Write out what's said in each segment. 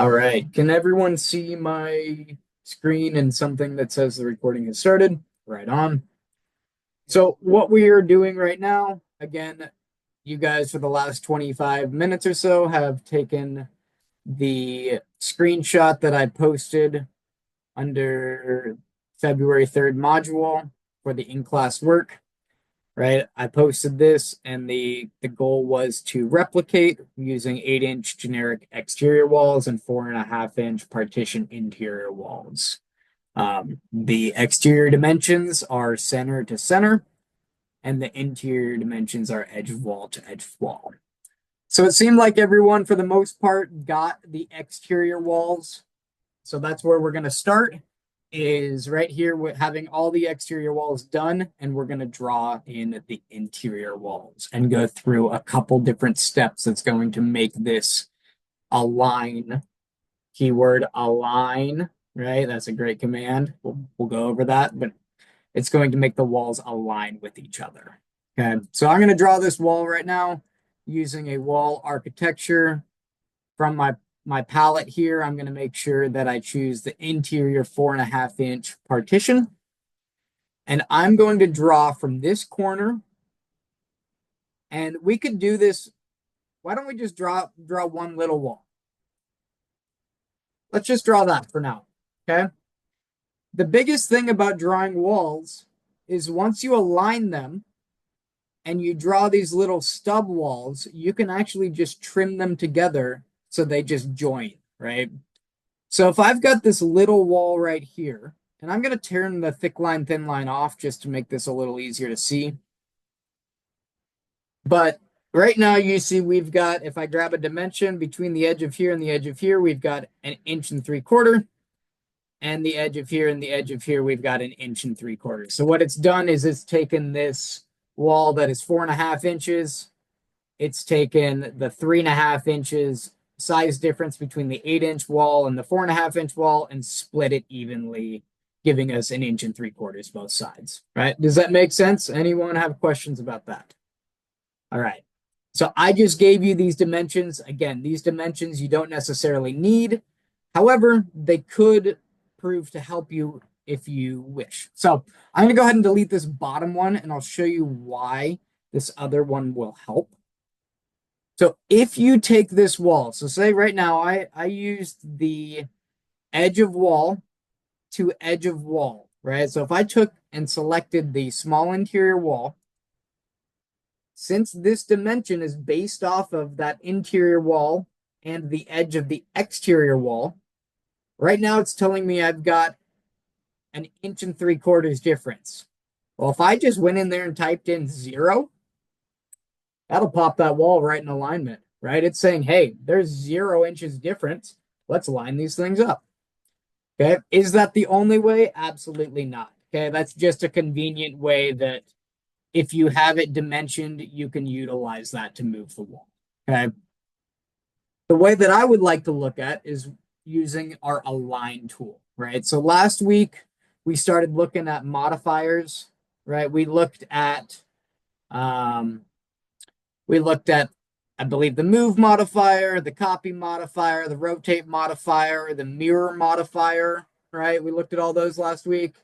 All right. Can everyone see my screen and something that says the recording has started? Right on. So what we are doing right now, again, you guys for the last 25 minutes or so have taken the screenshot that I posted under February 3rd module for the in-class work, right? I posted this and the goal was to replicate using 8-inch generic exterior walls and 4.5-inch partition interior walls. The exterior dimensions are center to center, and the interior dimensions are edge of wall to edge of wall. So it seemed like everyone, for the most part, got the exterior walls. So that's where we're going to start, is right here with having all the exterior walls done, and we're going to draw in the interior walls and go through a couple different steps that's going to make this align. Keyword align, right? That's a great command. We'll go over that, but it's going to make the walls align with each other. Okay, so I'm going to draw this wall right now using a wall architecture from my palette here. I'm going to make sure that I choose the interior 4.5-inch partition. And I'm going to draw from this corner. And we could do this. Why don't we just draw one little wall? Let's just draw that for now. Okay. The biggest thing about drawing walls is once you align them and you draw these little stub walls, you can actually just trim them together so they just join, right? So if I've got this little wall right here, and I'm going to turn the thick line, thin line off just to make this a little easier to see. But right now you see we've got, if I grab a dimension between the edge of here and the edge of here, we've got 1 3/4 inches. And the edge of here and the edge of here, we've got 1 3/4 inches. So what it's done is it's taken this wall that is 4.5 inches. It's taken the 3.5 inches size difference between the 8-inch wall and the 4.5-inch wall and split it evenly, giving us 1 3/4 inches both sides, right? Does that make sense? Anyone have questions about that? All right. So I just gave you these dimensions. Again, these dimensions you don't necessarily need. However, they could prove to help you if you wish. So I'm going to go ahead and delete this bottom one, and I'll show you why this other one will help. So if you take this wall, so say right now I used the edge of wall to edge of wall, right? So if I took and selected the small interior wall, since this dimension is based off of that interior wall and the edge of the exterior wall, right now it's telling me I've got 1 3/4 inches difference. Well, if I just went in there and typed in 0, that'll pop that wall right in alignment, right? It's saying, hey, there's 0 inches difference. Let's line these things up. Okay. Is that the only way? Absolutely not. Okay. That's just a convenient way that if you have it dimensioned, you can utilize that to move the wall. Okay. The way that I would like to look at is using our align tool, right? So last week we started looking at modifiers, right? We looked at, I believe, the move modifier, the copy modifier, the rotate modifier, the mirror modifier, right? We looked at all those last week.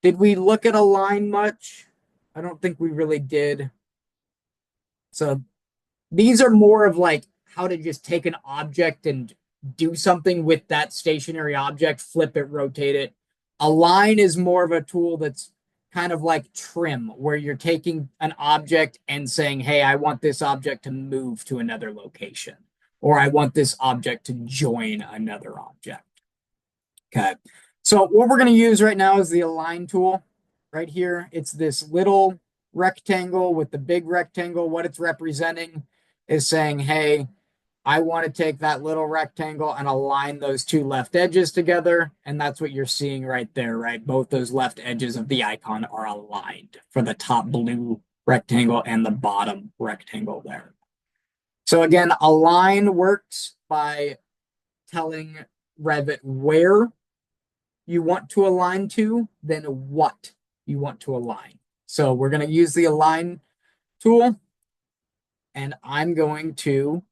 Did we look at align much? I don't think we really did. So these are more of like how to just take an object and do something with that stationary object, flip it, rotate it. Align is more of a tool that's kind of like trim, where you're taking an object and saying, hey, I want this object to move to another location, or I want this object to join another object. Okay. So what we're going to use right now is the align tool right here. It's this little rectangle with the big rectangle. What it's representing is saying, hey, I want to take that little rectangle and align those two left edges together. And that's what you're seeing right there, right? Both those left edges of the icon are aligned for the top blue rectangle and the bottom rectangle there. So again, align works by telling Revit where you want to align to, then what you want to align. So we're going to use the align tool, and I'm going to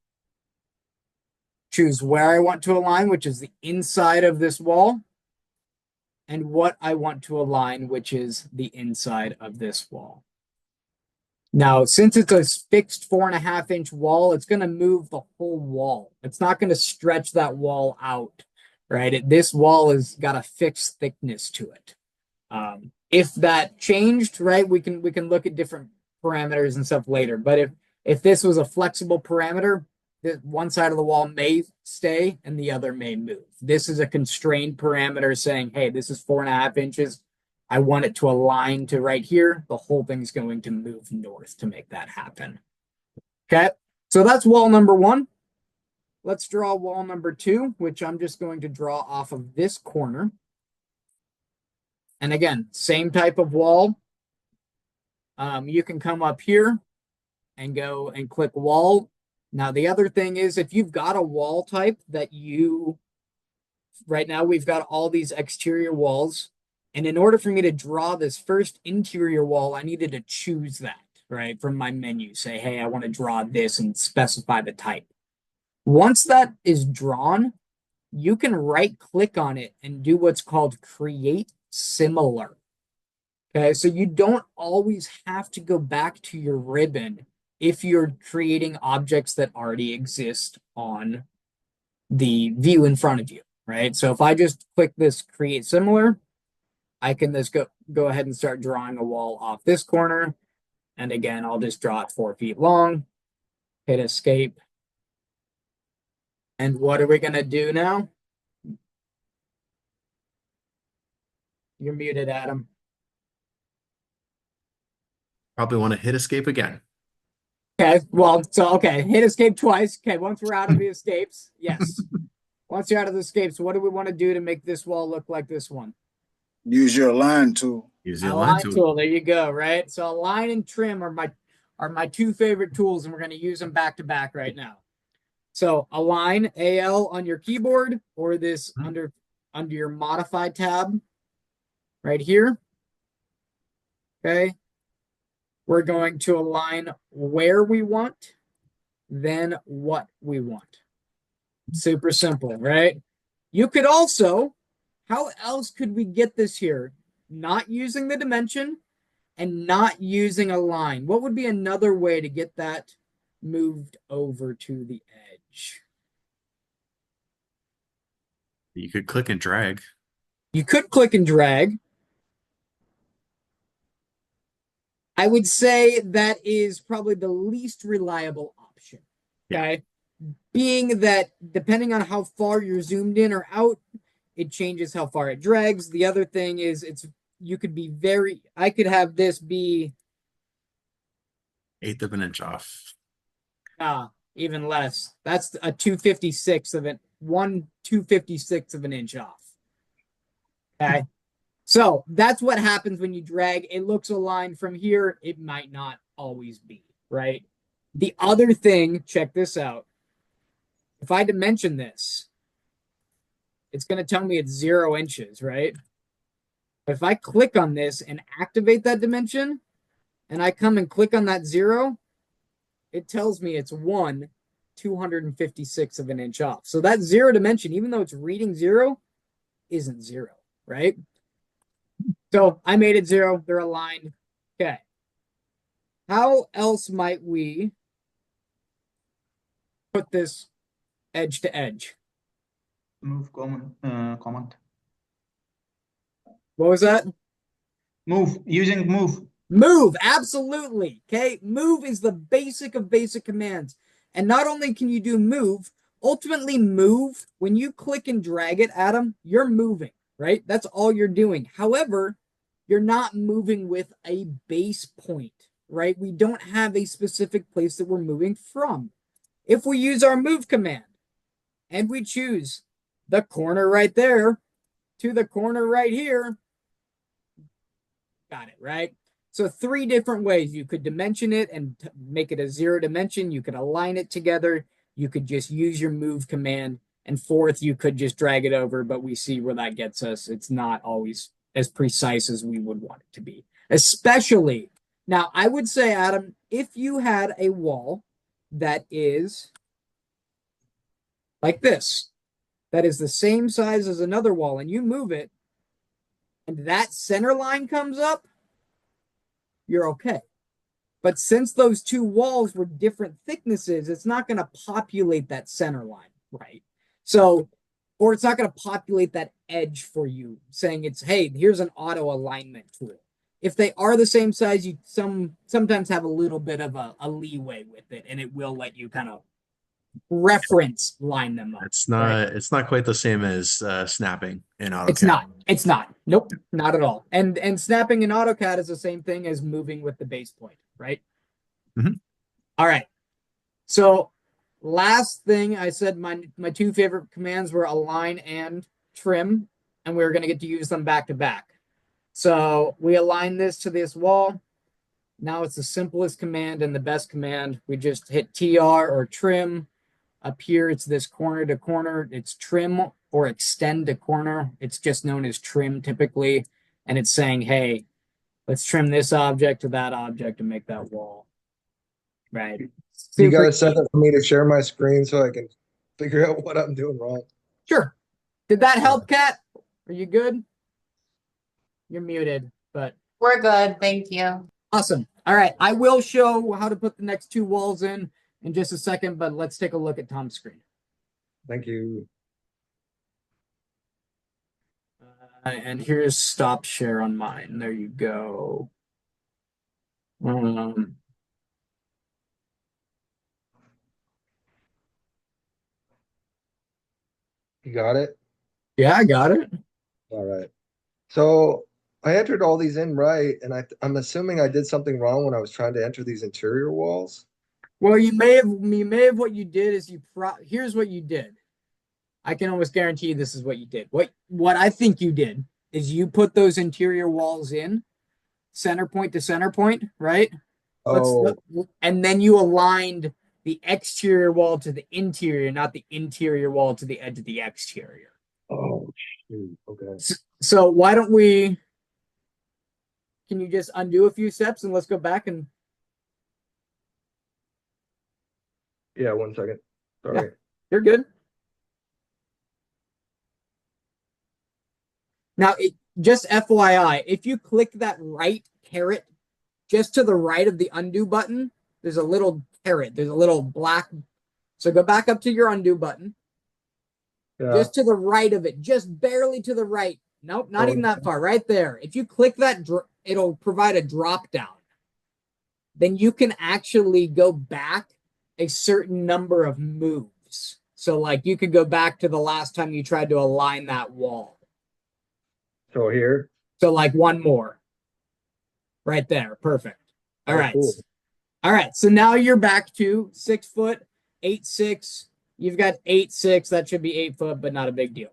choose where I want to align, which is the inside of this wall, and what I want to align, which is the inside of this wall. Now, since it's a fixed 4.5-inch wall, it's going to move the whole wall. It's not going to stretch that wall out, right? This wall has got a fixed thickness to it. If that changed, right, we can look at different parameters and stuff later. But if this was a flexible parameter, one side of the wall may stay and the other may move. This is a constrained parameter saying, hey, this is 4.5 inches. I want it to align to right here. The whole thing's going to move north to make that happen. Okay, so that's wall number 1. Let's draw wall number 2, which I'm just going to draw off of this corner. And again, same type of wall. You can come up here and go and click wall. Now, the other thing is if you've got a wall type that right now we've got all these exterior walls. And in order for me to draw this first interior wall, I needed to choose that, right, from my menu. Say, hey, I want to draw this and specify the type. Once that is drawn, you can right click on it and do what's called create similar. Okay, so you don't always have to go back to your ribbon if you're creating objects that already exist on the view in front of you, right? So if I just click this create similar, I can just go ahead and start drawing a wall off this corner. And again, I'll just draw it 4 feet long, hit escape. And what are we going to do now? You're muted, Adam. Probably want to hit escape again. Okay, well, okay, hit escape twice. Okay, once we're out of the escapes, yes. Once you're out of the escapes, what do we want to do to make this wall look like this one? Use your align tool. Use the Align tool. There you go, right? So align and trim are my 2 favorite tools, and we're going to use them back to back right now. So align AL on your keyboard or this under your modify tab right here. Okay. We're going to align where we want, then what we want. Super simple, right? You could also, how else could we get this here? Not using the dimension and not using a line. What would be another way to get that moved over to the edge? You could click and drag. You could click and drag. I would say that is probably the least reliable option. Okay. Yeah. Being that depending on how far you're zoomed in or out, it changes how far it drags. The other thing is I could have this be 1/8 of an inch off. Even less. That's a 2/56 of it. 1/256 of an inch off. Okay. So that's what happens when you drag. It looks aligned from here. It might not always be, right? The other thing, check this out. If I dimension this, it's going to tell me it's 0 inches, right? But if I click on this and activate that dimension, and I come and click on that 0, it tells me it's 1/256 of an inch off. So that 0 dimension, even though it's reading 0, isn't 0, right? So I made it 0. They're aligned. Okay. How else might we put this edge to edge? Move command. What was that? Move. Using move. Move. Absolutely. Okay. Move is the basic of basic commands. And not only can you do move, ultimately move, when you click and drag it, Adam, you're moving, right? That's all you're doing. However, you're not moving with a base point, right? We don't have a specific place that we're moving from. If we use our move command and we choose the corner right there to the corner right here, got it, right? So 3 different ways. You could dimension it and make it a 0 dimension. You could align it together. You could just use your move command. And 4th, you could just drag it over, but we see where that gets us. It's not always as precise as we would want it to be. Especially, now I would say, Adam, if you had a wall that is like this, that is the same size as another wall, and you move it, and that center line comes up, you're okay. But since those two walls were different thicknesses, it's not going to populate that center line, right? So, or it's not going to populate that edge for you, saying it's, hey, here's an auto alignment tool. If they are the same size, you sometimes have a little bit of a leeway with it, and it will let you kind of reference line them up. It's not quite the same as snapping in AutoCAD. It's not. It's not. Nope, not at all. And snapping in AutoCAD is the same thing as moving with the base point, right? Mhm. All right. So last thing I said, my two favorite commands were align and trim, and we were going to get to use them back to back. So we align this to this wall. Now it's the simplest command and the best command. We just hit TR or trim. Up here, it's this corner to corner. It's trim or extend to corner. It's just known as trim typically. And it's saying, hey, let's trim this object to that object to make that wall. Right. You Super gotta set easy. it for me to share my screen so I can figure out what I'm doing wrong. Sure. Did that help, Kat? Are you good? You're muted, but We're good, thank you. awesome. All right. I will show how to put the next two walls in just a second, but let's take a look at Tom's screen. Thank you. And here's stop share on mine. There you go. You got it? Yeah, I got it. All right. So I entered all these in right, and I'm assuming I did something wrong when I was trying to enter these interior walls. Well, you may have what you did is here's what you did. I can almost guarantee you this is what you did. What I think you did is you put those interior walls in center point to center point, right? Oh, And then you aligned the exterior wall to the interior, not the interior wall to the edge of the exterior. oh, shoot. Okay. So can you just undo a few steps and let's go back and Yeah, 1 second. Sorry. you're good. Now, just FYI, if you click that right caret just to the right of the undo button, there's a little caret. There's a little black. So go back up to your undo button. Yeah. Just to the right of it, just barely to the right. Nope, not even that far. Right there. If you click that, it'll provide a drop down. Then you can actually go back a certain number of moves. So, like, you could go back to the last time you tried to align that wall. So here. So, like, one more. Right there. Perfect. All Oh, right. cool. All right. So now you're back to 6 foot, 8'6". You've got 8'6". That should be 8 foot, but not a big deal.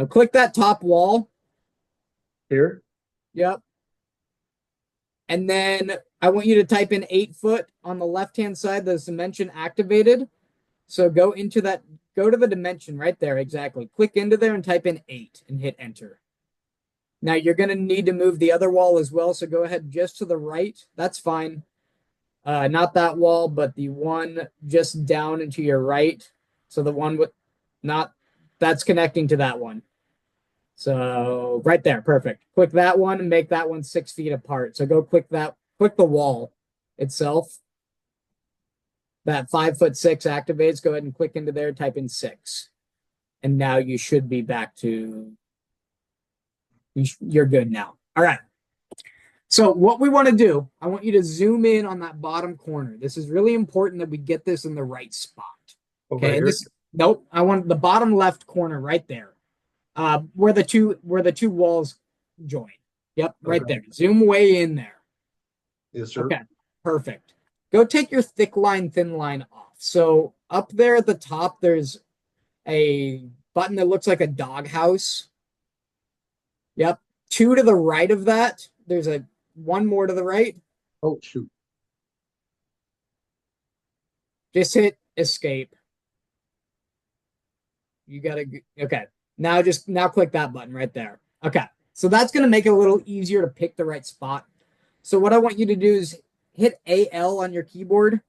Click that top wall. Here. Yep. And then I want you to type in 8 foot on the left-hand side, the dimension activated. So go to the dimension right there. Exactly. Click into there and type in 8 and hit enter. Now you're going to need to move the other wall as well. So go ahead just to the right. That's fine. Not that wall, but the one just down and to your right. So the one that's connecting to that one. So right there, perfect. Click that one and make that one 6 feet apart. So go click the wall itself. That 5'6" activates. Go ahead and click into there, type in 6. And now you should be back to, you're good now. All right. So what we want to do, I want you to zoom in on that bottom corner. This is really important that we get this in the right spot. Over Okay. here. Nope. I want the bottom left corner right there. Where the two walls join. Yep, right Okay. there. Zoom way in there. Yes, sir. Okay, perfect. Go take your thick line, thin line off. So up there at the top, there's a button that looks like a doghouse. Yep. 2 to the right of that, there's one more to the right. Oh, shoot. Just hit escape. You gotta, okay. Now click that button right there. Okay. So that's going to make it a little easier to pick the right spot. So what I want you to do is hit AL on your keyboard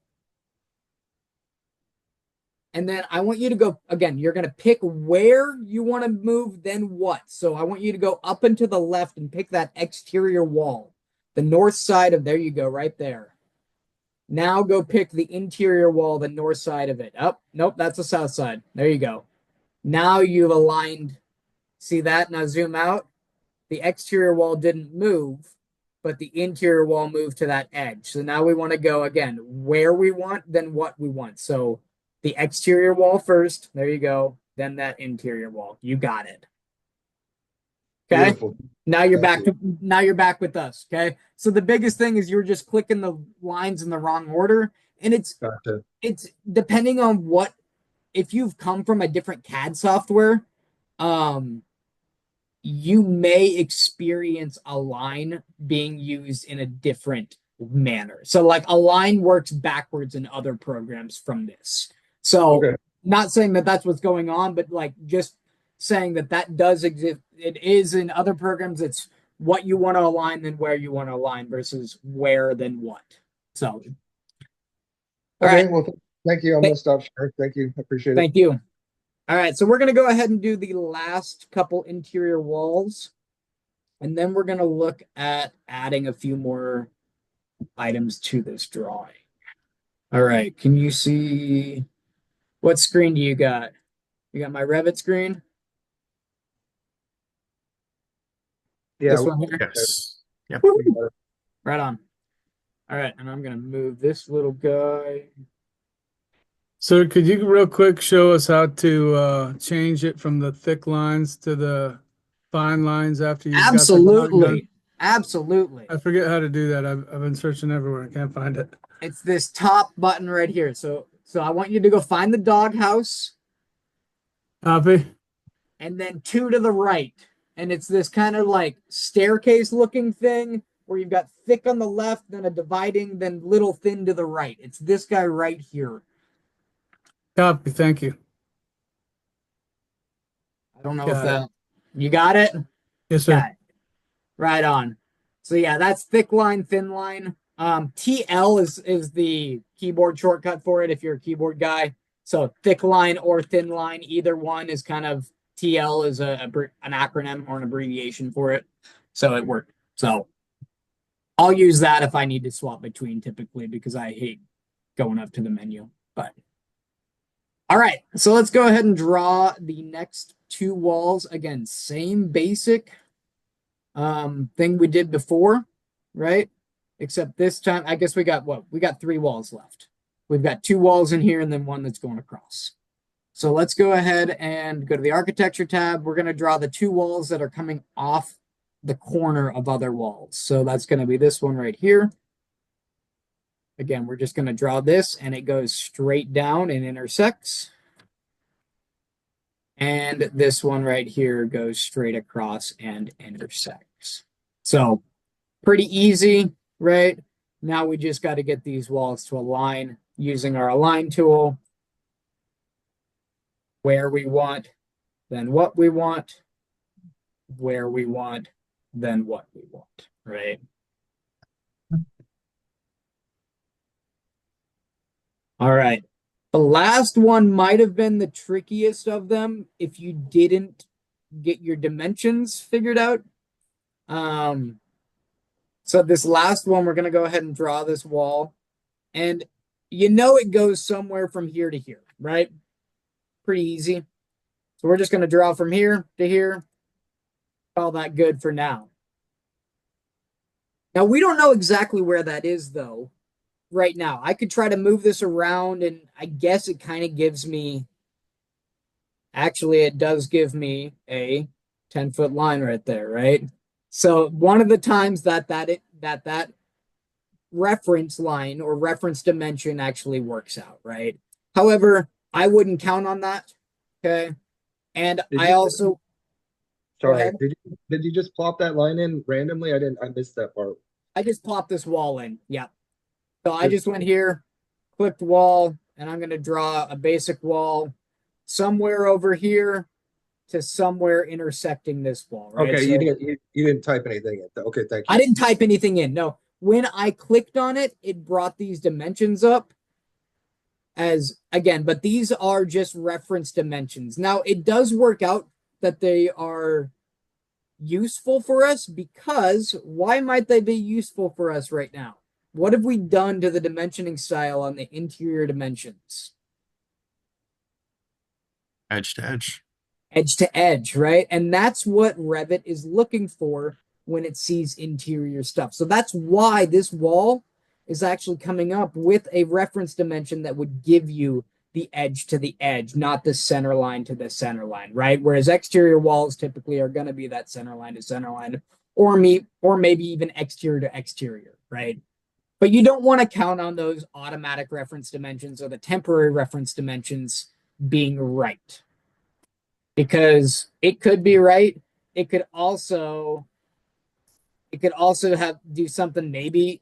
And then I want you to go again. You're going to pick where you want to move, then what. So I want you to go up and to the left and pick that exterior wall, the north side of, there you go, right there. Now go pick the interior wall, the north side of it. Oh, nope, that's the south side. There you go. Now you've aligned. See that? Now zoom out. The exterior wall didn't move, but the interior wall moved to that edge. So now we want to go again where we want, then what we want. So the exterior wall first. There you go. Then that interior wall. You got it. Okay. Beautiful. Now you're Thank back now you're back with us. Okay. So the biggest thing is you're just clicking the lines in the wrong order. And Gotcha. it's depending on what, if you've come from a different CAD software, you may experience a line being used in a different manner. So like a line works backwards in other programs from this. So Okay. not saying that that's what's going on, but like just saying that that does exist. It is in other programs. It's what you want to align, then where you want to align versus where, then what. So, all Okay, right. well, thank you. I'm Thank- gonna stop sharing. Thank you. I appreciate it. Thank you. All right, so we're going to go ahead and do the last couple interior walls, and then we're going to look at adding a few more items to this drawing. All right, can you see, what screen do you got? You got my Revit screen? Yeah, This one here? Yes. Yep. we got it. Right on. All right, and I'm going to move this little guy. So could you real quick show us how to change it from the thick lines to the fine lines after you've got the dog done? Absolutely. Absolutely. I forget how to do that. I've been searching everywhere. I can't find it. It's this top button right here. So I want you to go find the doghouse Copy. and then two to the right. And it's this kind of like staircase looking thing where you've got thick on the left, then a dividing, then little thin to the right. It's this guy right here. Copy. Thank you. I don't know Got if that, you got it? Yes, sir. Got it. Right on. So yeah, that's thick line, thin line. TL is the keyboard shortcut for it if you're a keyboard guy. So thick line or thin line, either one is kind of, TL is an acronym or an abbreviation for it. So it worked. So I'll use that if I need to swap between typically because I hate going up to the menu. But all right, so let's go ahead and draw the next two walls. Again, same basic thing we did before, right? Except this time, I guess we got what? We got three walls left. We've got two walls in here and then one that's going across. So let's go ahead and go to the architecture tab. We're going to draw the two walls that are coming off the corner of other walls. So that's going to be this one right here. Again, we're just going to draw this and it goes straight down and intersects. And this one right here goes straight across and intersects. So pretty easy, right? Now we just got to get these walls to align using our align tool. Where we want, then what we want. Where we want, then what we want, right? All right. The last one might have been the trickiest of them if you didn't get your dimensions figured out. So this last one, we're going to go ahead and draw this wall. And you know it goes somewhere from here to here, right? Pretty easy. So we're just going to draw from here to here. Call that good for now. Now, we don't know exactly where that is, though. Right now, I could try to move this around and I guess it kind of gives me, actually it does give me a 10-foot line right there, right? So one of the times that reference line or reference dimension actually works out, right? However, I wouldn't count on that, okay? And I also, Sorry, did you just plop that line in randomly? I missed that part. I just plopped this wall in, yeah. So I just went here, clicked wall, and I'm going to draw a basic wall somewhere over here to somewhere intersecting this wall, right? Okay, So you didn't type anything in. Okay, thank you. I didn't type anything in. No, when I clicked on it, it brought these dimensions up. as again, but these are just reference dimensions. Now it does work out that they are useful for us, because why might they be useful for us right now? What have we done to the dimensioning style on the interior dimensions? Edge to edge. Edge to edge, right? And that's what Revit is looking for when it sees interior stuff. So that's why this wall is actually coming up with a reference dimension that would give you the edge to the edge, not the center line to the center line, right? Whereas exterior walls typically are going to be that center line to center line, or maybe even exterior to exterior, right? But you don't want to count on those automatic reference dimensions or the temporary reference dimensions being right, because it could be right. It could also have do something. Maybe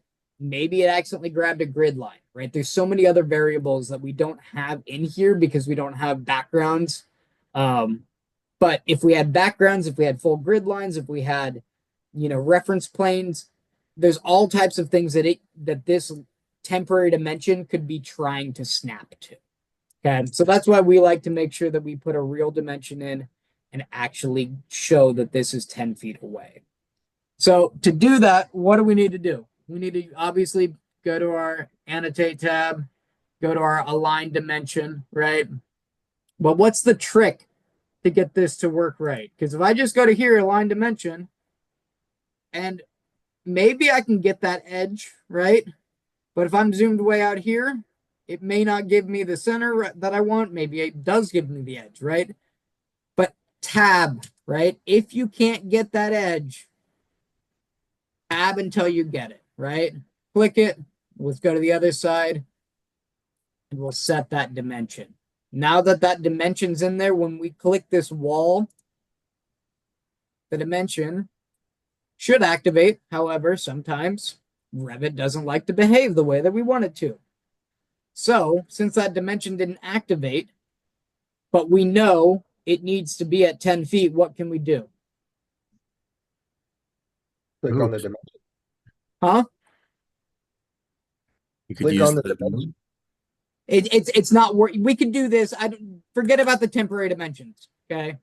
it accidentally grabbed a grid line, right? There's so many other variables that we don't have in here because we don't have backgrounds. But if we had backgrounds, if we had full grid lines, if we had, reference planes, there's all types of things that this temporary dimension could be trying to snap to. Okay, so that's why we like to make sure that we put a real dimension in and actually show that this is 10 feet away. So to do that, what do we need to do? We need to obviously go to our annotate tab, go to our align dimension, right? But what's the trick to get this to work right? Because if I just go to here, align dimension, and maybe I can get that edge, right? But if I'm zoomed way out here, it may not give me the center that I want. Maybe it does give me the edge, right? But tab, right? If you can't get that edge, tab until you get it, right? Click it. Let's go to the other side, and we'll set that dimension. Now that dimension's in there, when we click this wall, the dimension should activate. However, sometimes Revit doesn't like to behave the way that we want it to. So, since that dimension didn't activate, but we know it needs to be at 10 feet, what can we do? Click on the Oops. dimension. Huh? You could Click use on the the dimension. It's not working. We could do this. I don't forget about the temporary dimensions. Okay,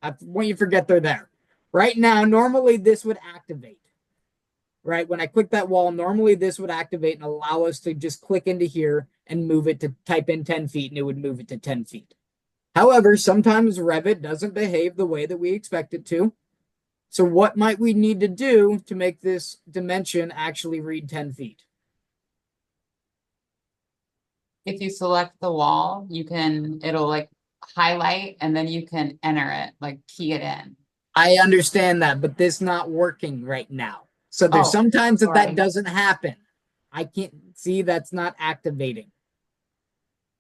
I want you to forget they're there. Right now, normally this would activate. Right when I click that wall, normally this would activate and allow us to just click into here and move it to type in 10 feet, and it would move it to 10 feet. However, sometimes Revit doesn't behave the way that we expect it to. So what might we need to do to make this dimension actually read 10 feet? If you select the wall, it'll like highlight and then you can enter it, like key it in. I understand that, but this not working right now. So there's Oh, sometimes that sorry. doesn't happen. I can't see that's not activating.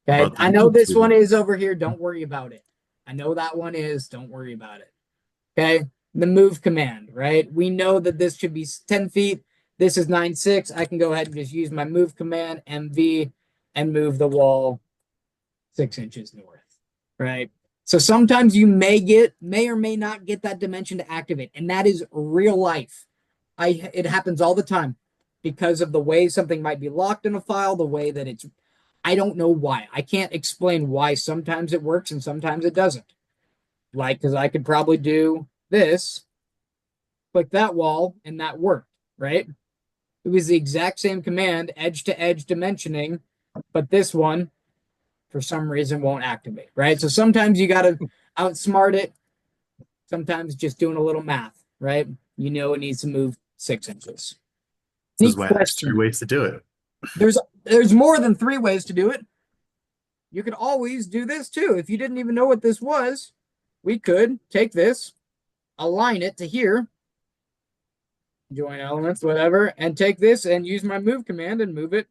Okay, About the I know move this tool. one is over here. Don't worry about it. I know that one is. Don't worry about it. Okay, the move command, right? We know that this should be 10 feet. This is 9.6. I can go ahead and just use my move command, MV, and move the wall 6 inches north, right? So sometimes you may or may not get that dimension to activate, and that is real life. It happens all the time because of the way something might be locked in a file, the way that I don't know why. I can't explain why sometimes it works and sometimes it doesn't. Like, because I could probably do this, click that wall, and that worked, right? It was the exact same command, edge to edge dimensioning, but this one, for some reason, won't activate, right? So sometimes you got to outsmart it. Sometimes just doing a little math, right? You know it needs to move 6 inches. This is why there's 3 ways to do it. There's more than 3 ways to do it. You could always do this too. If you didn't even know what this was, we could take this, align it to here, join elements, whatever, and take this and use my move command and move it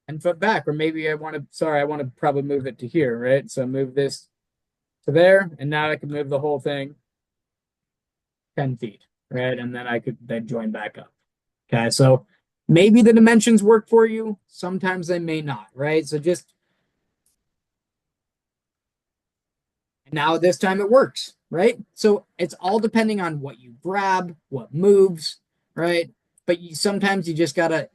and flip back. Or maybe I want to probably move it to here, right? So move this to there, and now I can move the whole thing 10 feet, right? And then I could then join back up. Okay, so maybe the dimensions work for you. Sometimes they may not, right? So just now this time it works, right? So it's all depending on what you grab, what moves, right? But sometimes you just gotta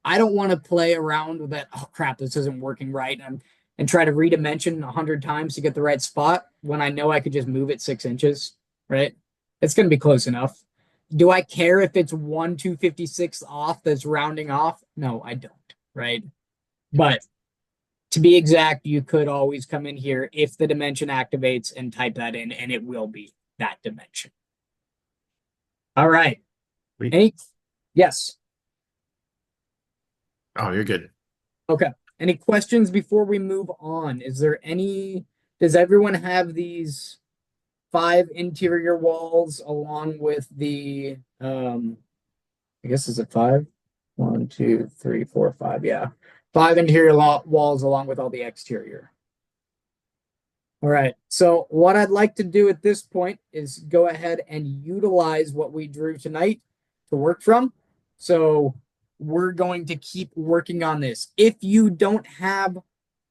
I don't want to play around with that. Oh crap, this isn't working right. And try to redimension 100 times to get the right spot when I know I could just move it 6 inches, right? It's going to be close enough. Do I care if it's 1/256 off that's rounding off? No, I don't, right? But to be exact, you could always come in here if the dimension activates and type that in, and it will be that dimension. All right. Sweet. Any? Yes. Oh, you're good. Okay. Any questions before we move on? Is there any? Does everyone have these 5 interior walls along with the? I guess is it 5? 1, 2, 3, 4, 5. Yeah, 5 interior walls along with all the exterior. All right. So what I'd like to do at this point is go ahead and utilize what we drew tonight to work from. So we're going to keep working on this. If you don't have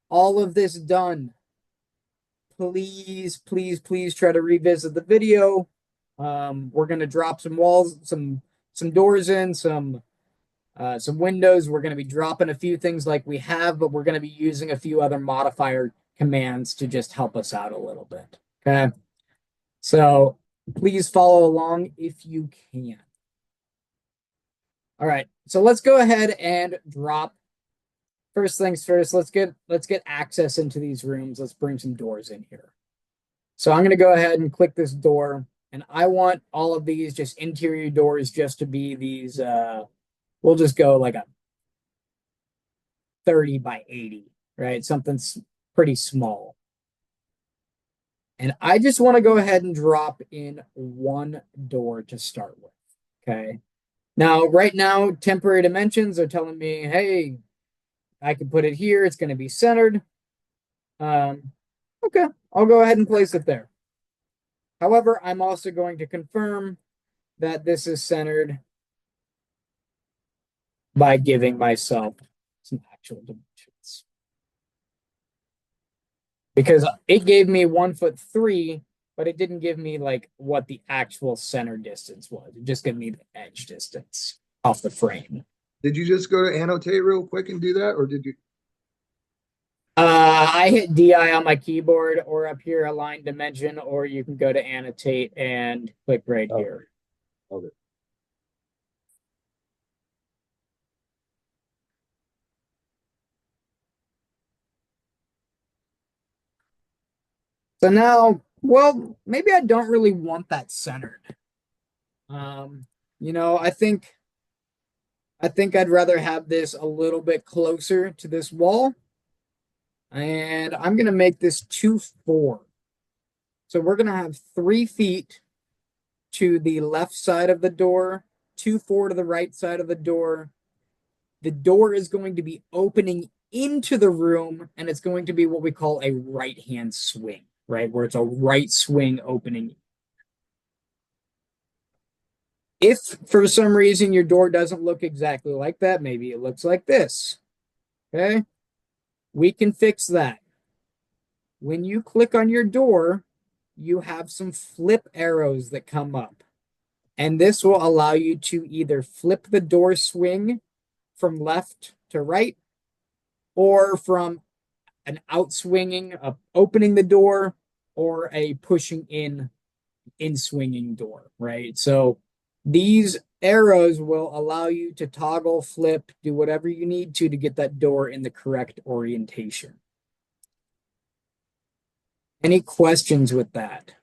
all of this done, please try to revisit the video. We're going to drop some walls, some doors in, some windows. We're going to be dropping a few things like we have, but we're going to be using a few other modifier commands to just help us out a little bit. Okay. So please follow along if you can. All right. So let's go ahead and drop. First things first, let's get access into these rooms. Let's bring some doors in here. So I'm going to go ahead and click this door, and I want all of these just interior doors just to be these we'll just go like a 30 by 80, right? Something's pretty small. And I just want to go ahead and drop in 1 door to start with. Okay. Now, right now, temporary dimensions are telling me, hey, I can put it here. It's going to be centered. Okay, I'll go ahead and place it there. However, I'm also going to confirm that this is centered by giving myself some actual dimensions. Because it gave me 1'3", but it didn't give me like what the actual center distance was. It just gave me the edge distance off the frame. Did you just go to annotate real quick and do that, or did you? I hit DI on my keyboard, or up here align dimension, or you can go to annotate and click right here. Okay. So now, well, maybe I don't really want that centered. I think I'd rather have this a little bit closer to this wall. And I'm going to make this 2-4. So we're going to have 3 feet to the left side of the door, 2-4 to the right side of the door. The door is going to be opening into the room, and it's going to be what we call a right-hand swing, right? Where it's a right swing opening. If for some reason your door doesn't look exactly like that, maybe it looks like this. Okay? We can fix that. When you click on your door, you have some flip arrows that come up. And this will allow you to either flip the door swing from left to right, or from an outswinging, opening the door, or a pushing in swinging door, right? So these arrows will allow you to toggle, flip, do whatever you need to get that door in the correct orientation. Any questions with that?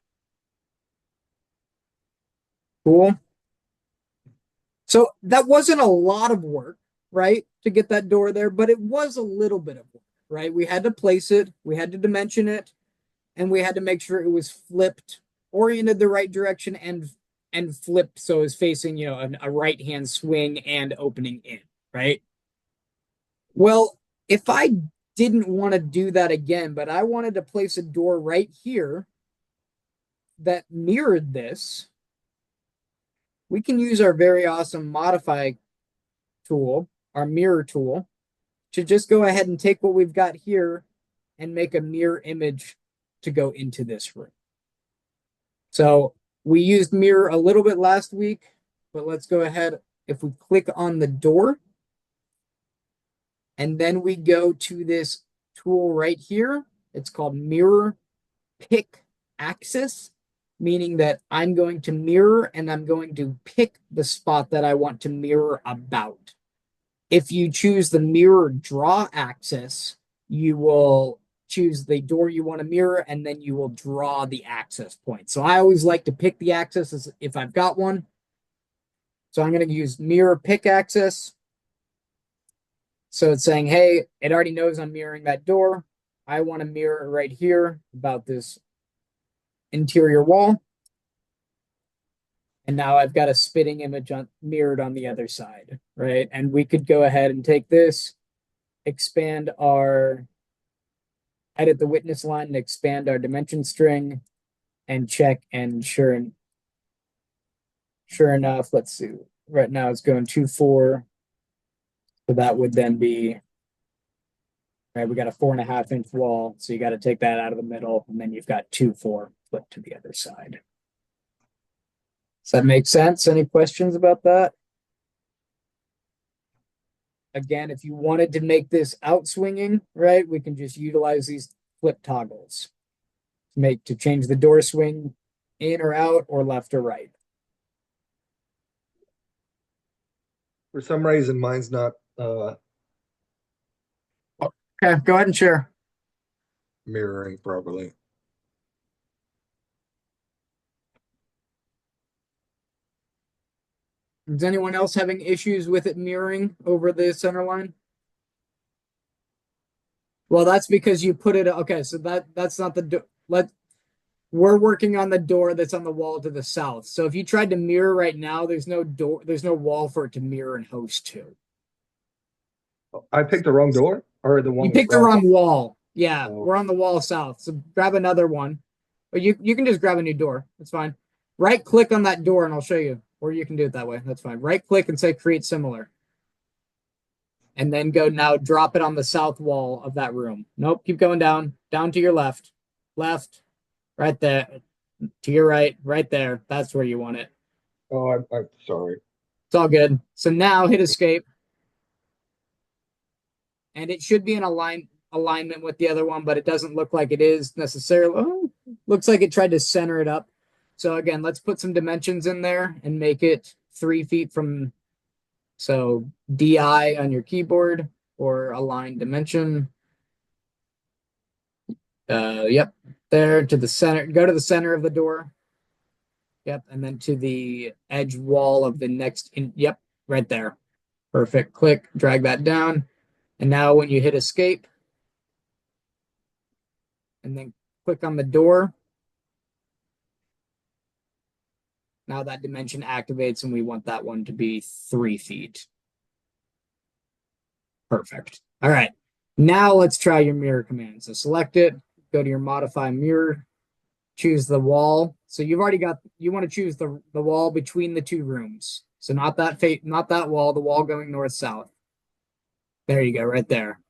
Cool. So that wasn't a lot of work, right, to get that door there, but it was a little bit of work, right? We had to place it, we had to dimension it, and we had to make sure it was flipped, oriented the right direction, and flipped so it's facing, a right-hand swing and opening in, right? Well, if I didn't want to do that again, but I wanted to place a door right here that mirrored this, we can use our very awesome modify tool, our mirror tool, to just go ahead and take what we've got here and make a mirror image to go into this room. So we used mirror a little bit last week, but let's go ahead. If we click on the door, And then we go to this tool right here. It's called mirror pick axis, meaning that I'm going to mirror and I'm going to pick the spot that I want to mirror about. If you choose the mirror draw axis, you will choose the door you want to mirror and then you will draw the access point. So I always like to pick the axis if I've got one. So I'm going to use mirror pick axis. So it's saying, hey, it already knows I'm mirroring that door. I want to mirror right here about this interior wall. And now I've got a spitting image mirrored on the other side, right? And we could go ahead and take this, expand our, edit the witness line and expand our dimension string and check. And sure enough, let's see. Right now it's going 2.4. So that would then be, right, we got a 4.5-inch wall. So you got to take that out of the middle. And then you've got 2.4 flipped to the other side. Does that make sense? Any questions about that? Again, if you wanted to make this outswinging, right, we can just utilize these flip toggles to change the door swing in or out or left or right. For some reason, mine's not Okay, go ahead and share. mirroring properly. Is anyone else having issues with it mirroring over the center line? Well, that's because you put it. Okay, so that's not the door. We're working on the door that's on the wall to the south. So if you tried to mirror right now, there's no door, there's no wall for it to mirror and host to. I picked the wrong door or the one You picked the wrong- wrong wall. Yeah, Oh. we're on the wall south. So grab another one. Or you can just grab a new door. That's fine. Right click on that door and I'll show you. Or you can do it that way. That's fine. Right click and say create similar. And then go now drop it on the south wall of that room. Nope, keep going down. Down to your left. Left. Right there. To your right. Right there. That's where you want it. Oh, I'm sorry. It's all good. So now hit escape. And it should be in alignment with the other one, but it doesn't look like it is necessarily. Oh, looks like it tried to center it up. So again, let's put some dimensions in there and make it 3 feet from, so DI on your keyboard or align dimension. Yep, there to the center, go to the center of the door. Yep, and then to the edge wall of the next, yep, right there. Perfect, click, drag that down. And now when you hit escape, and then click on the door, now that dimension activates and we want that one to be 3 feet. Perfect. All right. Now let's try your mirror command. So select it, go to your modify mirror, choose the wall. So you've already got, you want to choose the wall between the two rooms. So not that wall, the wall going north-south. There you go, right there.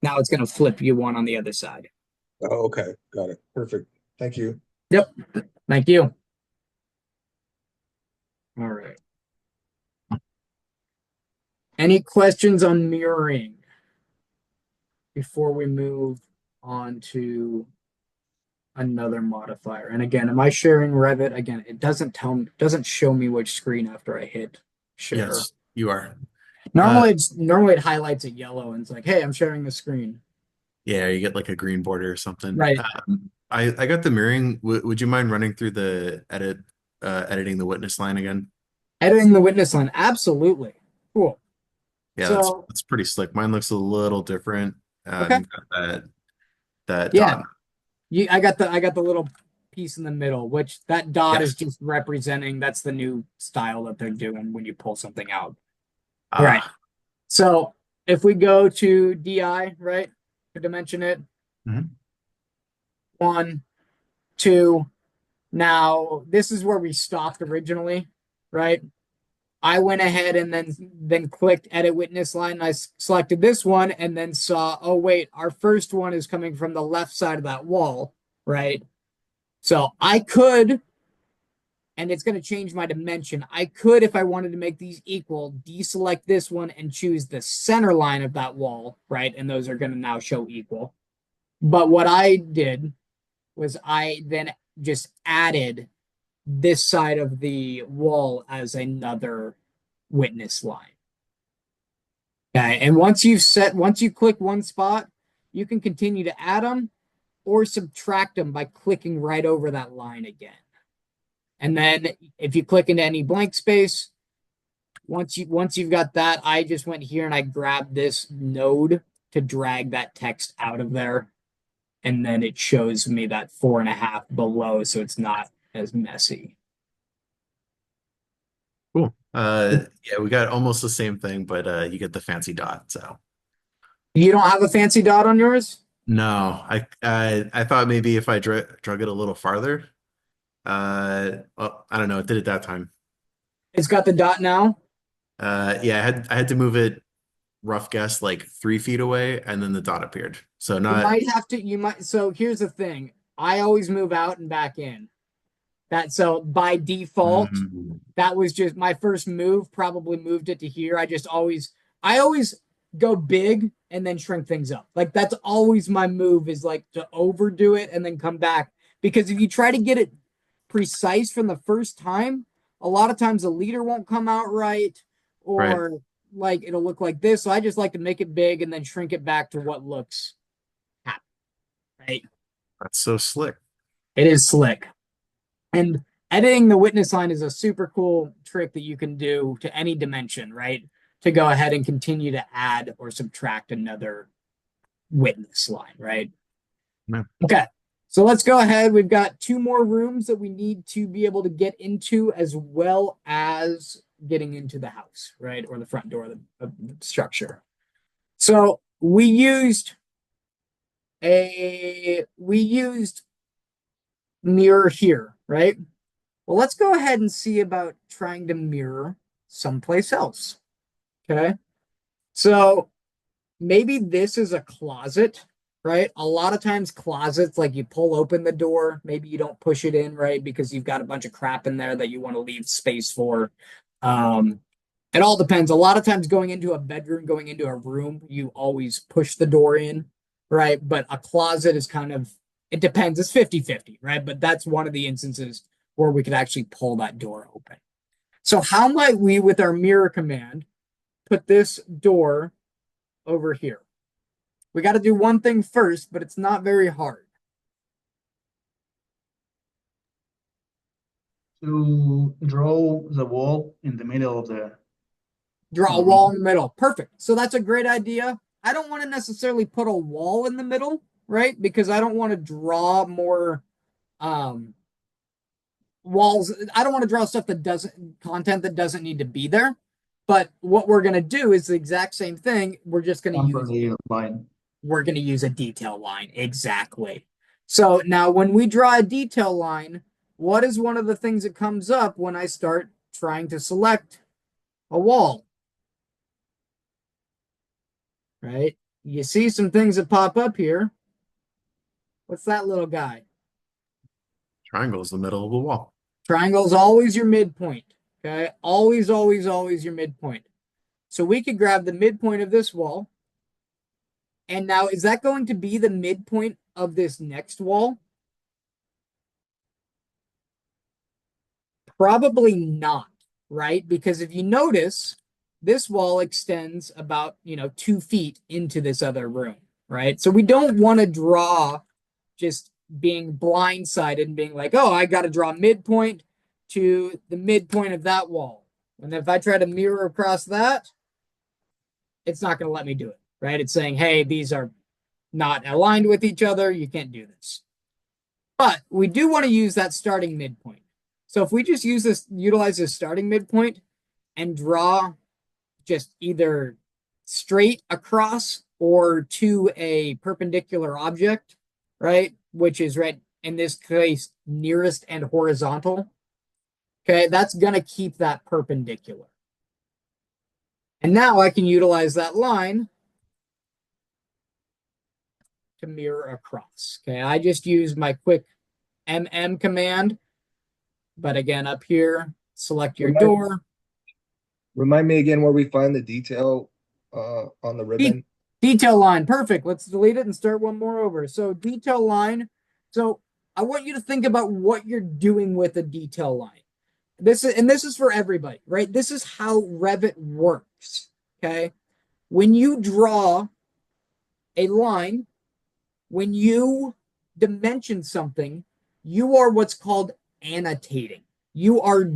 Now it's going to flip you one on the other side. Oh, okay. Got it. Perfect. Thank you. Yep. Thank you. All right. Any questions on mirroring before we move on to another modifier? And again, am I sharing Revit? Again, it doesn't show me which screen after I hit share. Yes, you are. Normally it highlights it yellow and it's like, hey, I'm sharing the screen. Yeah, you get like a green border or something. Right. I got the mirroring. Would you mind running through the editing the witness line again? Editing the witness line, absolutely. Cool. Yeah, So- that's pretty slick. Mine looks a little different. Okay. You've got that Yeah. dot. I got the little piece in the middle, which that dot Yes. is just representing, that's the new style that they're doing when you pull something out. Ah, Right. So if we go to DI, right, to dimension it, Mhm. 1, 2. Now this is where we stopped originally, right? I went ahead and then clicked edit witness line. I selected this one and then saw, oh wait, our first one is coming from the left side of that wall, right? So I could and it's going to change my dimension. I could, if I wanted to make these equal, deselect this one and choose the center line of that wall, right? And those are going to now show equal. But what I did was I then just added this side of the wall as another witness line. Okay, and once you click one spot, you can continue to add them or subtract them by clicking right over that line again. And then if you click into any blank space, once you've got that, I just went here and I grabbed this node to drag that text out of there. And then it shows me that 4.5 below, so it's not as messy. Cool. Yeah, we got almost the same thing, but you get the fancy dot. So You don't have a fancy dot on yours? no, I thought maybe if I drug it a little farther, well, I don't know. It did it that time. It's got the dot now. Yeah, I had to move it rough guess like 3 feet away, and then the dot appeared. So not So here's the thing. I always move out and back in. So by default, Mhm. that was just my first move, probably moved it to here. I always go big and then shrink things up. Like that's always my move, is like to overdo it and then come back. Because if you try to get it precise from the first time, a lot of times the leader won't come out right, or like it'll look like this. So I just like to make it big and then shrink it back to what looks happy, right? That's so slick. It is slick. And editing the witness line is a super cool trick that you can do to any dimension, right? To go ahead and continue to add or subtract another witness line, right? Yeah. Okay. So let's go ahead. We've got 2 more rooms that we need to be able to get into, as well as getting into the house, right? Or the front door of the structure. So we used mirror here, right? Well, let's go ahead and see about trying to mirror someplace else. Okay. So maybe this is a closet, right? A lot of times closets, like you pull open the door, maybe you don't push it in, right? Because you've got a bunch of crap in there that you want to leave space for. It all depends. A lot of times going into a bedroom, going into a room, you always push the door in, right? But a closet is it depends. It's 50-50, right? But that's one of the instances where we could actually pull that door open. So how might we, with our mirror command, put this door over here? We got to do one thing first, but it's not very hard. To draw the wall in the middle of the Draw a wall in the middle. Perfect. So that's a great idea. I don't want to necessarily put a wall in the middle, right? Because I don't want to draw more walls. I don't want to draw stuff content that doesn't need to be there. But what we're going to do is the exact same thing. We're just going to temporary line. we're going to use a detail line. Exactly. So now when we draw a detail line, what is one of the things that comes up when I start trying to select a wall? Right? You see some things that pop up here. What's that little guy? Triangle is the middle of the wall. Triangle is always your midpoint. Okay? Always, always, always your midpoint. So we could grab the midpoint of this wall. And now, is that going to be the midpoint of this next wall? Probably not, right? Because if you notice, this wall extends about, 2 feet into this other room, right? So we don't want to draw just being blindsided and being like, oh, I got to draw midpoint to the midpoint of that wall. And if I try to mirror across that, it's not going to let me do it, right? It's saying, hey, these are not aligned with each other. You can't do this. But we do want to use that starting midpoint. So if we just utilize this starting midpoint and draw just either straight across or to a perpendicular object, right? Which is right in this case, nearest and horizontal. Okay, that's going to keep that perpendicular. And now I can utilize that line to mirror across. Okay, I just used my quick MM command But again, up here, select your Right. door. Remind me again where we find the detail on the ribbon. Detail line, perfect. Let's delete it and start one more over. So detail line. So I want you to think about what you're doing with a detail line. This is for everybody, right? This is how Revit works. Okay. When you draw a line, when you dimension something, you are what's called annotating. You're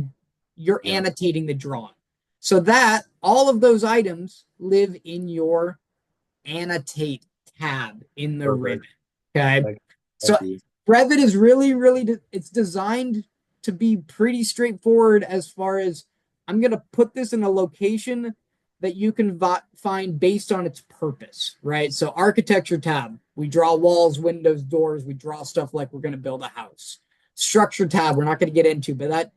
Yeah. annotating the drawing. So that all of those items live in your annotate tab in the Perfect. ribbon. Okay. Thank So you. Revit is it's designed to be pretty straightforward as far as I'm going to put this in a location that you can find based on its purpose, right? So architecture tab, we draw walls, windows, doors, we draw stuff like we're going to build a house. Structure tab, we're not going to get into, but that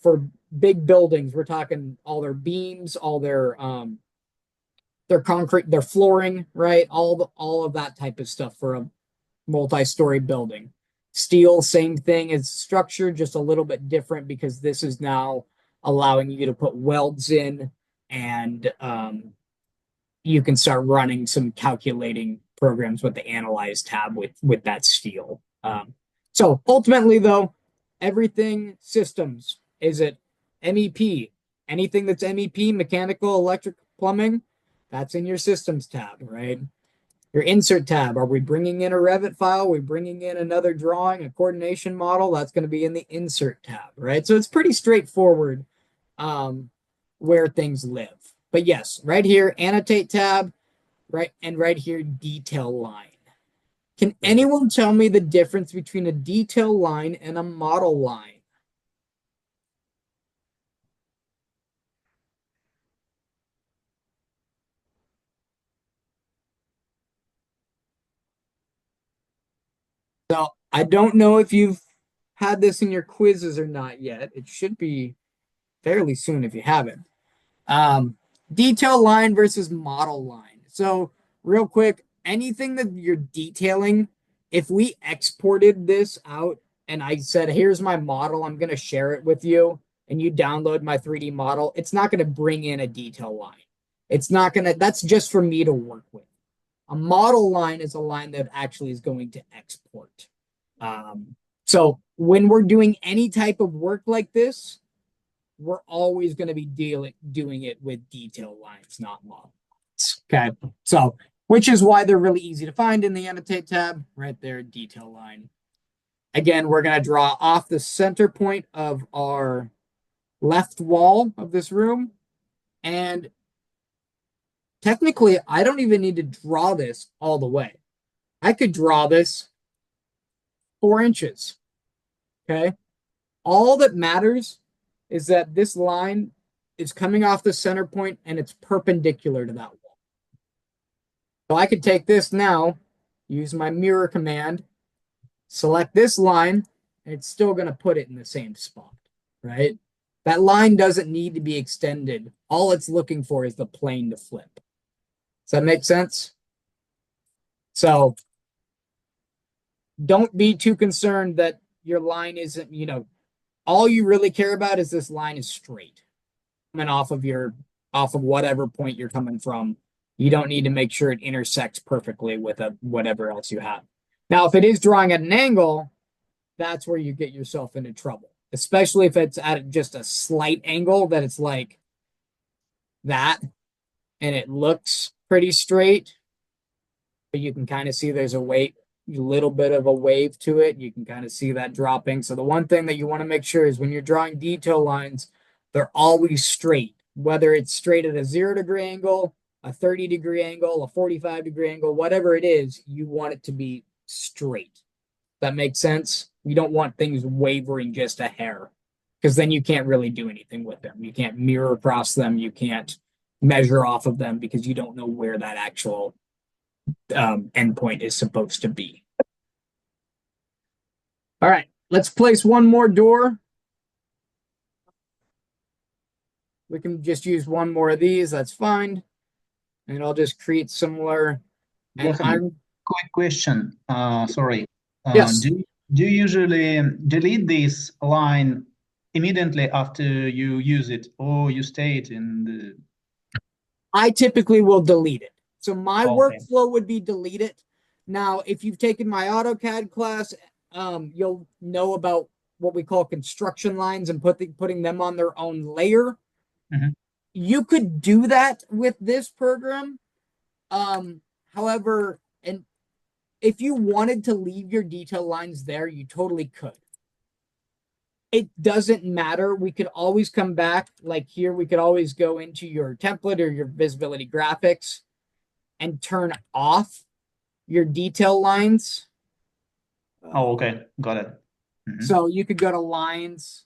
for big buildings, we're talking all their beams, all their concrete, their flooring, right? All of that type of stuff for a multi-story building. Steel, same thing as structure, just a little bit different because this is now allowing you to put welds in, and you can start running some calculating programs with the analyze tab with that steel. So ultimately, though, everything systems, is it MEP? Anything that's MEP, mechanical, electric, plumbing, that's in your systems tab, right? Your insert tab, are we bringing in a Revit file? Are we bringing in another drawing, a coordination model? That's going to be in the insert tab, right? So it's pretty straightforward where things live. But yes, right here, annotate tab, right? And right here, detail line. Can anyone tell me the difference between a detail line and a model line? So I don't know if you've had this in your quizzes or not yet. It should be fairly soon if you haven't. Detail line versus model line. So real quick, anything that you're detailing, if we exported this out and I said, here's my model, I'm going to share it with you, and you download my 3D model, it's not going to bring in a detail line. It's not going to, that's just for me to work with. A model line is a line that actually is going to export. So when we're doing any type of work like this, we're always going to be doing it with detail lines, not model lines. Okay. So, which is why they're really easy to find in the annotate tab, right there, detail line. Again, we're going to draw off the center point of our left wall of this room. And technically, I don't even need to draw this all the way. I could draw this 4 inches. Okay. All that matters is that this line is coming off the center point and it's perpendicular to that wall. So I could take this now, use my mirror command, select this line, and it's still going to put it in the same spot, right? That line doesn't need to be extended. All it's looking for is the plane to flip. Does that make sense? So don't be too concerned that your line isn't, all you really care about is this line is straight coming off of whatever point you're coming from. You don't need to make sure it intersects perfectly with whatever else you have. Now, if it is drawing at an angle, that's where you get yourself into trouble, especially if it's at just a slight angle that it's like that and it looks pretty straight, but you can kind of see there's a little bit of a wave to it. You can kind of see that dropping. So the one thing that you want to make sure is when you're drawing detail lines, they're always straight, whether it's straight at a 0-degree angle, a 30-degree angle, a 45-degree angle, whatever it is, you want it to be straight. That makes sense? You don't want things wavering just a hair, because then you can't really do anything with them. You can't mirror across them. You can't measure off of them because you don't know where that actual endpoint is supposed to be. All right, let's place one more door. We can just use one more of these. That's fine. And I'll just create similar. And Johan, quick question. Sorry. Yes. Do you usually delete this line immediately after you use it, or you stay it in the. I typically will delete it. So my Okay. workflow would be delete it. Now, if you've taken my AutoCAD class, you'll know about what we call construction lines and putting them on their own layer. Mhm. You could do that with this program. However, and if you wanted to leave your detail lines there, you totally could. It doesn't matter. We could always come back, like here, we could always go into your template or your visibility graphics and turn off your detail lines. Oh, okay, got it. Mhm. So you could go to lines.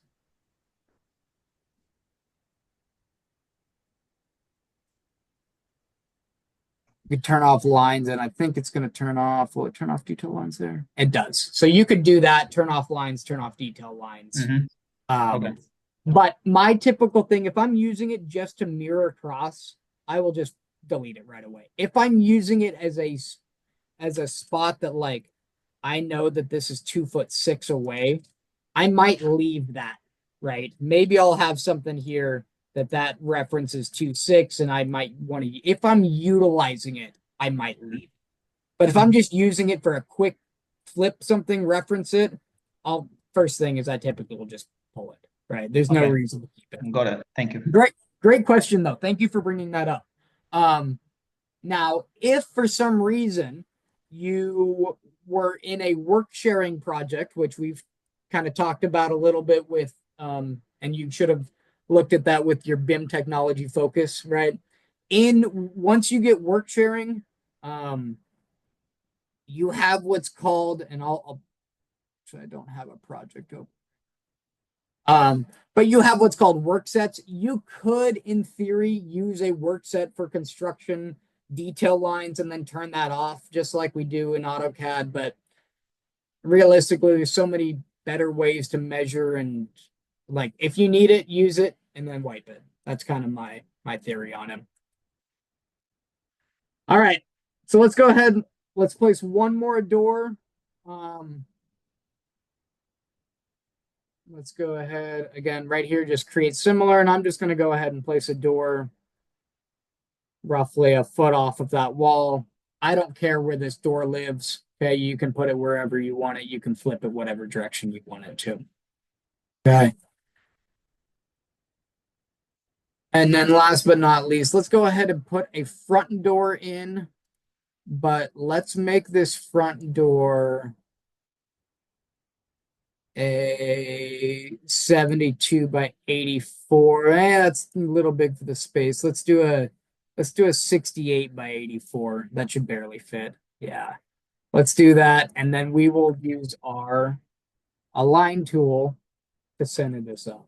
You could turn off lines, and I think it's going to turn off. Will it turn off detail lines there? It does. So you could do that, turn off lines, turn off detail lines. Mhm. Okay. But my typical thing, if I'm using it just to mirror across, I will just delete it right away. If I'm using it as a spot that like I know that this is 2'6" away, I might leave that, right? Maybe I'll have something here that references 2'6", and I might want to, if I'm utilizing it, I might leave. But if I'm just using it for a quick flip something, reference it, first thing is I typically will just pull it, right? There's no Okay. reason to keep it. Got it. Thank you. Great question though. Thank you for bringing that up. Now, if for some reason you were in a work sharing project, which we've kind of talked about a little bit with, and you should have looked at that with your BIM technology focus, right? Once you get work sharing, you have what's called, and I'll I don't have a project open. But you have what's called work sets. You could, in theory, use a work set for construction detail lines and then turn that off, just like we do in AutoCAD. But realistically, there's so many better ways to measure, and like if you need it, use it and then wipe it. That's kind of my theory on it. All right, so let's go ahead. Let's place one more door. Let's go ahead again right here, just create similar, and I'm just going to go ahead and place a door roughly a foot off of that wall. I don't care where this door lives. Okay, you can put it wherever you want it. You can flip it whatever direction you want it to. Okay. And then last but not least, let's go ahead and put a front door in, but let's make this front door a 72 by 84. That's a little big for the space. Let's do a 68 by 84. That should barely fit. Yeah. Let's do that. And then we will use our align tool to center this up.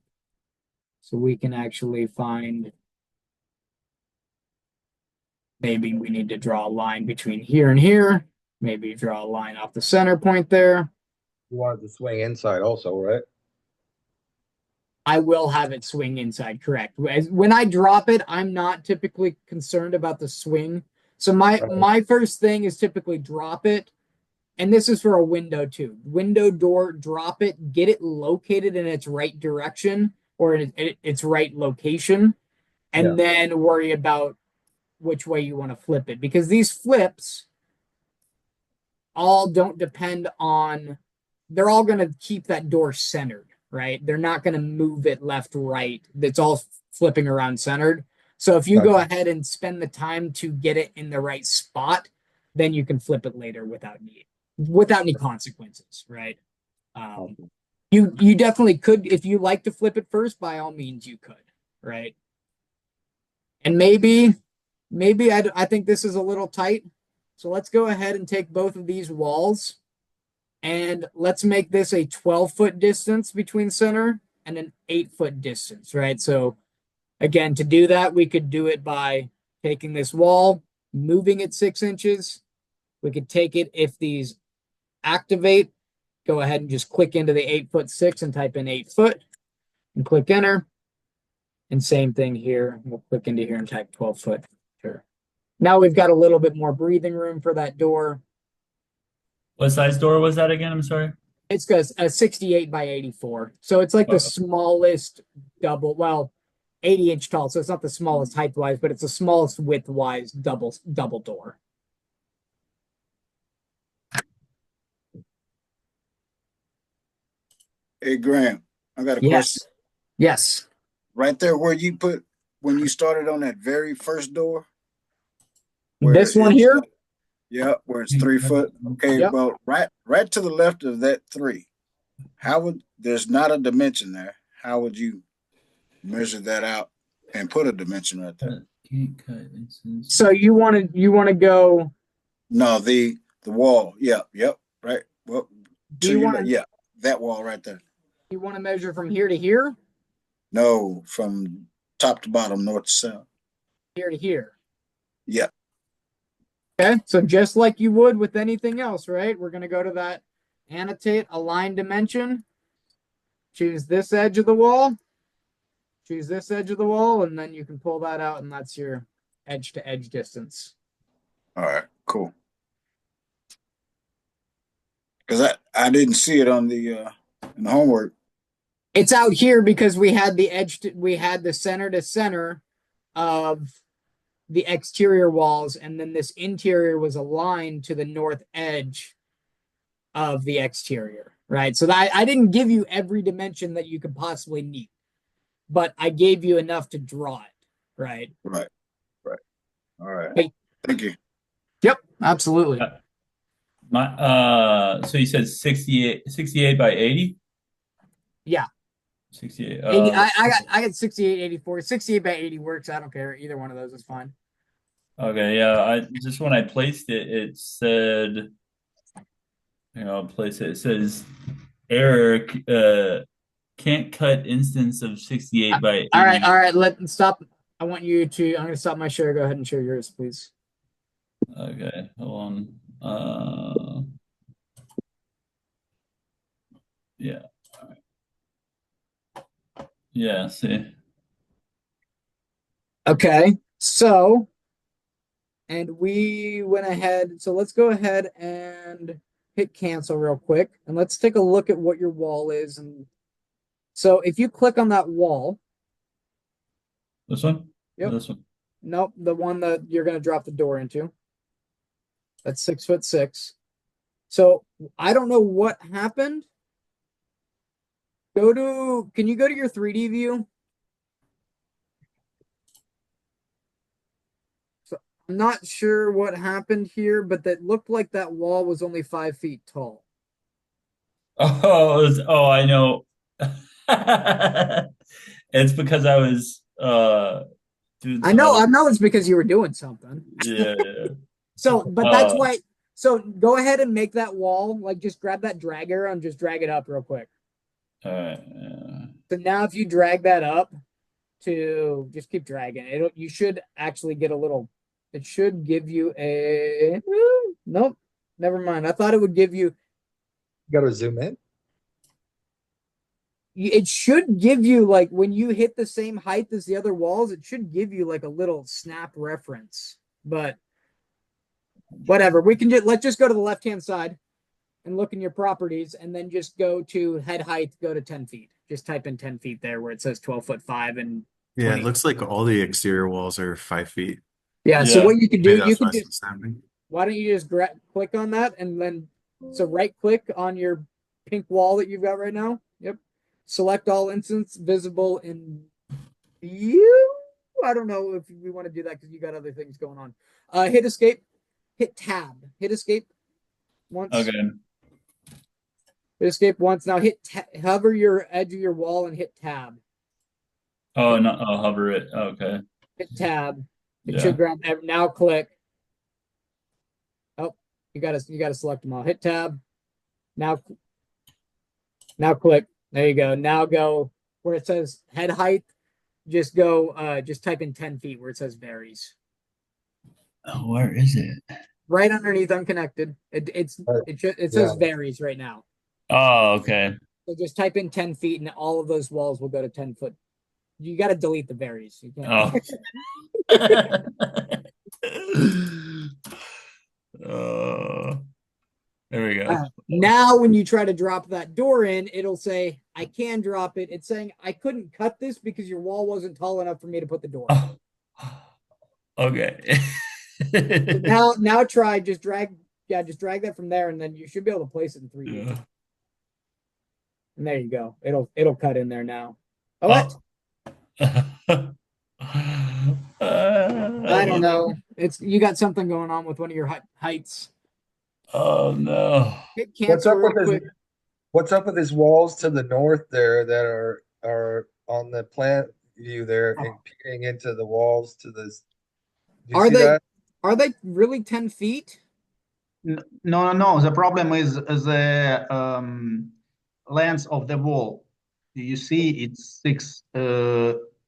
So we can actually find, maybe we need to draw a line between here and here. Maybe draw a line off the center point there. You wanted to swing inside also, right? I will have it swing inside, correct. When I drop it, I'm not typically concerned about the swing. So my first thing is typically drop it. And this is for a window too. Window, door, drop it, get it located in its right direction or in its right location, and then worry about which way you want to flip it. Because these flips all don't depend on, they're all going to keep that door centered, right? They're not going to move it left, right. It's all flipping around centered. So if you go ahead and spend the time to get it in the right spot, then you can flip it later without any consequences, right? You definitely could, if you like to flip it first, by all means you could, right? And maybe I think this is a little tight. So let's go ahead and take both of these walls and let's make this a 12-foot distance between center and an 8-foot distance, right? So again, to do that, we could do it by taking this wall, moving it 6 inches. We could take it, if these activate, go ahead and just click into the 8'6" and type in 8 foot and click enter. And same thing here. We'll click into here and type 12 foot. Sure. Now we've got a little bit more breathing room for that door. What size door was that again? I'm sorry. It's because a 68 by 84. So it's like the Oh. smallest double, well, 80-inch tall. So it's not the smallest height wise, but it's the smallest width wise double door. Hey, Graham, I got a question. Yes. Yes. Right there where you put when you started on that very first door. where This one it's- here? Yeah, where it's 3 foot. Okay, Yep. well, right to the left of that 3. There's not a dimension there. How would you measure that out and put a dimension right there? Can't cut instance. So you want to go, No, the wall. Yep. Right. Well, do you want to, yeah, that wall right there. you want to measure from here to here? No, from top to bottom, north to south. Here to here. Yeah. Okay, so just like you would with anything else, right? We're going to go to that annotate align dimension, choose this edge of the wall, choose this edge of the wall, and then you can pull that out, and that's your edge to edge distance. All right. Cool. Because I didn't see it on the in the homework. It's out here because we had the we had the center to center of the exterior walls, and then this interior was aligned to the north edge of the exterior, right? So that I didn't give you every dimension that you could possibly need, but I gave you enough to draw it, right? Right. All right. Hey. Thank you. Yep, absolutely. So you said 68 by 80? Yeah. 68. 80, I got 68, 84. 68 by 80 works. I don't care. Either one of those is fine. Okay, yeah. I just when I placed it, it said, place it. It says error. Can't cut instance of 68 by 80. All right. Let's stop. I want you to. I'm going to stop my share. Go ahead and share yours, please. Okay, hold on. Yeah. All right. Yeah. See. Okay. So, and we went ahead. So let's go ahead and hit cancel real quick, and let's take a look at what your wall is. And so, if you click on that wall, This one. Yep. This one. nope, the one that you're going to drop the door into. That's 6'6". So I don't know what happened. Can you go to your 3D view? So I'm not sure what happened here, but that looked like that wall was only 5 feet tall. Oh, I know. It's because I was doing I some know other- it's because you were doing something. Yeah. So, but that's why. So go ahead and make that wall, like just grab that drag arrow and just drag it up real quick. All right. Yeah. So now if you drag that up to just keep dragging it, you should actually get a little, it should give you a, nope, never mind. I thought it would give you, You gotta zoom in. it should give you like when you hit the same height as the other walls, it should give you like a little snap reference, but whatever. Let's just go to the left-hand side and look in your properties and then just go to head height, go to 10 feet. Just type in 10 feet there where it says 12'5" and Yeah, 20. it looks like all the exterior walls are 5 feet. yeah. So Yeah. what you could Maybe do, that's you why could it's just, snapping. why don't you just click on that and then, so right click on your pink wall that you've got right now. Yep. Select all instance visible in view. I don't know if we want to do that because you got other things going on. Hit escape, hit tab, hit escape once. Okay. Hit escape once. Now hover your edge of your wall and hit tab. Oh, no. I'll hover it. Okay. Hit tab. It Yeah. should grab. Now click. Oh, you gotta select them all. Hit tab. Now click. There you go. Now go where it says head height. Just go. Just type in 10 feet where it says varies. Oh, where is it? Right underneath unconnected. It says Yeah. varies right now. Oh, okay. So just type in 10 feet and all of those walls will go to 10 foot. You got to delete the varies. You can't. Oh. There we go. Now, when you try to drop that door in, it'll say, I can drop it. It's saying, I couldn't cut this because your wall wasn't tall enough for me to put the door. Oh, okay. So now try, just drag that from there, and then you should be able to place it in 3D. Yeah. And there you go. It'll cut in there now. Oh, what? I don't know. You got something going on with one of your heights. Oh no. Hit What's cancel up real with quick. What's up with his walls to the north there that are on the plant view there impeding into the walls to this? Do you Are see they that? are they really 10 feet? No. The problem is the length of the wall. You see, it's 6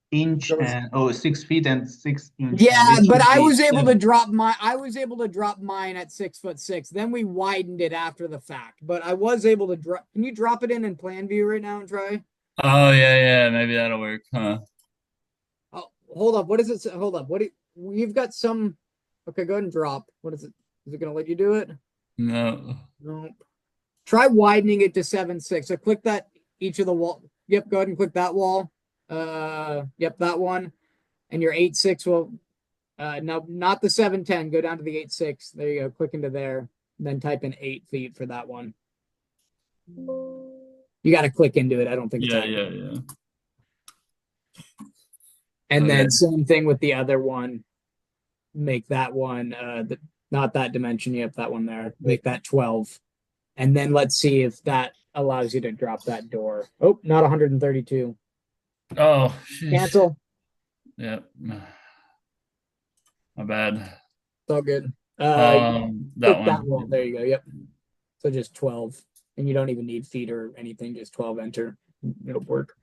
inch So it's- and 6 feet and 6 inch. Yeah, and it but should I be was able to 7. drop mine at 6'6". Then we widened it after the fact. But I was able to drop. Can you drop it in plan view right now and try? Oh yeah, maybe that'll work, huh? Oh, hold up. What is it? Hold up. You've got some. Okay, go ahead and drop. What is it? Is it gonna let you do it? No. Nope. Try widening it to 7'6". So click that each of the wall. Yep, go ahead and click that wall. Yep, that one. And your 8'6" will no, not the 7'10". Go down to the 8'6". There you go. Click into there. Then type in 8 feet for that one. You got to click into it. I don't think it's Yeah, all. yeah. And Okay. then same thing with the other one. Make that one not that dimension. Yep, that one there. Make that 12. And then let's see if that allows you to drop that door. Oh, not 132. Oh, jeez. Cancel. Yep. My bad. It's all good. That Click one. that wall. There you go. Yep. So just 12. And you don't even need feet or anything. Just 12 enter. It'll work.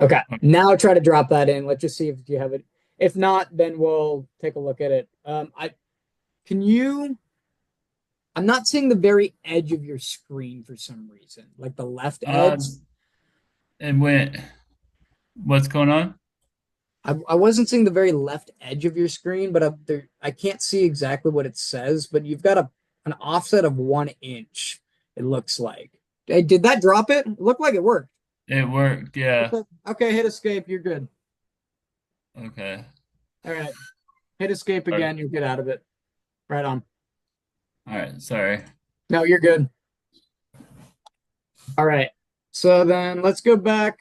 Okay. Now try to drop that in. Let's just see if you have it. If not, then we'll take a look at it. I'm not seeing the very edge of your screen for some reason. Like the left edge. And what's going on? I wasn't seeing the very left edge of your screen, but I can't see exactly what it says, but you've got an offset of 1 inch, it looks like. Hey, did that drop it? It looked like it worked. It worked, yeah. Okay, hit escape. You're good. Okay. All right. Hit escape again. You'll get out of it. Right on. All right, sorry. No, you're good. All right. So then let's go back.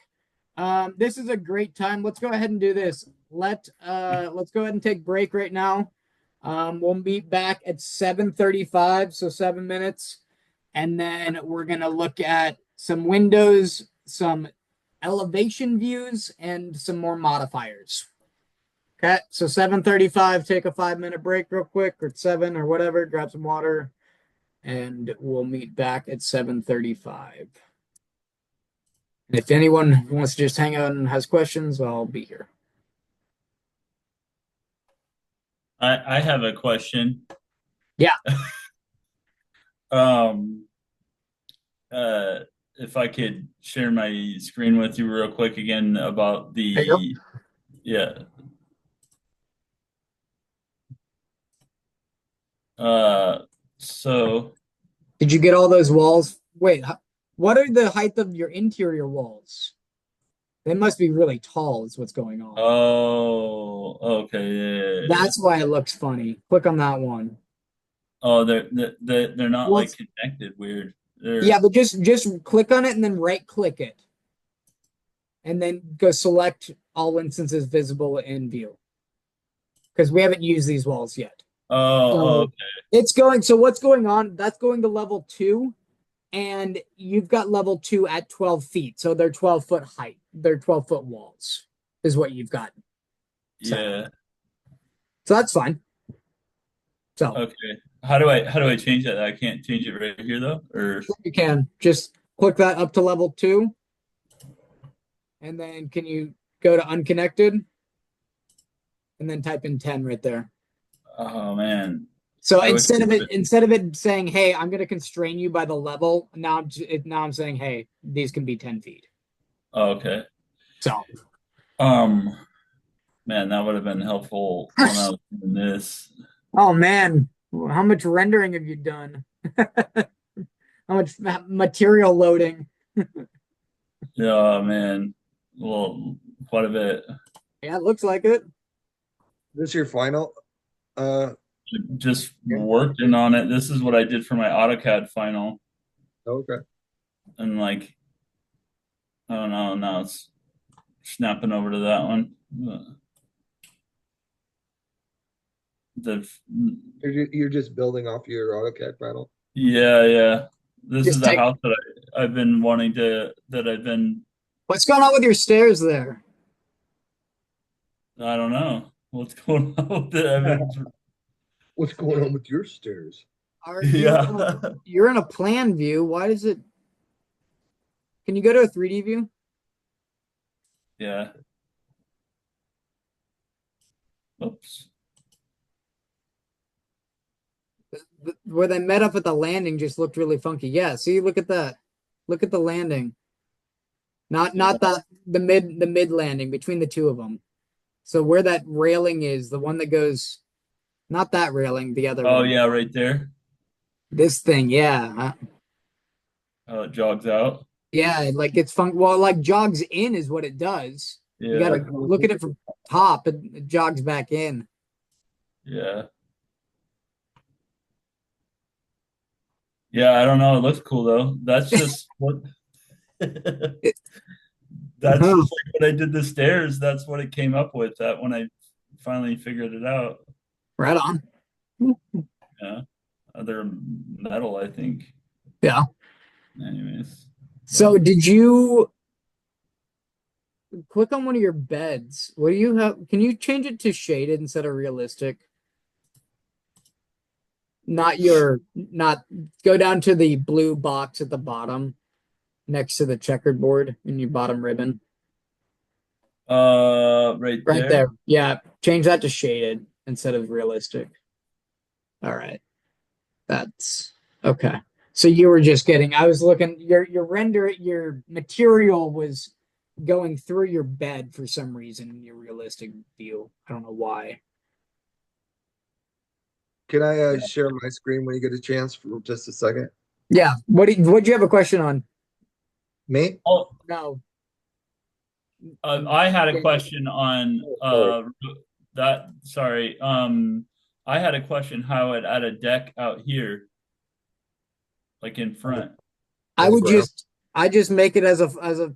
This is a great time. Let's go ahead and do this. Let's go ahead and take break right now. We'll meet back at 7:35, so 7 minutes. And then we're gonna look at some windows, some elevation views, and some more modifiers. Okay, so 7:35, take a 5-minute break real quick, or 7 or whatever, grab some water, and we'll meet back at 7:35. And if anyone wants to just hang out and has questions, I'll be here. I have a question. Yeah. If I could share my screen with you real quick again about There you yeah. So Did you get all those walls? Wait, what are the height of your interior walls? They must be really tall, is what's going on. oh, okay, yeah. That's why it looks funny. Click on that one. Oh, they're not Well, like connected weird. Yeah, but just click on it and then right click it. And then go select all instances visible in view. Because we haven't used these walls yet. Oh, okay. It's going, so what's going on? That's going to level 2. And you've got level 2 at 12 feet. So they're 12-foot height. They're 12-foot walls, is what you've got. Yeah. So that's fine. So Okay. How do I change that? I can't change it right here though, or you can just click that up to level 2. And then can you go to unconnected? And then type in 10 right there. oh man. So I wish instead of it saying, "Hey, I'm going to constrain you by the level," now I'm saying, "Hey, these can be 10 feet." Oh, okay. So Man, that would have been helpful when I was doing this. oh man, How much rendering have you done? How much material loading? Yeah, man. Well, quite a bit. Yeah, it looks like it. This your final? Uh, Just Yeah. working on it. This is what I did for my AutoCAD final, okay. and like, I don't know. Now it's snapping over to that one. The You're just building off your AutoCAD panel. Yeah, yeah. This is Just the take. house that I've been wanting to, that I've been, What's going on with your stairs there? I don't know what's going on with it. I've been, What's going on with your stairs? Are you? yeah. You're in a plan view. Why does it? Can you go to a 3D view? Yeah. Oops. Where they met up at the landing just looked really funky. Yeah. See, look at that. Look at the landing. Not the mid landing between the two of them. So where that railing is, the one that goes, not that railing, the other Oh one. yeah, right there. This thing, yeah. Oh, it jogs out. Yeah, like it's fun. Well, like jogs in is what it does. You Yeah, gotta look at it from top, and it jogs back in. yeah, yeah. I don't know. It looks cool though. That's just what. That's Uh-huh. just like when I did the stairs. That's what it came up with. That when I finally figured it out. Right on. Yeah, they're metal, I think. Yeah. Anyways, So did you click on one of your beds? What do you have? Can you change it to shaded instead of realistic? Not go down to the blue box at the bottom next to the checkered board in your bottom ribbon. right Right there. there. Yeah. Change that to shaded instead of realistic. All right. That's okay. So you were just getting, I was looking, your material was going through your bed for some reason in your realistic view. I don't know why. Can I share my screen when you get a chance for just a second? Yeah. What do you have a question on? Me? Oh, No. I had a question on Sorry. that. Sorry. I had a question how it add a deck out here, like in front. I On the would ground. I just make it as a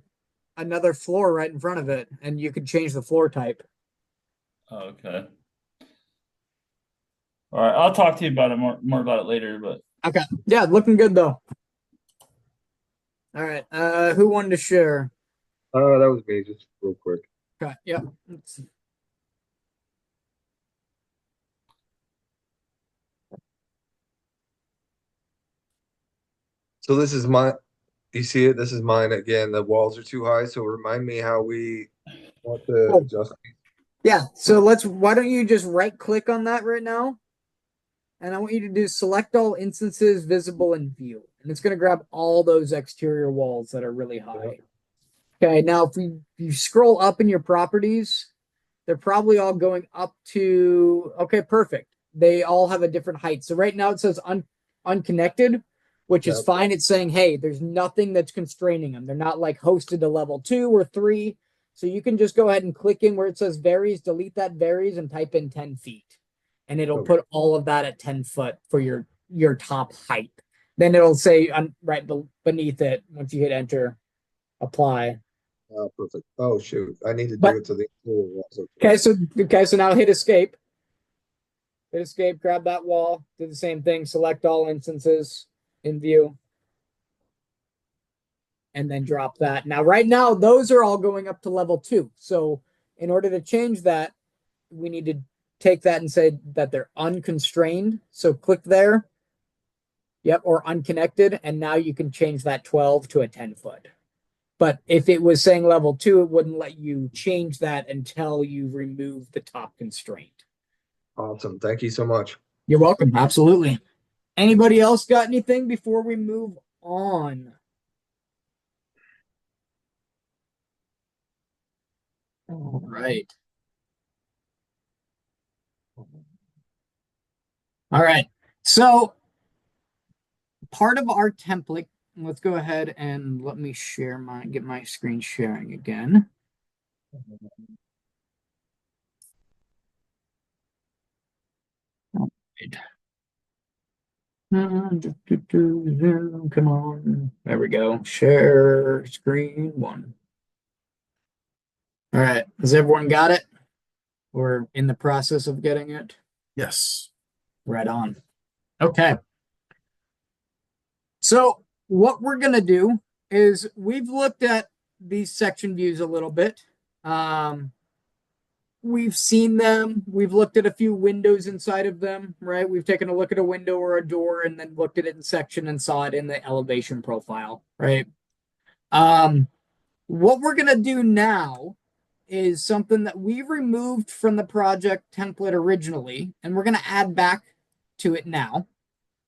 another floor right in front of it, and you could change the floor type. Oh, okay. All right. I'll talk to you about it more about it later. But Okay. Yeah, looking good though. All right. Who wanted to share? That was me, just real quick. Okay. Yeah. Let's see. So this is my, you see it? This is mine again. The walls are too high, so remind me how we want to Oh, adjust. yeah. So why don't you just right click on that right now? And I want you to do select all instances visible in view. And it's going to grab all those exterior walls that are really high. Okay. Now, if you scroll up in your properties, they're probably all going up to, okay, perfect. They all have a different height. So right now it says unconnected, which is Yep. fine. It's saying, hey, there's nothing that's constraining them. They're not like hosted to level 2 or 3. So you can just go ahead and click in where it says varies, delete that varies, and type in 10 feet. And it'll Okay. put all of that at 10 foot for your top height. Then it'll say right beneath it, once you hit enter, apply. Perfect. Oh shoot, I need to But do it to the interior walls. okay, so now hit escape. Hit escape, grab that wall, do the same thing, select all instances in view, and then drop that. Now, right now, those are all going up to level 2. So in order to change that, we need to take that and say that they're unconstrained. So click there. Yep, or unconnected. And now you can change that 12 to a 10 foot. But if it was saying level 2, it wouldn't let you change that until you remove the top constraint. Awesome. Thank you so much. You're welcome. Absolutely. Anybody else got anything before we move on? All right. All right. So part of our template, let's go ahead and let me share get my screen sharing again. Come on. There we go. Share screen one. All right. Has everyone got it? We're in the process of getting it. Yes. Right on. Okay. So what we're going to do is we've looked at these section views a little bit. We've seen them. We've looked at a few windows inside of them, right? We've taken a look at a window or a door and then looked at it in section and saw it in the elevation profile, right? What we're going to do now is something that we removed from the project template originally, and we're going to add back to it now.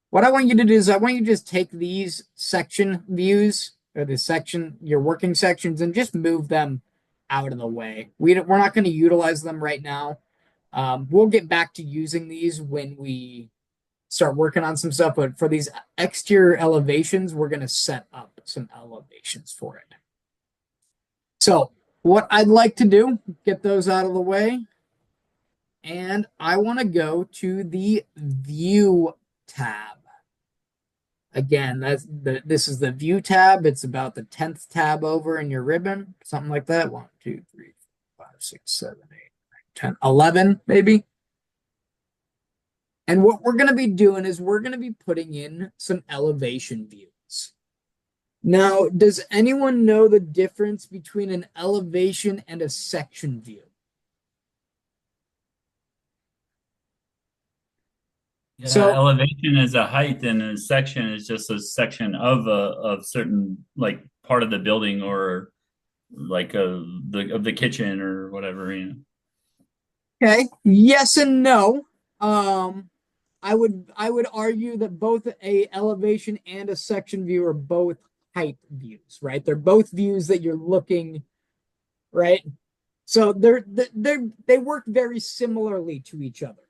What I want you to do is I want you to just take these section views or the section, your working sections, and just move them out of the way. We're not going to utilize them right now. We'll get back to using these when we start working on some stuff, but for these exterior elevations, we're going to set up some elevations for it. So what I'd like to do, get those out of the way, and I want to go to the View tab. Again, this is the View tab. It's about the 10th tab over in your ribbon, something like that. 1, 2, 3, 4, 5, 6, 7, 8, 9, 10, 11, maybe. And what we're going to be doing is we're going to be putting in some elevation views. Now, does anyone know the difference between an elevation and a section view? Yeah, So- elevation is a height, and a section is just a section of a certain like part of the building or like of the kitchen or whatever, you know. Okay, yes and no. I would argue that both a elevation and a section view are both height views, right? They're both views that you're looking, right? So they work very similarly to each other.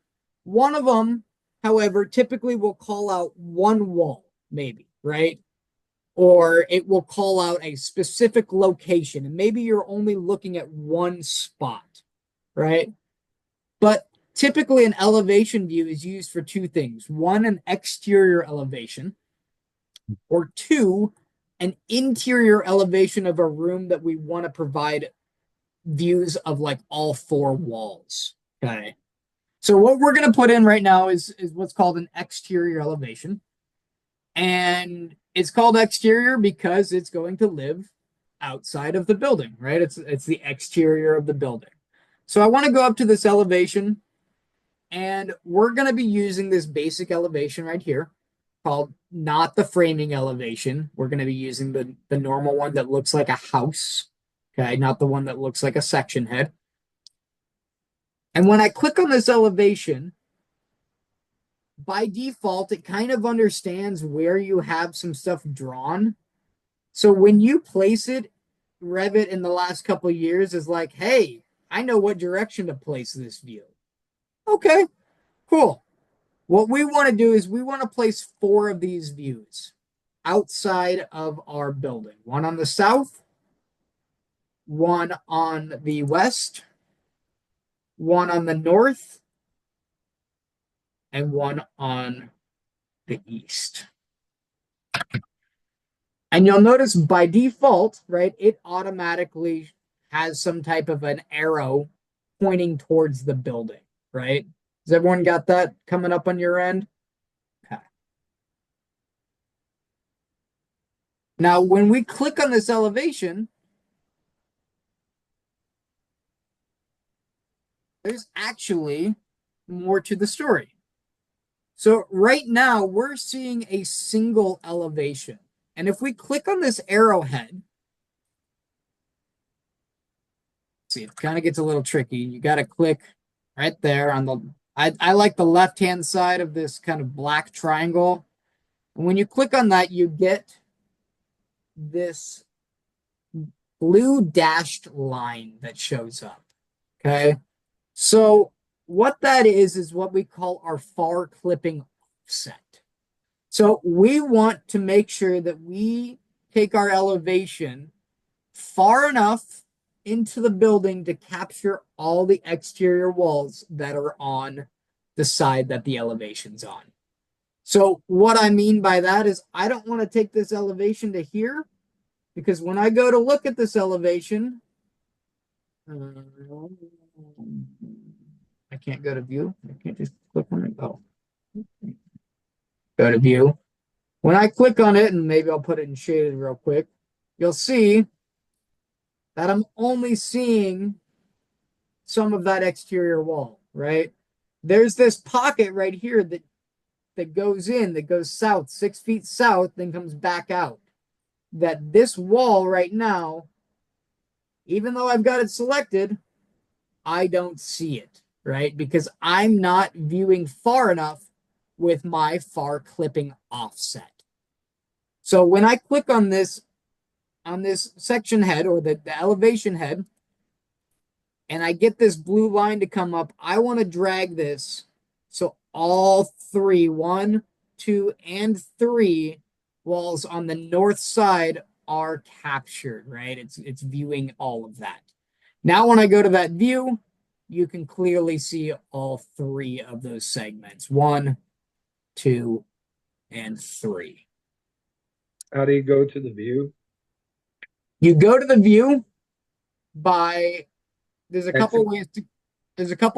One of them, however, typically will call out one wall, maybe, right? Or it will call out a specific location, and maybe you're only looking at one spot, right? But typically, an elevation view is used for two things. One, an exterior elevation, or two, an interior elevation of a room that we want to provide views of like all four walls. Okay. So what we're going to put in right now is what's called an exterior elevation. And it's called exterior because it's going to live outside of the building, right? It's the exterior of the building. So I want to go up to this elevation, and we're going to be using this basic elevation right here called not the framing elevation. We're going to be using the normal one that looks like a house. Okay, not the one that looks like a section head. And when I click on this elevation, by default, it kind of understands where you have some stuff drawn. So when you place it, Revit in the last couple of years is like, hey, I know what direction to place this view. Okay, cool. What we want to do is we want to place 4 of these views outside of our building. One on the south, one on the west, one on the north, and one on the east. And you'll notice by default, right, it automatically has some type of an arrow pointing towards the building, right? Has everyone got that coming up on your end? Okay. Now, when we click on this elevation, there's actually more to the story. So right now we're seeing a single elevation. And if we click on this arrowhead, see, it kind of gets a little tricky. You got to click right there on the, I like the left-hand side of this kind of black triangle. And when you click on that, you get this blue dashed line that shows up. Okay. So what that is what we call our far clipping offset. So we want to make sure that we take our elevation far enough into the building to capture all the exterior walls that are on the side that the elevation's on. So what I mean by that is I don't want to take this elevation to here, because when I go to look at this elevation, I can't go to view. I can't just click on it. Oh, go to view. When I click on it, and maybe I'll put it in shaded real quick, you'll see that I'm only seeing some of that exterior wall, right? There's this pocket right here that goes in, that goes south, 6 feet south, then comes back out. That this wall right now, even though I've got it selected, I don't see it, right? Because I'm not viewing far enough with my far clipping offset. So when I click on this section head, or the elevation head, and I get this blue line to come up, I want to drag this so all three, 1, 2, and 3 walls on the north side are captured, right? It's viewing all of that. Now when I go to that view, you can clearly see all 3 of those segments, 1, 2, and 3. How do you go to the view? You go to the view by there's a couple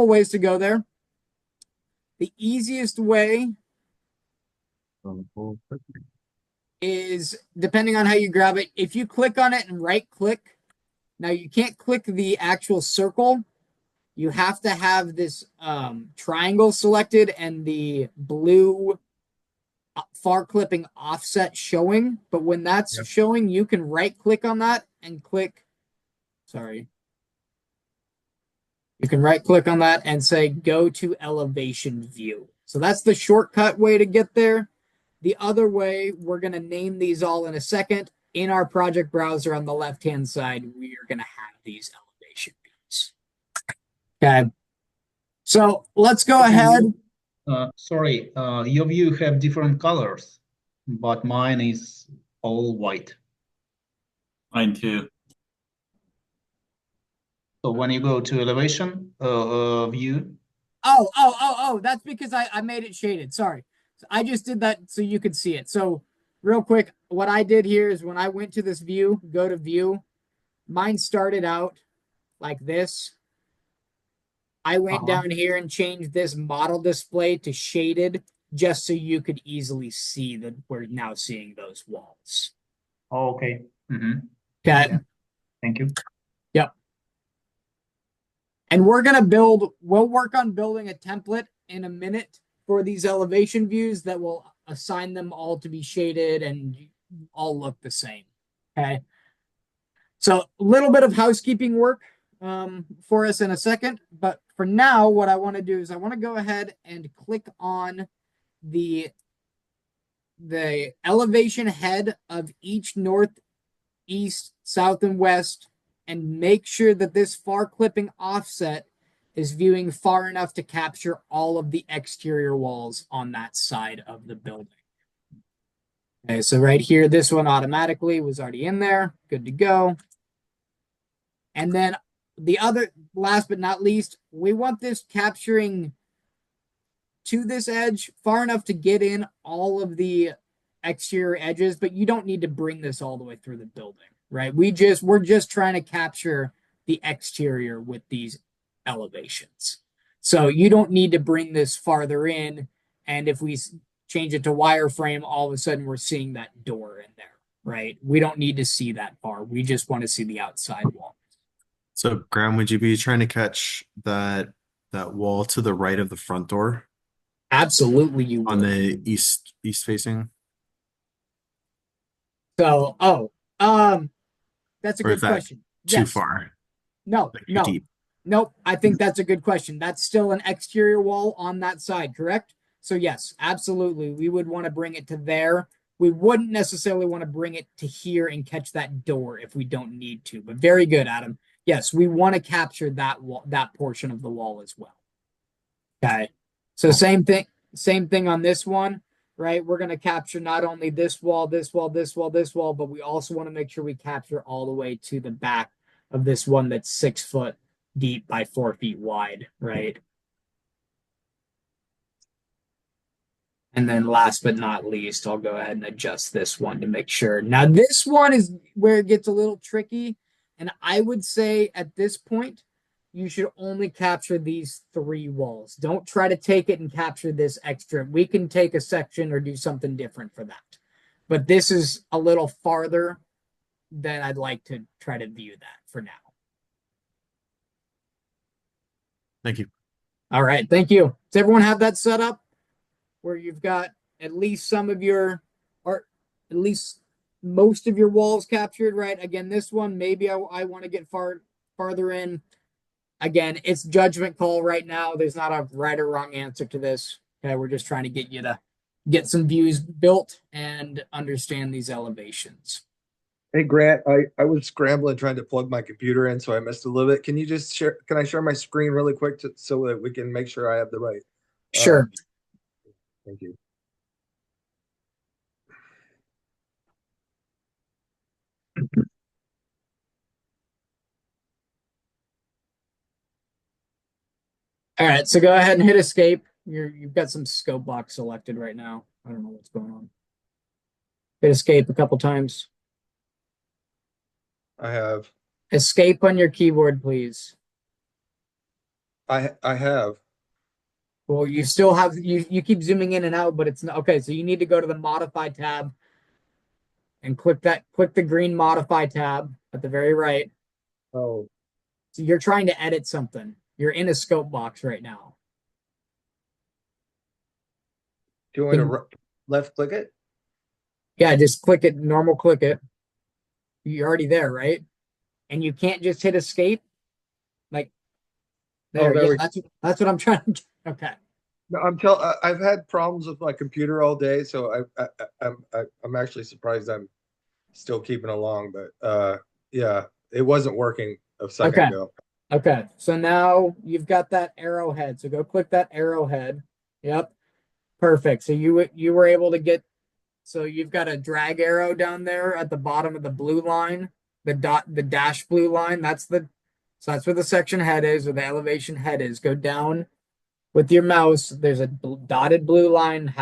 ways to go there. The easiest way is, depending on how you grab it, if you click on it and right click, now you can't click the actual circle. You have to have this triangle selected and the blue far clipping offset showing. But when that's showing, you can right click on that and click, sorry. You can right click on that and say, go to elevation view. So that's the shortcut way to get there. The other way, we're going to name these all in a second. In our project browser on the left-hand side, we are going to have these elevation views. Okay. So let's go ahead. Sorry, your view have different colors, but mine is all white. Mine too. So when you go to elevation view, Oh, that's because I made it shaded. Sorry. I just did that so you could see it. So real quick, what I did here is when I went to this view, go to view, mine started out like this. I went down here and changed this model display to shaded just so you could easily see that we're now seeing those walls. oh, okay. Okay. Yeah. Thank you. Yep. And we'll work on building a template in a minute for these elevation views that will assign them all to be shaded and all look the same. Okay. So a little bit of housekeeping work for us in a second, but for now, what I want to do is I want to go ahead and click on the elevation head of each north, east, south, and west, and make sure that this far clipping offset is viewing far enough to capture all of the exterior walls on that side of the building. Okay, so right here, this one automatically was already in there. Good to go. And then the other, last but not least, we want this capturing to this edge far enough to get in all of the exterior edges, but you don't need to bring this all the way through the building, right? We're just trying to capture the exterior with these elevations. So you don't need to bring this farther in. And if we change it to wireframe, all of a sudden we're seeing that door in there, right? We don't need to see that far. We just want to see the outside wall. So, Graham, would you be trying to catch that wall to the right of the front door Absolutely, you on would. the east facing? So, that's a Or good is that question. too Yes. far? No, Like too no, deep? nope. I think that's a good question. That's still an exterior wall on that side, correct? So yes, absolutely. We would want to bring it to there. We wouldn't necessarily want to bring it to here and catch that door if we don't need to. But very good, Adam. Yes, we want to capture that wall, that portion of the wall as well. Okay. So same thing. same thing on this one, right? We're going to capture not only this wall, this wall, this wall, this wall, but we also want to make sure we capture all the way to the back of this one that's 6 foot deep by 4 feet wide, right? And then last but not least, I'll go ahead and adjust this one to make sure. Now, this one is where it gets a little tricky. And I would say at this point, you should only capture these 3 walls. Don't try to take it and capture this extra. We can take a section or do something different for that. But this is a little farther than I'd like to try to view that for now. Thank you. All right, thank you. Does everyone have that set up where you've got at least some of your, or at least most of your walls captured, right? Again, this one, maybe I want to get farther in. Again, it's judgment call right now. There's not a right or wrong answer to this. Okay, we're just trying to get you to get some views built and understand these elevations. Hey Grant, I was scrambling trying to plug my computer in, so I missed a little bit. Can you just share? Can I share my screen really quick so that we can make sure I have the right? Sure. Thank you. All right, so go ahead and hit escape. You've got some scope box selected right now. I don't know what's going on. Hit escape a couple times. I have. Escape on your keyboard, please. I have. Well, you still have you keep zooming in and out, but it's not okay. So you need to go to the modify tab and click the green modify tab at the very right. Oh, So you're trying to edit something. You're in a scope box right now. do you want to left click it? Yeah, just click it, normal click it. You're already there, right? And you can't just hit escape. Like there, there yeah, we- that's what I'm trying to. Okay. No, I've had problems with my computer all day, so I'm actually surprised I'm still keeping along. But yeah, it wasn't working a second Okay. ago. Okay, so now you've got that arrowhead. So go click that arrowhead. Yep. Perfect. So you were able to get, so you've got a drag arrow down there at the bottom of the blue line, the dash blue line. So that's where the section head is, or the elevation head is. Go down with your mouse. There's a dotted blue line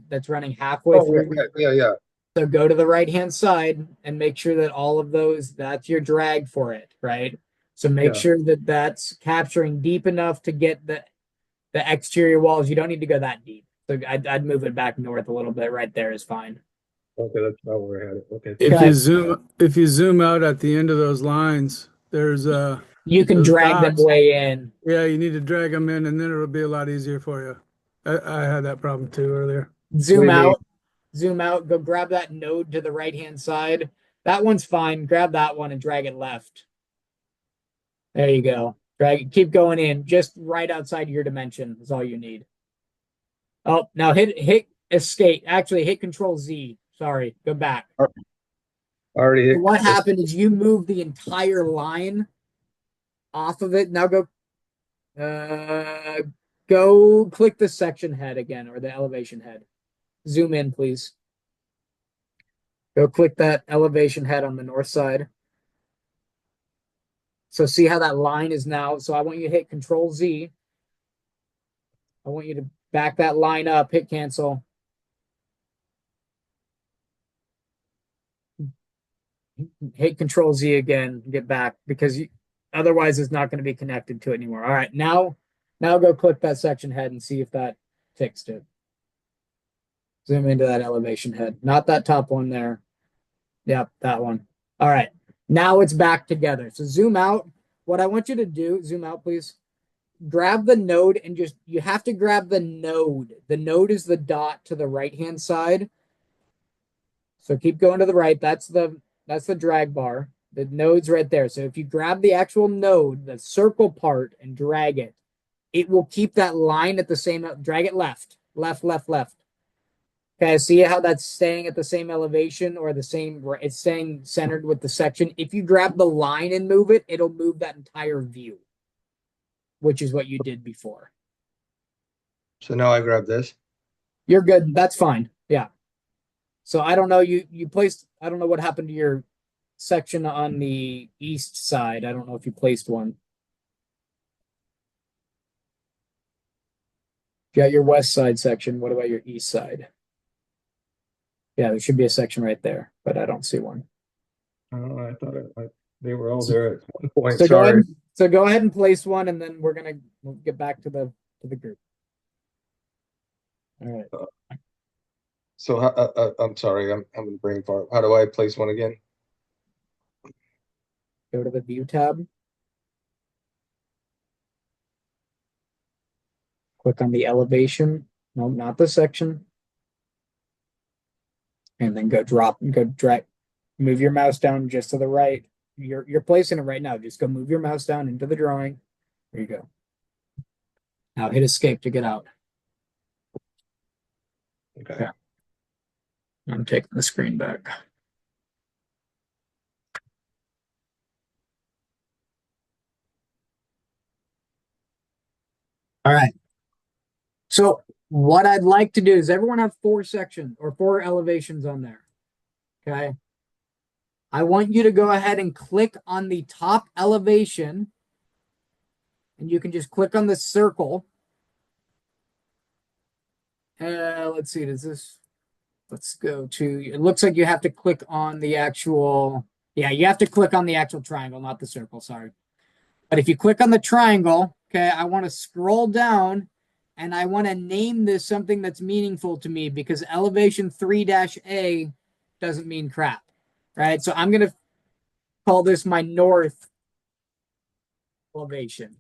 that's running halfway Oh, through. yeah. So go to the right-hand side and make sure that all of those, that's your drag for it, right? So make Yeah. sure that that's capturing deep enough to get the exterior walls. You don't need to go that deep. So I'd move it back north a little bit. Right there is fine. Okay, that's not where I had it. Okay. If you zoom out at the end of those lines, there's You can those drag them dots. way in. Yeah, you need to drag them in, and then it'll be a lot easier for you. I had that problem too earlier. Zoom What do you mean? out. Zoom out. Go grab that node to the right-hand side. That one's fine. Grab that one and drag it left. There you go. Keep going in. Just right outside your dimension is all you need. Oh, now hit escape. Actually, hit Control Z. Sorry, go back. Already hit. What happened is you moved the entire line off of it. Now go click the section head again, or the elevation head. Zoom in, please. Go click that elevation head on the north side. So see how that line is now. So I want you to hit Control Z. I want you to back that line up, hit cancel. Hit Control Z again, get back, because otherwise it's not going to be connected to it anymore. All right, now go click that section head and see if that fixed it. Zoom into that elevation head, not that top one there. Yep, that one. All right, now it's back together. So zoom out. What I want you to do, zoom out, please. Grab the node and you have to grab the node. The node is the dot to the right-hand side. So keep going to the right. That's the drag bar. The node's right there. So if you grab the actual node, the circle part, and drag it, it will keep that line at the same, drag it left. Okay, see how that's staying at the same elevation or it's staying centered with the section. If you grab the line and move it, it'll move that entire view, which is what you did before. So now I grab this. You're good. That's fine. Yeah. So I don't know, you placed, I don't know what happened to your section on the east side. I don't know if you placed one. You got your west side section. What about your east side? Yeah, there should be a section right there, but I don't see one. Oh, I thought they were all there at one point. So go Sorry. ahead, so go ahead and place one, and then we'll get back to the group. All right. So I'm sorry, I'm in brain fart. How do I place one again? Go to the view tab. Click on the elevation. No, not the section. And then go drag, move your mouse down just to the right. You're placing it right now. Just go move your mouse down into the drawing. There you go. Now hit escape to get out. Okay. Yeah. I'm taking the screen back. All right. So what I'd like to do is everyone have 4 sections or 4 elevations on there. Okay. I want you to go ahead and click on the top elevation. And you can just click on the circle. Let's see, let's go to, it looks like you have to click on the actual, yeah, you have to click on the actual triangle, not the circle, sorry. But if you click on the triangle, okay, I want to scroll down and I want to name this something that's meaningful to me because elevation 3-A doesn't mean crap, right? So I'm going to call this my north elevation.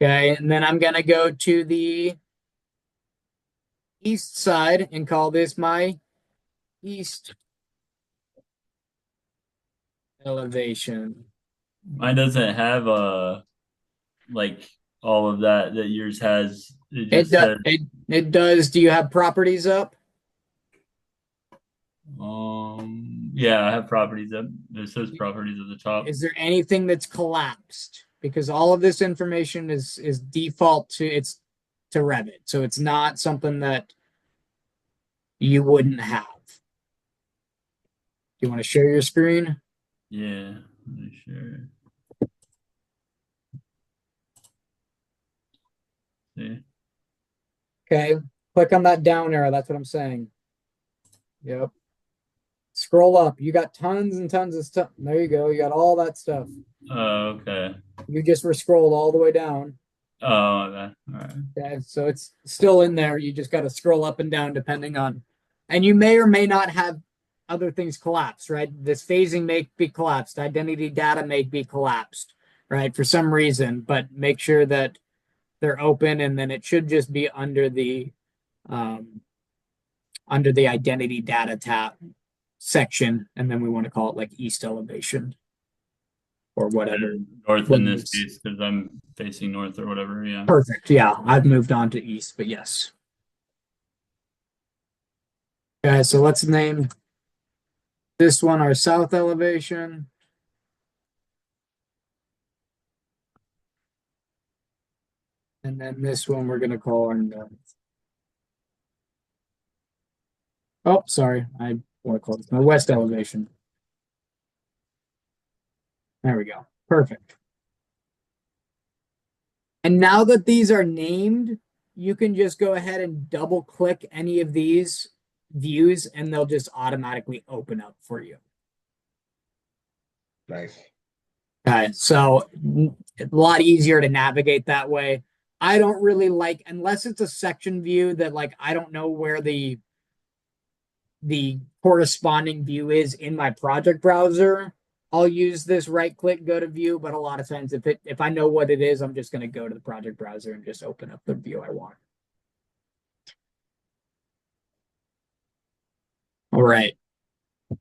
Okay, and then I'm going to go to the east side and call this my east elevation. Mine doesn't have like all of that yours has. It It just does. says It does. Do you have properties up? yeah, I have properties up. It says properties at the top. Is there anything that's collapsed? Because all of this information is default to Revit, so it's not something that you wouldn't have. Do you want to share your screen? Yeah, let me share. See. Okay, click on that down arrow. That's what I'm saying. Yep. Scroll up. You got tons and tons of stuff. There you go. You got all that stuff. Oh, okay. You just were scrolled all the way down. Oh, okay. All right. Okay, so it's still in there. You just got to scroll up and down depending on, and you may or may not have other things collapse, right? This phasing may be collapsed. Identity data may be collapsed, right? For some reason, but make sure that they're open, and then it should just be under the identity data tab section, and then we want to call it like east elevation or whatever. North in this case because I'm facing north or whatever. Yeah. Perfect. Yeah, I've moved on to east, but yes. Okay, so let's name this one our south elevation. And then this one we're going to call our north. Oh, sorry. I want to call this my west elevation. There we go. Perfect. And now that these are named, you can just go ahead and double click any of these views and they'll just automatically open up for you. Nice. Okay, so a lot easier to navigate that way. I don't really like, unless it's a section view that like I don't know where the corresponding view is in my project browser, I'll use this right click, go to view. But a lot of times if I know what it is, I'm just going to go to the project browser and just open up the view I want. All right.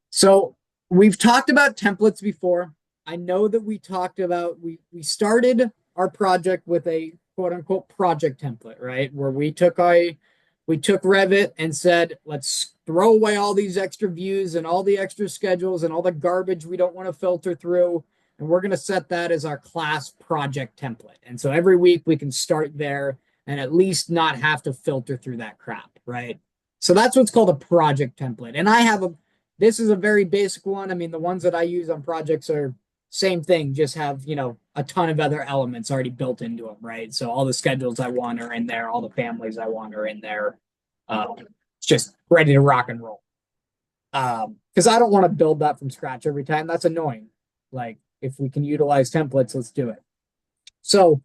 So we've talked about templates before. I know that we talked about, we started our project with a quote unquote project template, right? Where we took Revit and said, let's throw away all these extra views and all the extra schedules and all the garbage we don't want to filter through. And we're going to set that as our class project template. And so every week we can start there and at least not have to filter through that crap, right? So that's what's called a project template. And this is a very basic one. I mean, the ones that I use on projects are same thing, just have, a ton of other elements already built into them, right? So all the schedules I want are in there, all the families I want are in there. It's just ready to rock and roll. Because I don't want to build that from scratch every time. That's annoying. Like, if we can utilize templates, let's do it. So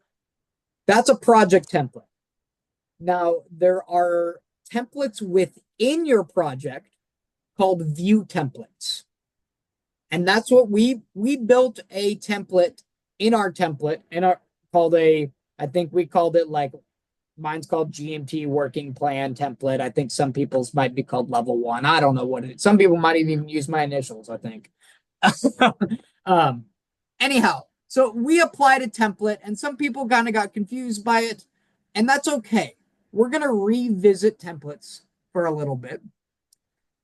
that's a project template. Now, there are templates within your project called view templates. And that's what we built a template in our template I think we called it mine's called GMT working plan template. I think some people's might be called level 1. I don't know what it is. Some people might even use my initials, I think. Anyhow, so we applied a template and some people kind of got confused by it, and that's okay. We're going to revisit templates for a little bit.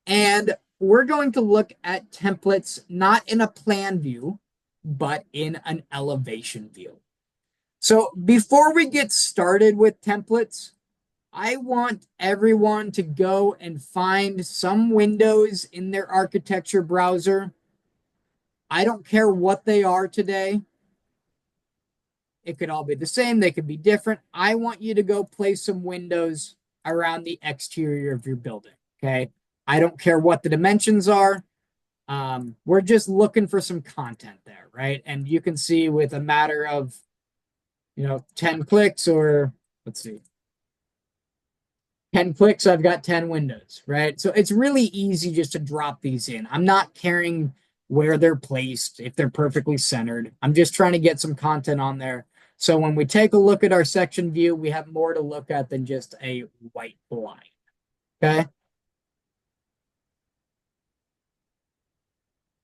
And we're going to look at templates not in a plan view, but in an elevation view. So before we get started with templates, I want everyone to go and find some windows in their architecture browser. I don't care what they are today. It could all be the same. They could be different. I want you to go place some windows around the exterior of your building. Okay. I don't care what the dimensions are. We're just looking for some content there, right? And you can see with a matter of, 10 clicks or let's see, 10 clicks, I've got 10 windows, right? So it's really easy just to drop these in. I'm not caring where they're placed, if they're perfectly centered. I'm just trying to get some content on there. So when we take a look at our section view, we have more to look at than just a white line. Okay.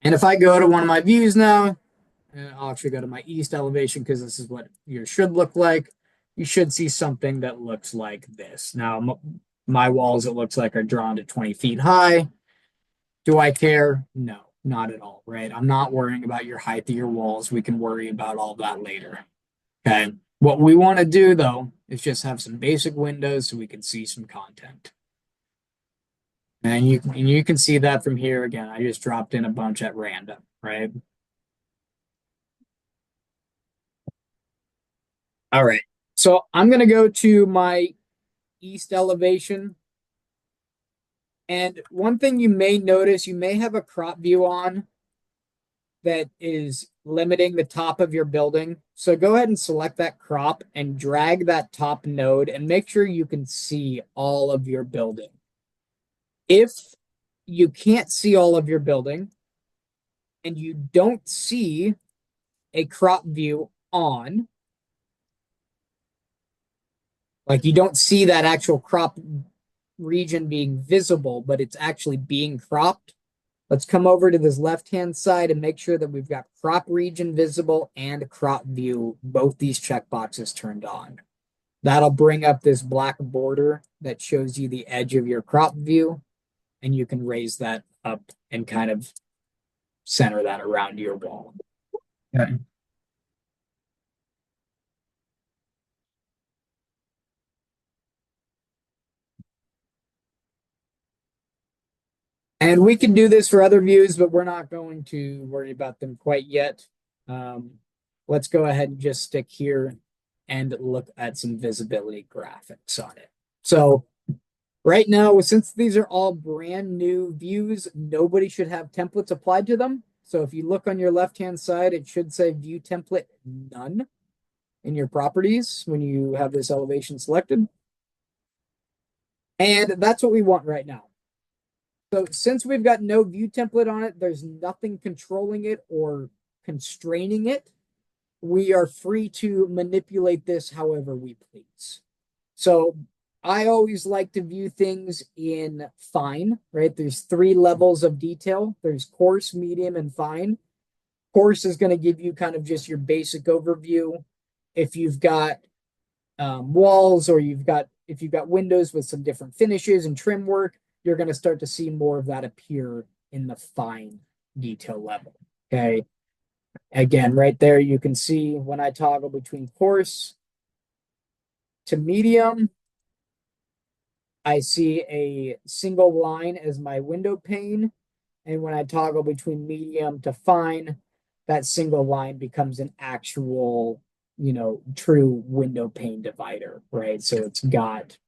And if I go to one of my views now, I'll actually go to my east elevation because this is what yours should look like. You should see something that looks like this. Now, my walls, it looks like, are drawn to 20 feet high. Do I care? No, not at all, right? I'm not worrying about your height of your walls. We can worry about all that later. Okay. What we want to do, though, is just have some basic windows so we can see some content. And you can see that from here again. I just dropped in a bunch at random, right? All right. So I'm going to go to my east elevation. And one thing you may notice, you may have a crop view on that is limiting the top of your building. So go ahead and select that crop and drag that top node and make sure you can see all of your building. If you can't see all of your building and you don't see a crop view on, like you don't see that actual crop region being visible, but it's actually being cropped. Let's come over to this left-hand side and make sure that we've got crop region visible and crop view, both these checkboxes turned on. That'll bring up this black border that shows you the edge of your crop view, and you can raise that up and kind of center that around your wall. Okay. And we can do this for other views, but we're not going to worry about them quite yet. Let's go ahead and just stick here and look at some visibility graphics on it. So right now, since these are all brand new views, nobody should have templates applied to them. So if you look on your left-hand side, it should say view template none in your properties when you have this elevation selected. And that's what we want right now. So since we've got no view template on it, there's nothing controlling it or constraining it. We are free to manipulate this however we please. So I always like to view things in fine, right? There's 3 levels of detail. There's coarse, medium, and fine. Coarse is going to give you kind of just your basic overview. If you've got walls or if you've got windows with some different finishes and trim work, you're going to start to see more of that appear in the fine detail level. Okay. Again, right there, you can see when I toggle between coarse to medium, I see a single line as my window pane. And when I toggle between medium to fine, that single line becomes an actual, true window pane divider, right? So it's got,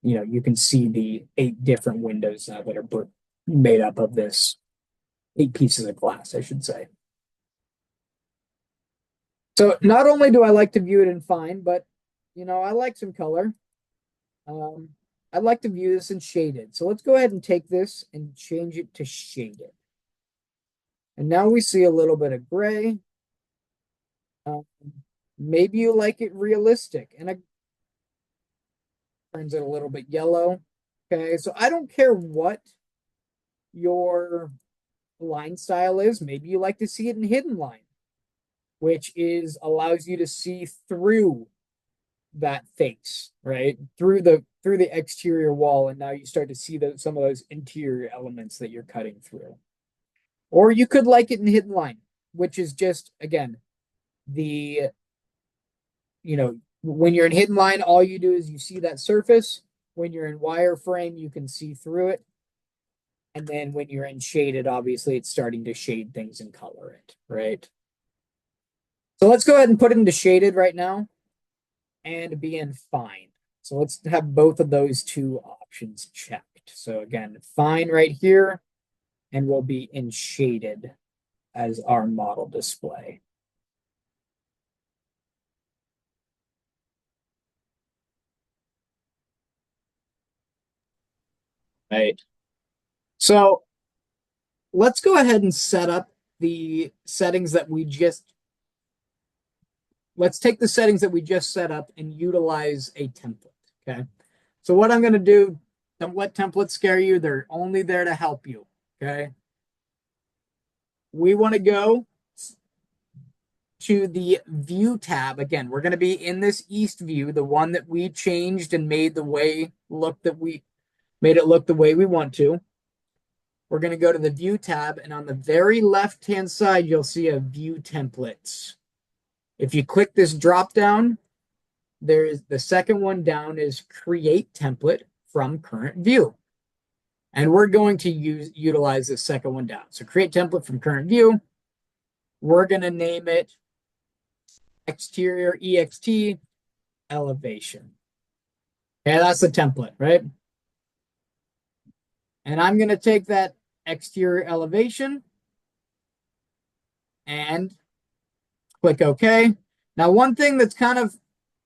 you can see the 8 different windows now that are made up of this 8 pieces of glass, I should say. So not only do I like to view it in fine, but I like some color. I'd like to view this in shaded. So let's go ahead and take this and change it to shaded. And now we see a little bit of gray. Maybe you like it realistic, and it turns it a little bit yellow. Okay, so I don't care what your line style is. Maybe you like to see it in hidden line, which allows you to see through that face, right? Through the exterior wall, and now you start to see some of those interior elements that you're cutting through. Or you could like it in hidden line, which is just, again, when you're in hidden line, all you do is you see that surface. When you're in wireframe, you can see through it. And then when you're in shaded, obviously it's starting to shade things and color it, right? So let's go ahead and put it into shaded right now and be in fine. So let's have both of those 2 options checked. So again, fine right here, and we'll be in shaded as our model display. Right. So let's go ahead and set up the settings that let's take the settings that we just set up and utilize a template. Okay. So what I'm going to do, don't let templates scare you. They're only there to help you. Okay. We want to go to the view tab. Again, we're going to be in this east view, the one that we changed and made it look the way we want to. We're going to go to the view tab, and on the very left-hand side, you'll see a view templates. If you click this drop down, there's the second one down is create template from current view. And we're going to utilize the second one down. So create template from current view. We're going to name it exterior EXT elevation. Okay, that's the template, right? And I'm going to take that exterior elevation and click OK. Now, one thing that's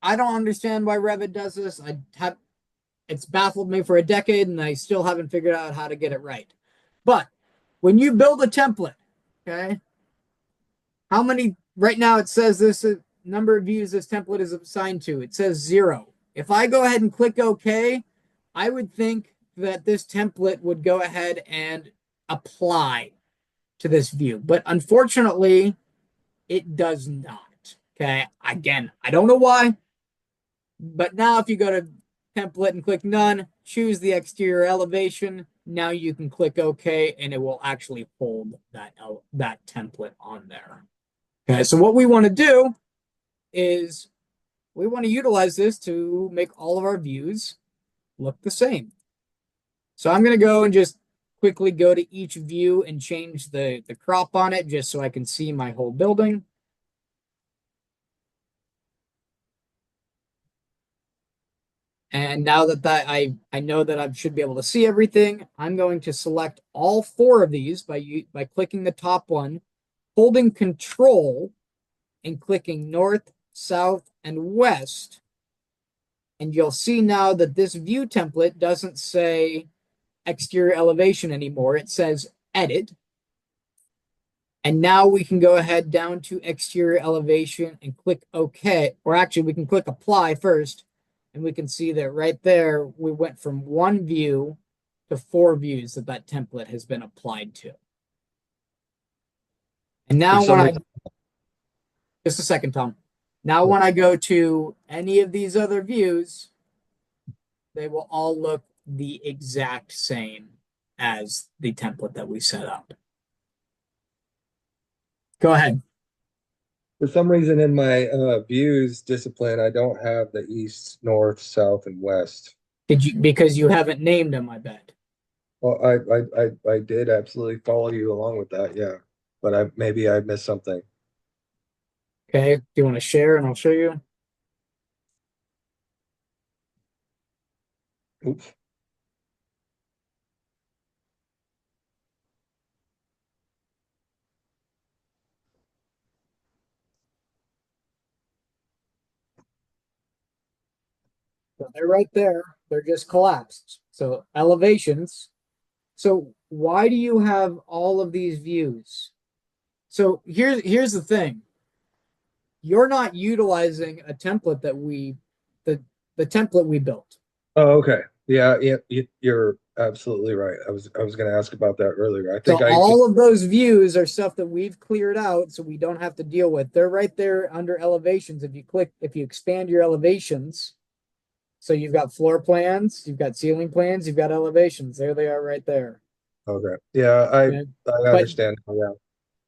I don't understand why Revit does this. It's baffled me for a decade, and I still haven't figured out how to get it right. But when you build a template, okay, right now it says this number of views this template is assigned to. It says 0. If I go ahead and click OK, I would think that this template would go ahead and apply to this view. But unfortunately, it does not. Okay. Again, I don't know why. But now if you go to template and click none, choose the exterior elevation. Now you can click OK, and it will actually hold that template on there. Okay, so what we want to do is we want to utilize this to make all of our views look the same. So I'm going to go and just quickly go to each view and change the crop on it just so I can see my whole building. And now that I know that I should be able to see everything, I'm going to select all 4 of these by clicking the top one, holding Control, and clicking North, South, and West. And you'll see now that this view template doesn't say exterior elevation anymore. It says Edit. And now we can go ahead down to exterior elevation and click OK. Or actually, we can click Apply first. And we can see that right there, we went from 1 view to 4 views that template has been applied to. And now just a second, Tom. Now when I go to any of these other views, they will all look the exact same as the template that we set up. Go ahead. For some reason in my views discipline, I don't have the east, north, south, and west. Because you haven't named them, I bet. Well, I did absolutely follow you along with that, yeah. But maybe I missed something. Okay. Do you want to share and I'll show you? Oops. So they're right there. They're just collapsed. So elevations. So why do you have all of these views? So here's the thing. You're not utilizing a template that the template we built. Oh, okay. Yeah, you're absolutely right. I was going to ask about that earlier. I So think I just all of those views are stuff that we've cleared out so we don't have to deal with. They're right there under elevations. If you expand your elevations, so you've got floor plans, you've got ceiling plans, you've got elevations. There they are right there. okay. Yeah, Okay. I understand. Yeah.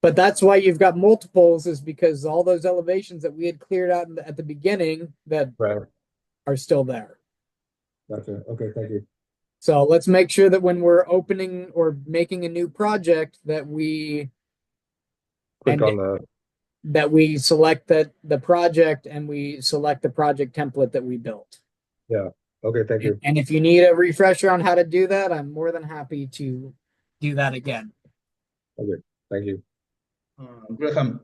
But that's why you've got multiples, is because all those elevations that we had cleared out at the beginning that Right. are still there. Gotcha. Okay, thank you. So let's make sure that when we're opening or making a new project that we Click and on the select the project and we select the project template that we built. yeah. Okay, thank you. And if you need a refresher on how to do that, I'm more than happy to do that again. Okay, thank you. Graham,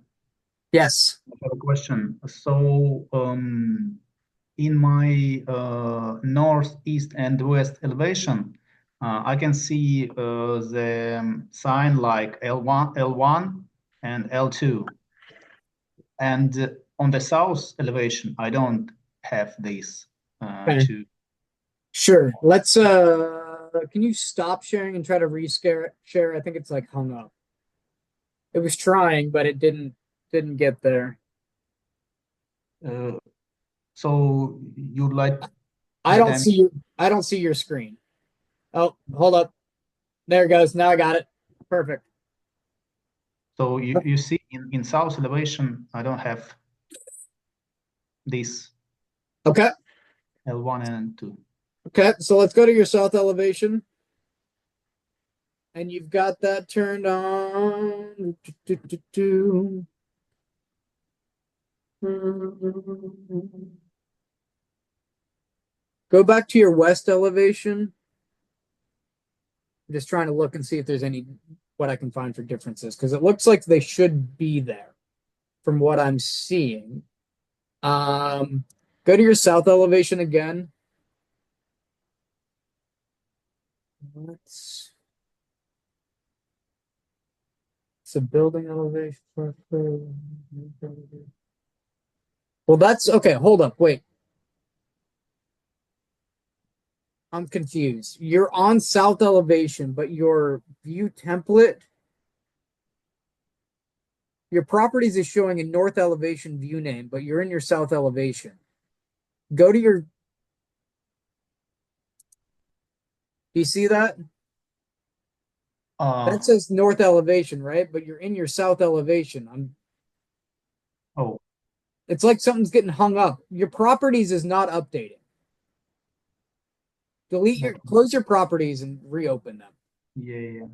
Yes. I have a question. So, in my north, east, and west elevation, I can see the sign like L1 and L2. And on the south elevation, I don't have these Okay. two. Sure. Let's can you stop sharing and try to share? I think it's like hung up. It was trying, but it didn't get there. So you'd like I that don't see your screen. Oh, hold up. There it goes. Now I got it. Perfect. So you see in south elevation, I don't have this Okay. L1 and 2. Okay. So let's go to your south elevation. And you've got that turned on. Go back to your west elevation. I'm just trying to look and see if there's what I can find for differences, because it looks like they should be there from what I'm seeing. Go to your south elevation again. It's a building elevation. Well, that's okay. Hold up. Wait. I'm confused. You're on south elevation, but your view template, your properties is showing a north elevation view name, but you're in your south elevation. Go to your. Do you see that? That says north elevation, right? But you're in your south elevation. Oh, It's like something's getting hung up. Your properties is not updating. Close your properties and reopen them. yeah.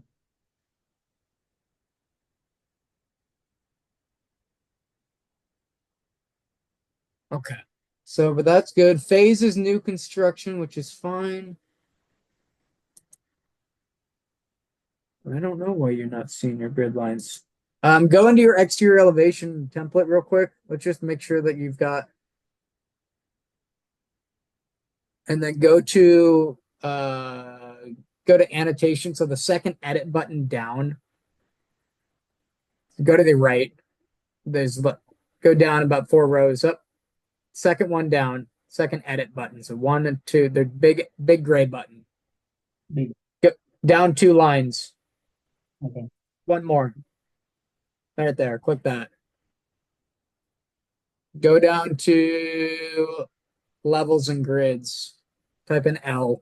Okay. So, but that's good. Phase is new construction, which is fine. I don't know why you're not seeing your grid lines. Go into your exterior elevation template real quick. Let's just make sure that you've got, and then go to annotation. So the second edit button down. Go to the right. Go down about 4 rows up. Second one down. Second edit button. So 1 and 2. They're big gray button. Big. Go down 2 lines. Okay. One more. Right there. Click that. Go down to levels and grids. Type in L.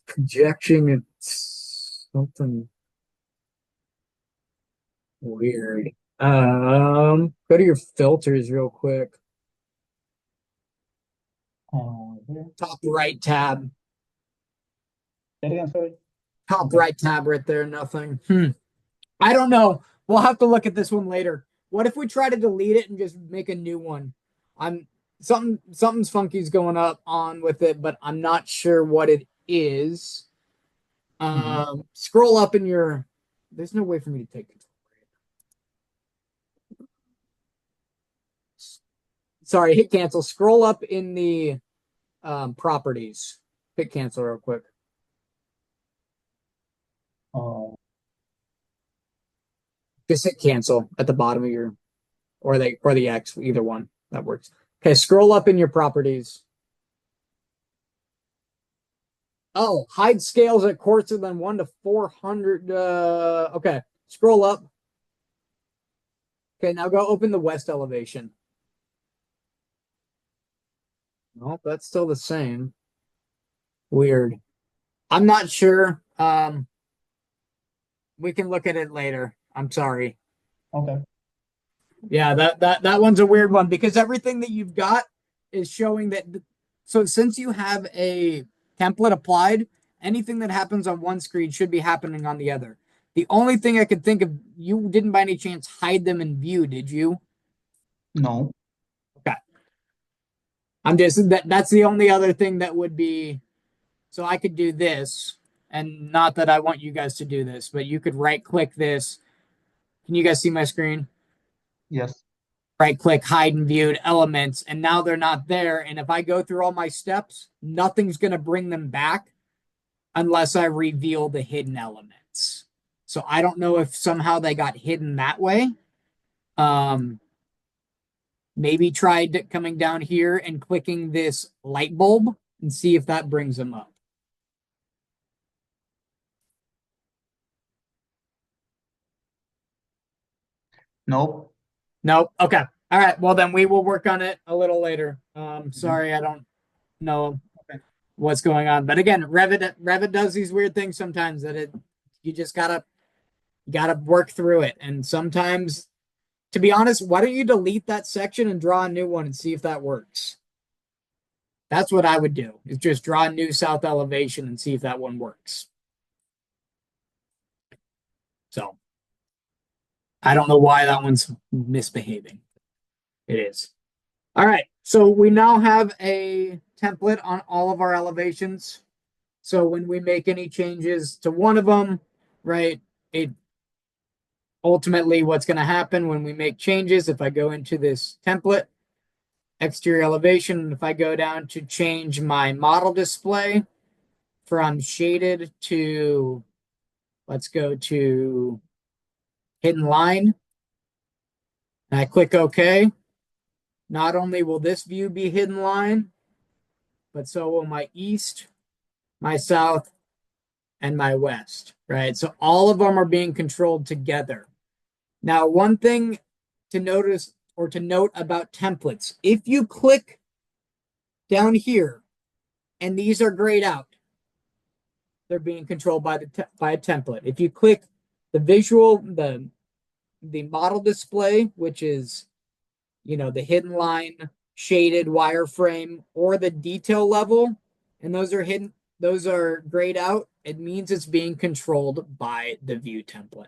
Projection. It's something. Weird. Go to your filters real quick. Here. Top right tab. Say it again, sorry. Top Okay. right tab right there. Nothing. I don't know. We'll have to look at this one later. What if we try to delete it and just make a new one? I'm something's funky's going up on with it, but I'm not sure what it is. Scroll up in your. There's no way for me to take control. Sorry, hit cancel. Scroll up in the properties. Hit cancel real quick. Oh, Just hit cancel at the bottom of your, or the X, either one. That works. Okay, scroll up in your properties. Oh, hide scales at coarser than 1 to 400. Okay, scroll up. Okay, now go open the west elevation. Nope, that's still the same. Weird. I'm not sure. We can look at it later. I'm sorry. okay. Yeah, that one's a weird one because everything that you've got is showing that. So since you have a template applied, anything that happens on one screen should be happening on the other. The only thing I could think of, you didn't by any chance hide them in view, did you? No. Okay. I'm just that's the only other thing that would be. So I could do this, and not that I want you guys to do this, but you could right click this. Can you guys see my screen? Yes. Right click, hide and viewed elements, and now they're not there. And if I go through all my steps, nothing's going to bring them back unless I reveal the hidden elements. So I don't know if somehow they got hidden that way. Maybe tried coming down here and clicking this light bulb and see if that brings them up. Nope. Nope. Okay. All right. Well, then we will work on it a little later. Sorry, I don't know what's going on, but again, Revit does these weird things sometimes that you just gotta work through it, and sometimes, to be honest, why don't you delete that section and draw a new one and see if that works? That's what I would do. Is just draw a new south elevation and see if that one works. So I don't know why that one's misbehaving. It is. All right. So we now have a template on all of our elevations. So when we make any changes to one of them, right, it ultimately what's going to happen when we make changes, if I go into this template, exterior elevation, if I go down to change my model display from shaded to, let's go to hidden line, and I click OK, not only will this view be hidden line, but so will my east, my south, and my west, right? So all of them are being controlled together. Now, one thing to notice or to note about templates, if you click down here and these are grayed out, they're being controlled by by a template. If you click the visual, the model display, which is, you know, the hidden line, shaded wireframe, or the detail level, and those are hidden, those are grayed out, it means it's being controlled by the view template.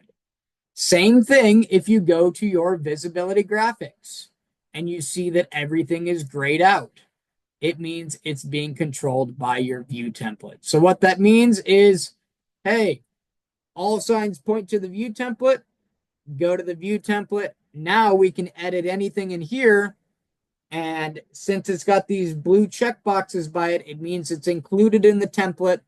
Same thing if you go to your visibility graphics and you see that everything is grayed out. It means it's being controlled by your view template. So what that means is, hey, all signs point to the view template. Go to the view template. Now we can edit anything in here. And since it's got these blue check boxes by it, it means it's included in the template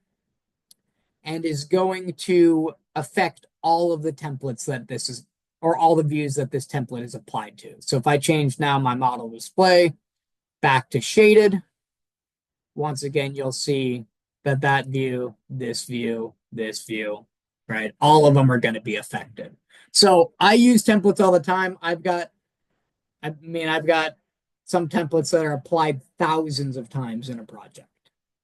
and is going to affect all of the templates that this is, or all the views that this template is applied to. So if I change now my model display back to shaded, once again, you'll see that that view, this view, this view, right? All of them are going to be affected. So I use templates all the time. I've got some templates that are applied thousands of times in a project.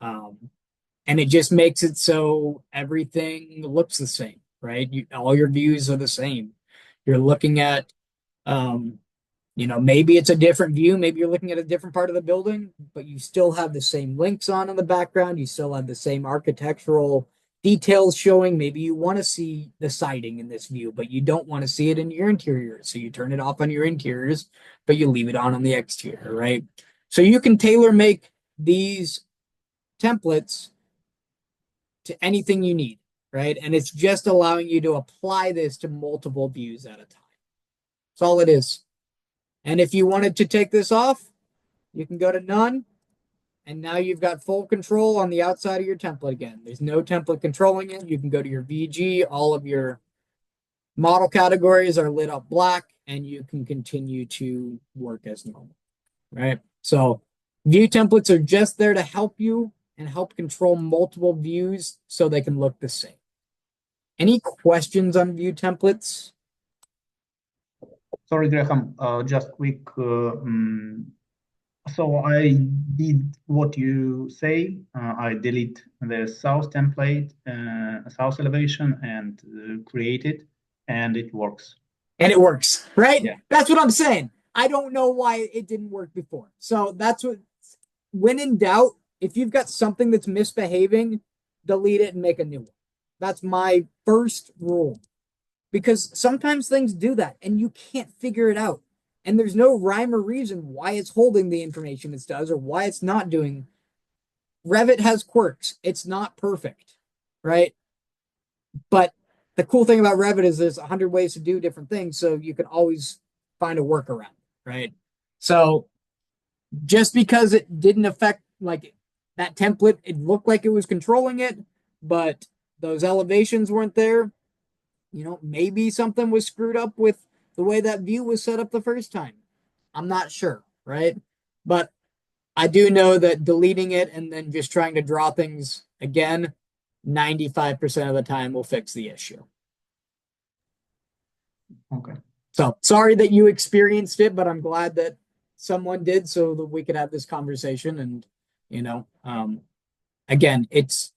And it just makes it so everything looks the same, right? All your views are the same. You're looking at, maybe it's a different view. Maybe you're looking at a different part of the building, but you still have the same links on in the background. You still have the same architectural details showing. Maybe you want to see the siding in this view, but you don't want to see it in your interior. So you turn it off on your interiors, but you leave it on the exterior, right? So you can tailor make these templates to anything you need, right? And it's just allowing you to apply this to multiple views at a time. That's all it is. And if you wanted to take this off, you can go to none. And now you've got full control on the outside of your template again. There's no template controlling it. You can go to your VG. All of your model categories are lit up black, and you can continue to work as normal, right? So view templates are just there to help you and help control multiple views so they can look the same. Any questions on view templates? Sorry, Graham, just quick. So I did what you say. I delete the south template, south elevation, and create it, and it works. And it works, right? Yeah. That's what I'm saying. I don't know why it didn't work before. So that's what, when in doubt, if you've got something that's misbehaving, delete it and make a new one. That's my first rule. Because sometimes things do that and you can't figure it out. And there's no rhyme or reason why it's holding the information it does or why it's not doing. Revit has quirks. It's not perfect, right? But the cool thing about Revit is there's 100 ways to do different things, so you can always find a workaround, right? So just because it didn't affect like that template, it looked like it was controlling it, but those elevations weren't there. Maybe something was screwed up with the way that view was set up the first time. I'm not sure, right? But I do know that deleting it and then just trying to draw things again, 95% of the time will fix the issue. Okay. So sorry that you experienced it, but I'm glad that someone did so that we could have this conversation. And, again, it's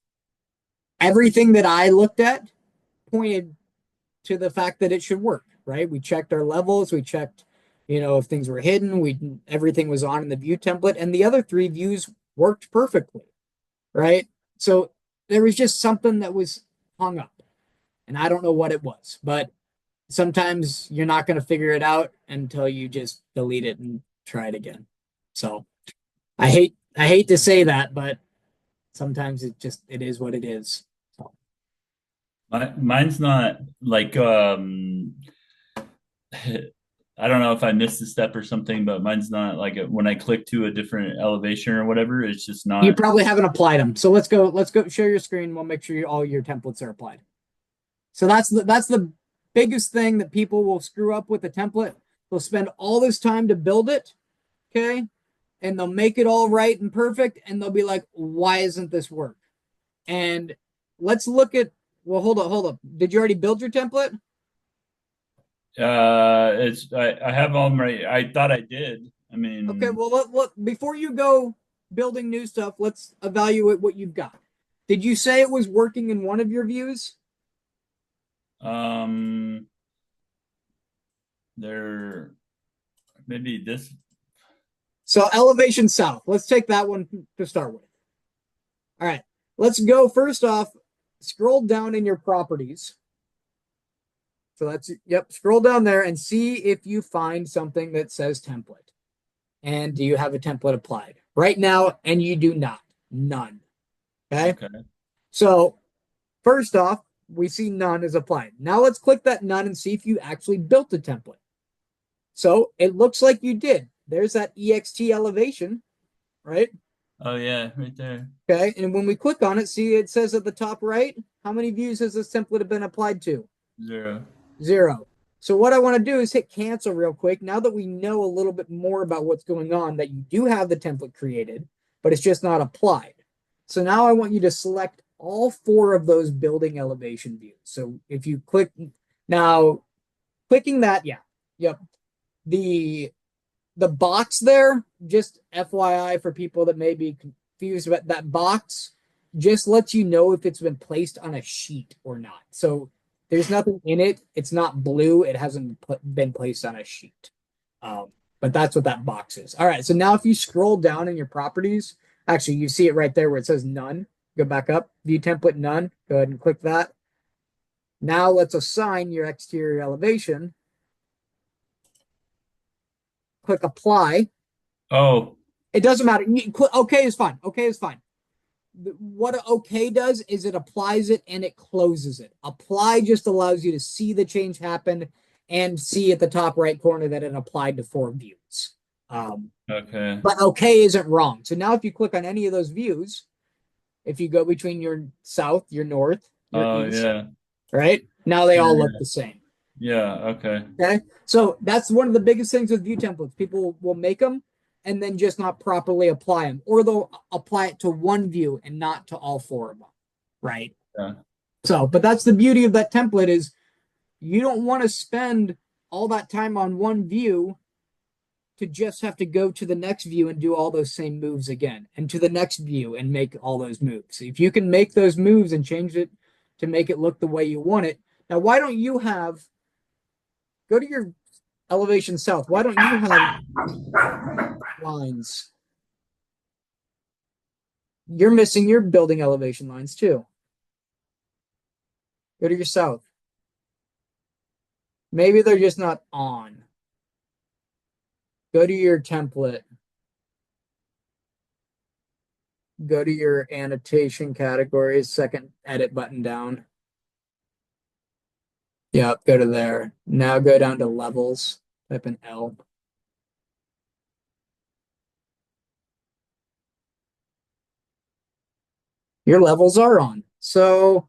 everything that I looked at pointed to the fact that it should work, right? We checked our levels, we checked, if things were hidden, everything was on in the view template, and the other 3 views worked perfectly, right? So there was just something that was hung up, and I don't know what it was, but sometimes you're not going to figure it out until you just delete it and try it again. So I hate to say that, but sometimes it is what it is. So. Mine's not like I don't know if I missed a step or something, but mine's not like when I click to a different elevation or whatever, it's just not. You probably haven't applied them. So let's go share your screen. We'll make sure all your templates are applied. So that's the biggest thing that people will screw up with the template. They'll spend all this time to build it, okay? And they'll make it all right and perfect, and they'll be like, why isn't this work? And let's look at, well, hold up. Did you already build your template? I have all my, I thought I did. I mean, okay, well, look, before you go building new stuff, let's evaluate what you've got. Did you say it was working in one of your views? there, maybe this. So elevation south, let's take that one to start with. All right, let's go first off, scroll down in your properties. So that's, yep, scroll down there and see if you find something that says template. And do you have a template applied? Right now, and you do not. None. Okay? So first off, we see none is applied. Now let's click that none and see if you actually built a template. So it looks like you did. There's that EXT elevation, right? Oh yeah, right there. Okay, and when we click on it, see it says at the top right, how many views has this template been applied to? 0. 0. So what I want to do is hit cancel real quick. Now that we know a little bit more about what's going on, that you do have the template created, but it's just not applied. So now I want you to select all 4 of those building elevation views. So if you click now, clicking that, yeah, yep. The box there, just FYI for people that may be confused about that box, just lets you know if it's been placed on a sheet or not. So there's nothing in it. It's not blue. It hasn't been placed on a sheet. But that's what that box is. All right. So now if you scroll down in your properties, actually you see it right there where it says none. Go back up, view template none. Go ahead and click that. Now let's assign your exterior elevation. Click apply. Oh, It doesn't matter. Okay is fine. Okay is fine. What OK does is it applies it and it closes it. Apply just allows you to see the change happen and see at the top right corner that it applied to 4 views. okay. But OK isn't wrong. So now if you click on any of those views, if you go between your south, your north, your Oh, east, yeah. right? Now they all Yeah, look the same. Yeah, okay. Okay. So that's one of the biggest things with view templates. People will make them and then just not properly apply them, or they'll apply it to one view and not to all 4 of them. Right. Yeah. So, but that's the beauty of that template is you don't want to spend all that time on one view to just have to go to the next view and do all those same moves again, and to the next view and make all those moves. If you can make those moves and change it to make it look the way you want it. Now, why don't you go to your elevation south? Why don't you have lines? You're missing your building elevation lines too. Go to your south. Maybe they're just not on. Go to your template. Go to your annotation categories, second edit button down. Yep, go to there. Now go down to levels, type in L. Your levels are on. So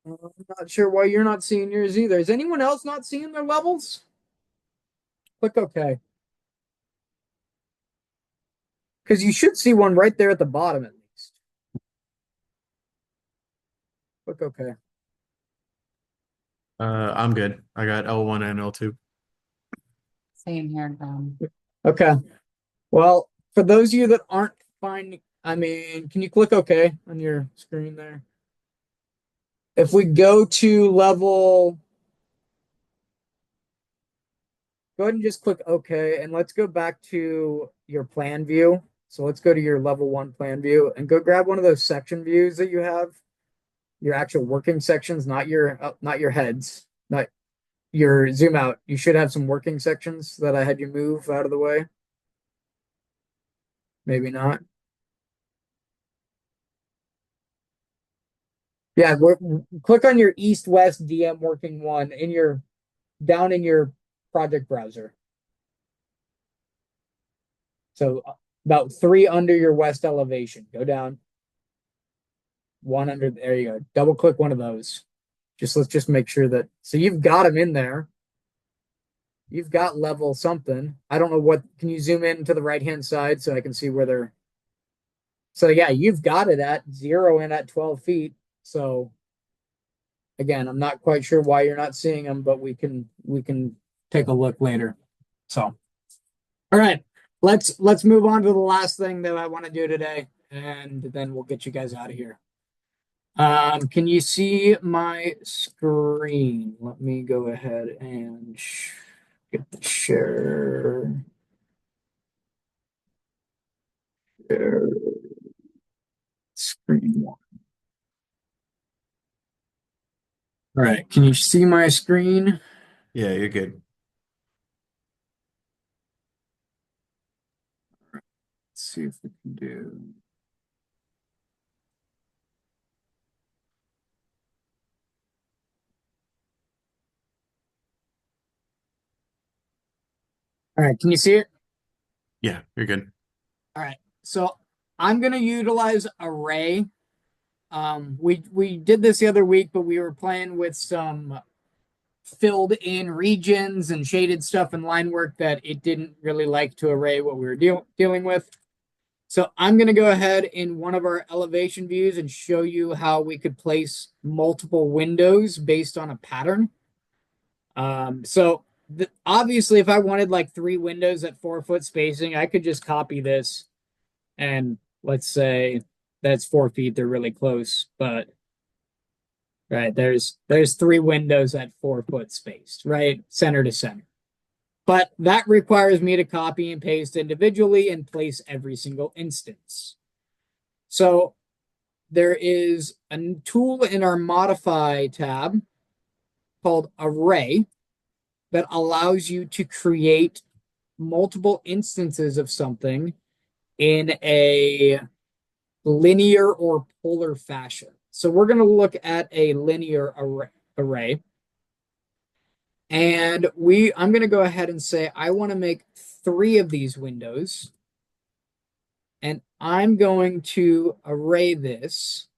I'm not sure why you're not seeing yours either. Is anyone else not seeing their levels? Click OK. Because you should see one right there at the bottom at least. Click OK. I'm good. I got L1 and L2. Same here, Graham. Okay. Well, for those of you that aren't finding, I mean, can you click OK on your screen there? If we go to level, go ahead and just click OK, and let's go back to your plan view. So let's go to your level 1 plan view and go grab one of those section views that you have, your actual working sections, not your heads, not your zoom out. You should have some working sections that I had you move out of the way. Maybe not. Yeah, click on your east-west DM working one in your down in your project browser. So about 3 under your west elevation. Go down. 1 under, there you go. Double click one of those. Let's just make sure that, so you've got them in there. You've got level something. I don't know what, can you zoom in to the right-hand side so I can see where they're, so yeah, you've got it at 0 and at 12 feet. So again, I'm not quite sure why you're not seeing them, but we can take a look later. So, all right, let's move on to the last thing that I want to do today, and then we'll get you guys out of here. Can you see my screen? Let me go ahead and get the share screen one. All right, can you see my screen? Yeah, you're good. Let's see if we can do. All right, can you see it? Yeah, you're good. All right, so I'm gonna utilize array. We did this the other week, but we were playing with some filled in regions and shaded stuff and line work that it didn't really like to array what we were dealing with. So I'm going to go ahead in one of our elevation views and show you how we could place multiple windows based on a pattern. So obviously, if I wanted like 3 windows at 4-foot spacing, I could just copy this and let's say that's 4 feet. They're really close, but right? There's 3 windows at 4 foot spaced, right? Center to center. But that requires me to copy and paste individually and place every single instance. So there is a tool in our modify tab called array that allows you to create multiple instances of something in a linear or polar fashion. So we're going to look at a linear array. And I'm going to go ahead and say I want to make 3 of these windows. And I'm going to array this.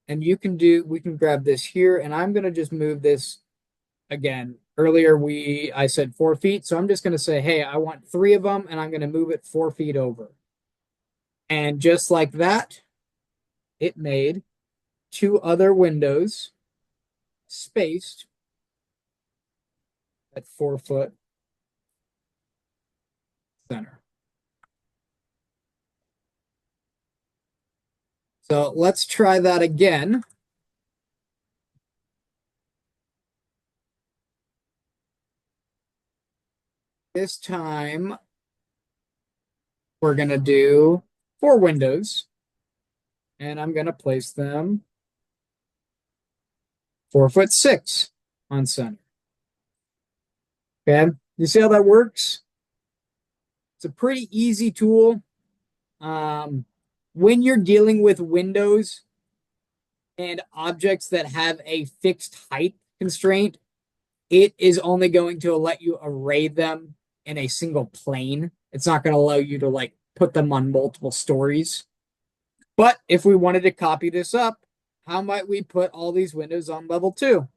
And we can grab this here, and I'm going to just move this again. Earlier I said 4 feet, so I'm just going to say, hey, I want 3 of them, and I'm going to move it 4 feet over. And just like that, it made 2 other windows spaced at 4 foot center. So let's try that again. This time, we're going to do 4 windows, and I'm going to place them 4'6" on center. Okay, you see how that works? It's a pretty easy tool. When you're dealing with windows and objects that have a fixed height constraint, it is only going to let you array them in a single plane. It's not going to allow you to like put them on multiple stories. But if we wanted to copy this up, how might we put all these windows on level 2?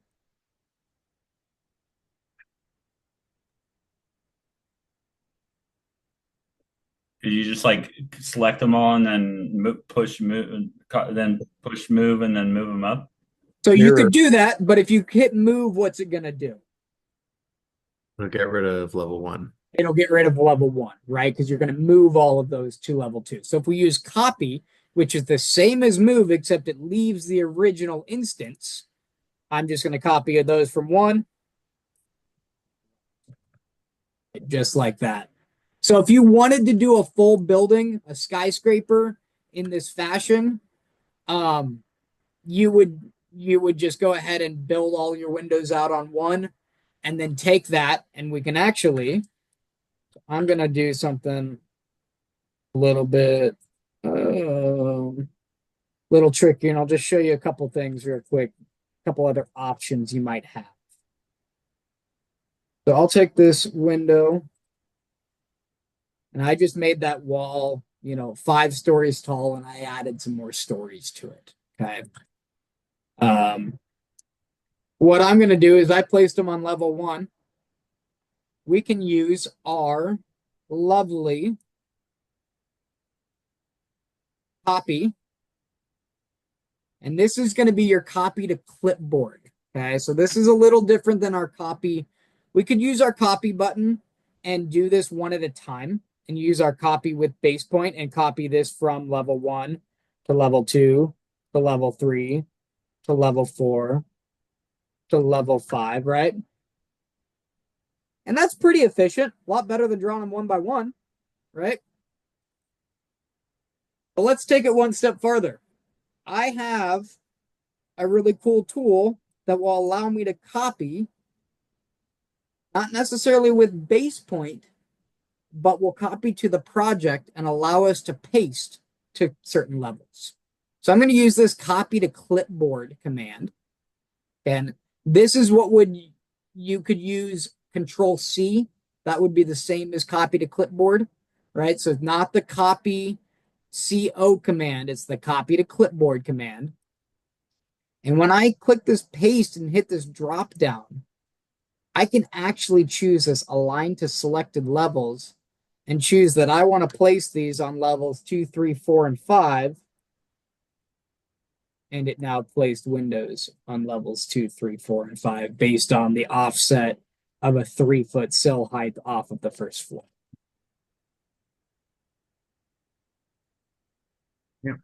Could you just like select them all and then push, move, then push, move, and then move them up? So you Mirror. could do that, but if you hit move, what's it going to do? It'll get rid of level 1. It'll get rid of level 1, right? Because you're going to move all of those to level 2. So if we use copy, which is the same as move, except it leaves the original instance, I'm just going to copy those from 1, just like that. So if you wanted to do a full building, a skyscraper in this fashion, you would just go ahead and build all your windows out on 1, and then take that, and we can actually, I'm going to do something a little bit, little tricky, and I'll just show you a couple things real quick, a couple other options you might have. So I'll take this window, and I just made that wall, 5 stories tall, and I added some more stories to it. Okay. What I'm going to do is I placed them on level 1. We can use our lovely copy. And this is going to be your copy to clipboard. Okay, so this is a little different than our copy. We could use our copy button and do this one at a time and use our copy with base point and copy this from level 1 to level 2 to level 3 to level 4 to level 5, right? And that's pretty efficient, a lot better than drawing them one by one, right? But let's take it one step further. I have a really cool tool that will allow me to copy, not necessarily with base point, but will copy to the project and allow us to paste to certain levels. So I'm going to use this copy to clipboard command. And this is what you could use Control C. That would be the same as copy to clipboard, right? So it's not the copy CO command, it's the copy to clipboard command. And when I click this paste and hit this drop down, I can actually choose this align to selected levels and choose that I want to place these on levels 2, 3, 4, and 5. And it now placed windows on levels 2, 3, 4, and 5 based on the offset of a 3-foot sill height off of the first floor. Yeah.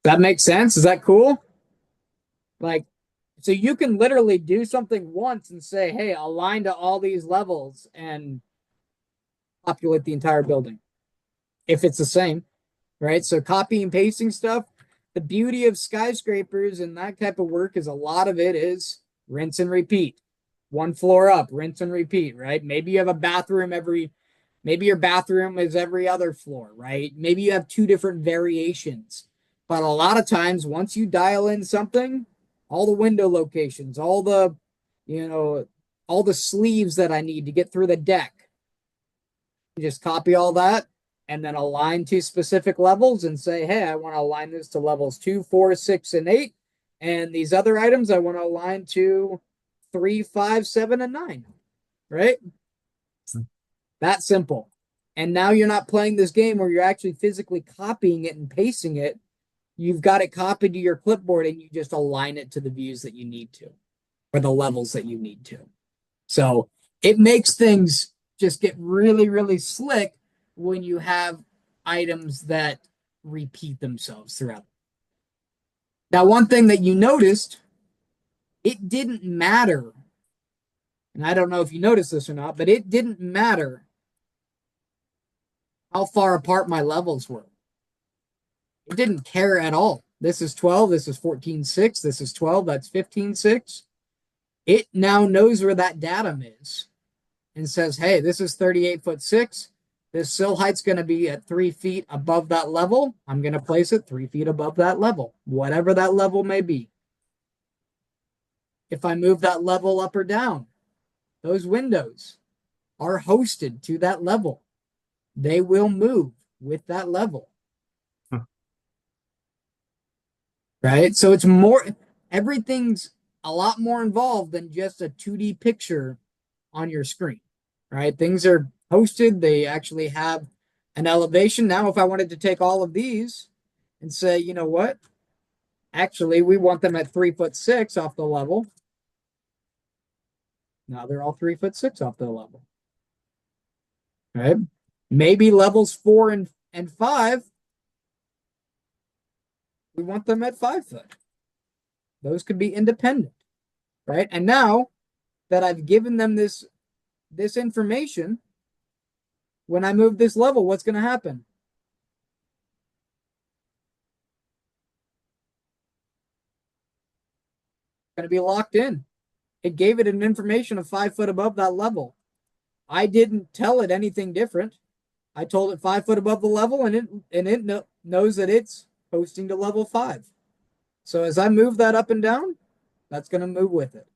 That makes sense? Is that cool? Like, so you can literally do something once and say, hey, align to all these levels and populate the entire building if it's the same, right? So copy and pasting stuff. The beauty of skyscrapers and that type of work is a lot of it is rinse and repeat. One floor up, rinse and repeat, right? Maybe you have a bathroom maybe your bathroom is every other floor, right? Maybe you have two different variations. But a lot of times, once you dial in something, all the window locations, you know, all the sleeves that I need to get through the deck, just copy all that and then align to specific levels and say, hey, I want to align this to levels 2, 4, 6, and 8. And these other items I want to align to 3, 5, 7, and 9. Right? That simple. And now you're not playing this game where you're actually physically copying it and pasting it. You've got it copied to your clipboard and you just align it to the views that you need to or the levels that you need to. So it makes things just get really, really slick when you have items that repeat themselves throughout. Now, one thing that you noticed, it didn't matter. And I don't know if you noticed this or not, but it didn't matter how far apart my levels were. It didn't care at all. This is 12, this is 14.6, this is 12, that's 15.6. It now knows where that datum is and says, hey, this is 38'6". This sill height's going to be at 3 feet above that level. I'm going to place it 3 feet above that level, whatever that level may be. If I move that level up or down, those windows are hosted to that level. They will move with that level. Right? So it's everything's a lot more involved than just a 2D picture on your screen, right? Things are hosted. They actually have an elevation. Now, if I wanted to take all of these and say, you know what? Actually, we want them at 3'6" off the level. Now they're all 3'6" off the level. Right? Maybe levels 4 and 5. We want them at 5 foot. Those could be independent. Right? And now that I've given them this information, when I move this level, what's going to happen? Going to be locked in. It gave it an information of 5 foot above that level. I didn't tell it anything different. I told it 5 foot above the level, and it knows that it's hosting to level 5. So as I move that up and down, that's going to move with it.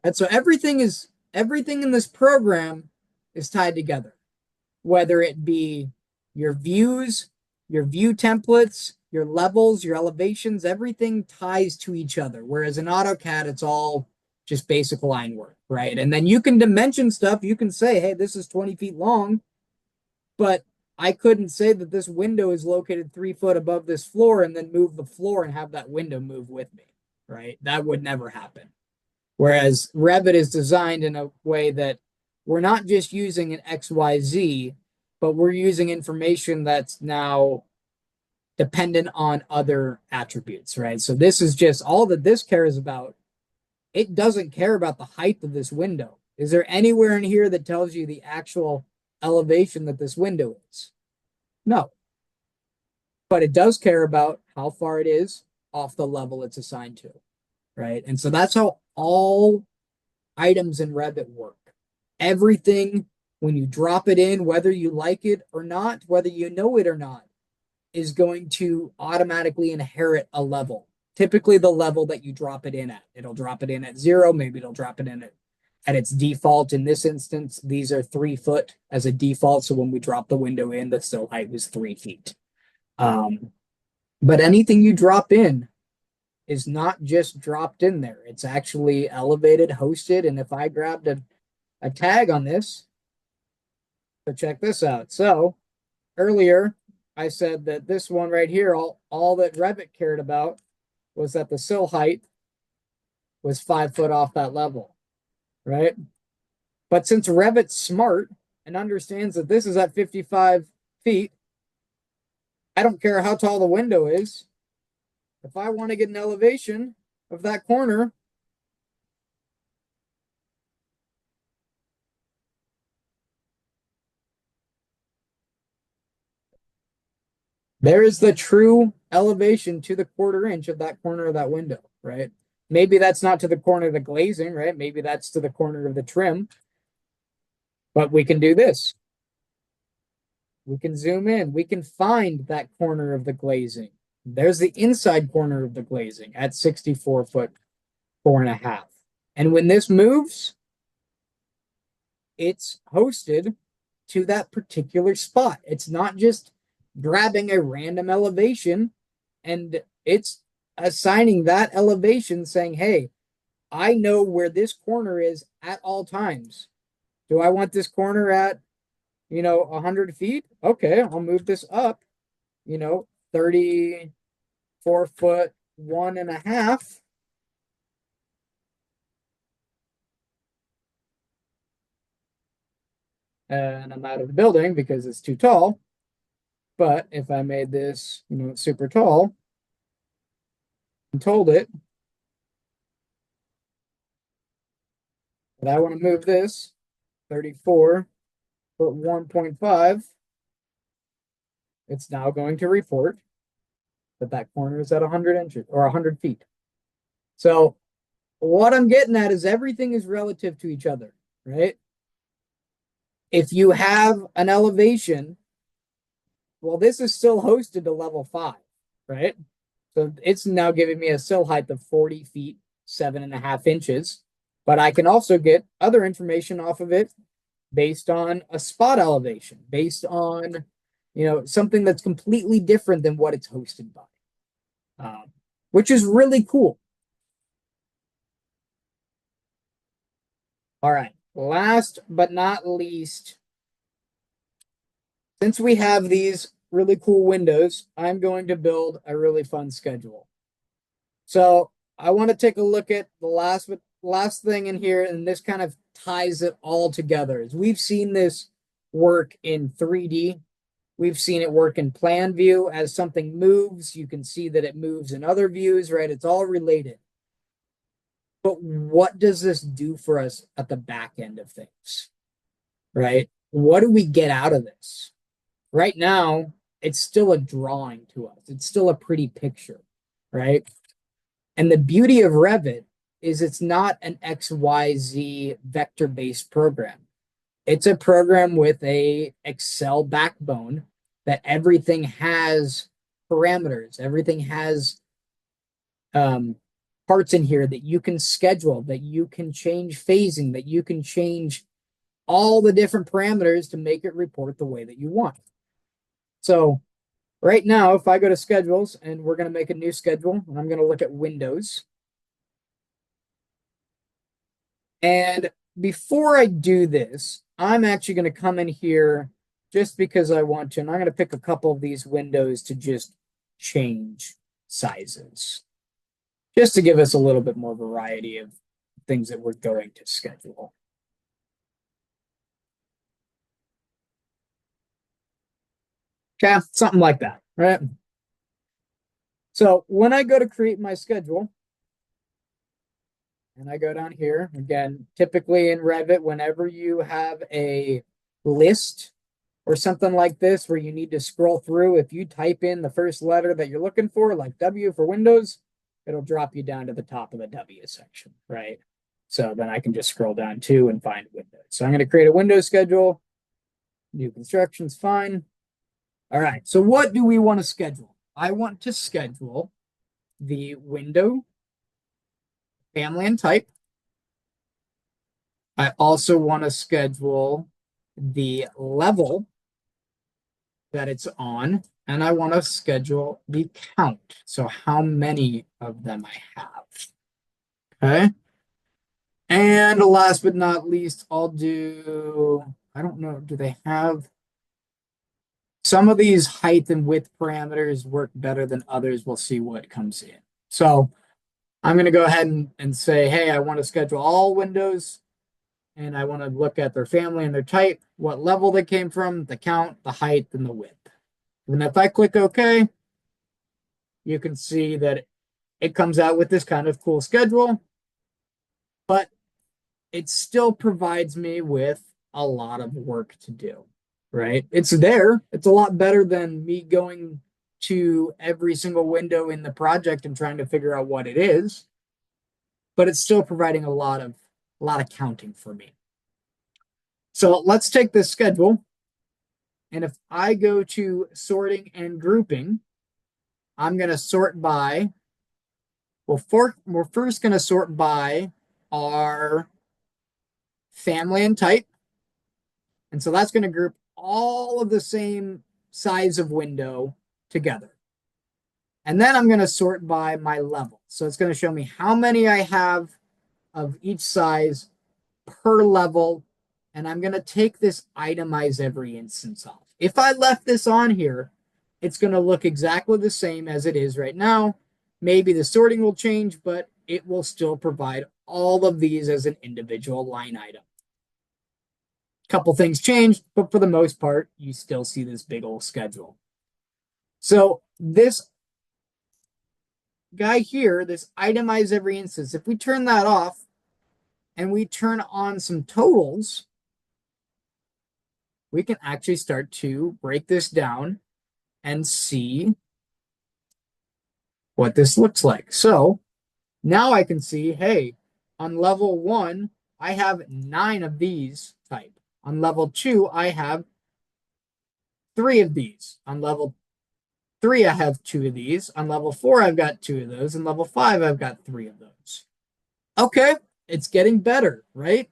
And so everything in this program is tied together, whether it be your views, your view templates, your levels, your elevations, everything ties to each other. Whereas in AutoCAD, it's all just basic line work, right? And then you can dimension stuff. You can say, hey, this is 20 feet long, but I couldn't say that this window is located 3 foot above this floor and then move the floor and have that window move with me, right? That would never happen. Whereas Revit is designed in a way that we're not just using an XYZ, but we're using information that's now dependent on other attributes, right? So this is just all that this cares about. It doesn't care about the height of this window. Is there anywhere in here that tells you the actual elevation that this window is? No. But it does care about how far it is off the level it's assigned to, right? And so that's how all items in Revit work. Everything, when you drop it in, whether you like it or not, whether you know it or not, is going to automatically inherit a level. Typically the level that you drop it in at. It'll drop it in at 0, maybe it'll drop it in at its default. In this instance, these are 3 foot as a default. So when we drop the window in, the sill height was 3 feet. But anything you drop in is not just dropped in there. It's actually elevated, hosted. And if I grabbed a tag on this, so check this out. So earlier, I said that this one right here, all that Revit cared about was that the sill height was 5 foot off that level, right? But since Revit's smart and understands that this is at 55 feet, I don't care how tall the window is. if I want to get an elevation of that corner, there is the true elevation to the 1/4 inch of that corner of that window, right? Maybe that's not to the corner of the glazing, right? Maybe that's to the corner of the trim. But we can do this. We can zoom in. We can find that corner of the glazing. There's the inside corner of the glazing at 64 foot, 4.5. And when this moves, it's hosted to that particular spot. It's not just grabbing a random elevation, and it's assigning that elevation saying, hey, I know where this corner is at all times. Do I want this corner at, 100 feet? Okay, I'll move this up, 34 foot, 1.5. And I'm out of the building because it's too tall. But if I made this, super tall and told it that I want to move this 34 foot 1.5, it's now going to report that that corner is at 100 inches or 100 feet. So what I'm getting at is everything is relative to each other, right? If you have an elevation, well, this is still hosted to level 5, right? So it's now giving me a sill height of 40 feet, 7.5 inches. But I can also get other information off of it based on a spot elevation, based on, something that's completely different than what it's hosted by, which is really cool. All right, last but not least, since we have these really cool windows, I'm going to build a really fun schedule. So I want to take a look at the last thing in here, and this kind of ties it all together. Is we've seen this work in 3D. We've seen it work in plan view. As something moves, you can see that it moves in other views, right? It's all related. But what does this do for us at the back end of things, right? What do we get out of this? Right now, it's still a drawing to us. It's still a pretty picture, right? And the beauty of Revit is it's not an XYZ vector-based program. It's a program with a Excel backbone that everything has parameters. Everything has parts in here that you can schedule, that you can change phasing, that you can change all the different parameters to make it report the way that you want. So right now, if I go to schedules and we're going to make a new schedule, and I'm going to look at windows. And before I do this, I'm actually going to come in here just because I want to, and I'm going to pick a couple of these windows to just change sizes, just to give us a little bit more variety of things that we're going to schedule. Okay, something like that, right? So when I go to create my schedule, and I go down here, again, typically in Revit, whenever you have a list or something like this where you need to scroll through, if you type in the first letter that you're looking for, like W for Windows, it'll drop you down to the top of the W section, right? So then I can just scroll down to and find Windows. So I'm going to create a Windows schedule. New construction's fine. All right, so what do we want to schedule? I want to schedule the window, family, and type. I also want to schedule the level that it's on, and I want to schedule the count. So how many of them I have. Okay. And last but not least, I'll do, I don't know, do they have some of these height and width parameters work better than others? We'll see what comes in. So I'm going to go ahead and say, hey, I want to schedule all windows, and I want to look at their family and their type, what level they came from, the count, the height, and the width. And if I click OK, you can see that it comes out with this kind of cool schedule, but it still provides me with a lot of work to do, right? It's there. It's a lot better than me going to every single window in the project and trying to figure out what it is, but it's still providing a lot of counting for me. So let's take this schedule, and if I go to sorting and grouping, I'm going to sort by, we're first going to sort by our family and type. And so that's going to group all of the same size of window together. And then I'm going to sort by my level. So it's going to show me how many I have of each size per level. And I'm going to take this itemize every instance off. If I left this on here, it's going to look exactly the same as it is right now. Maybe the sorting will change, but it will still provide all of these as an individual line item. Couple things changed, but for the most part, you still see this big old schedule. So this guy here, this itemize every instance, if we turn that off and we turn on some totals, we can actually start to break this down and see what this looks like. So now I can see, hey, on level 1, I have 9 of these type. On level 2, I have 3 of these. On level 3, I have 2 of these. On level 4, I've got 2 of those. And level 5, I've got 3 of those. Okay, it's getting better, right?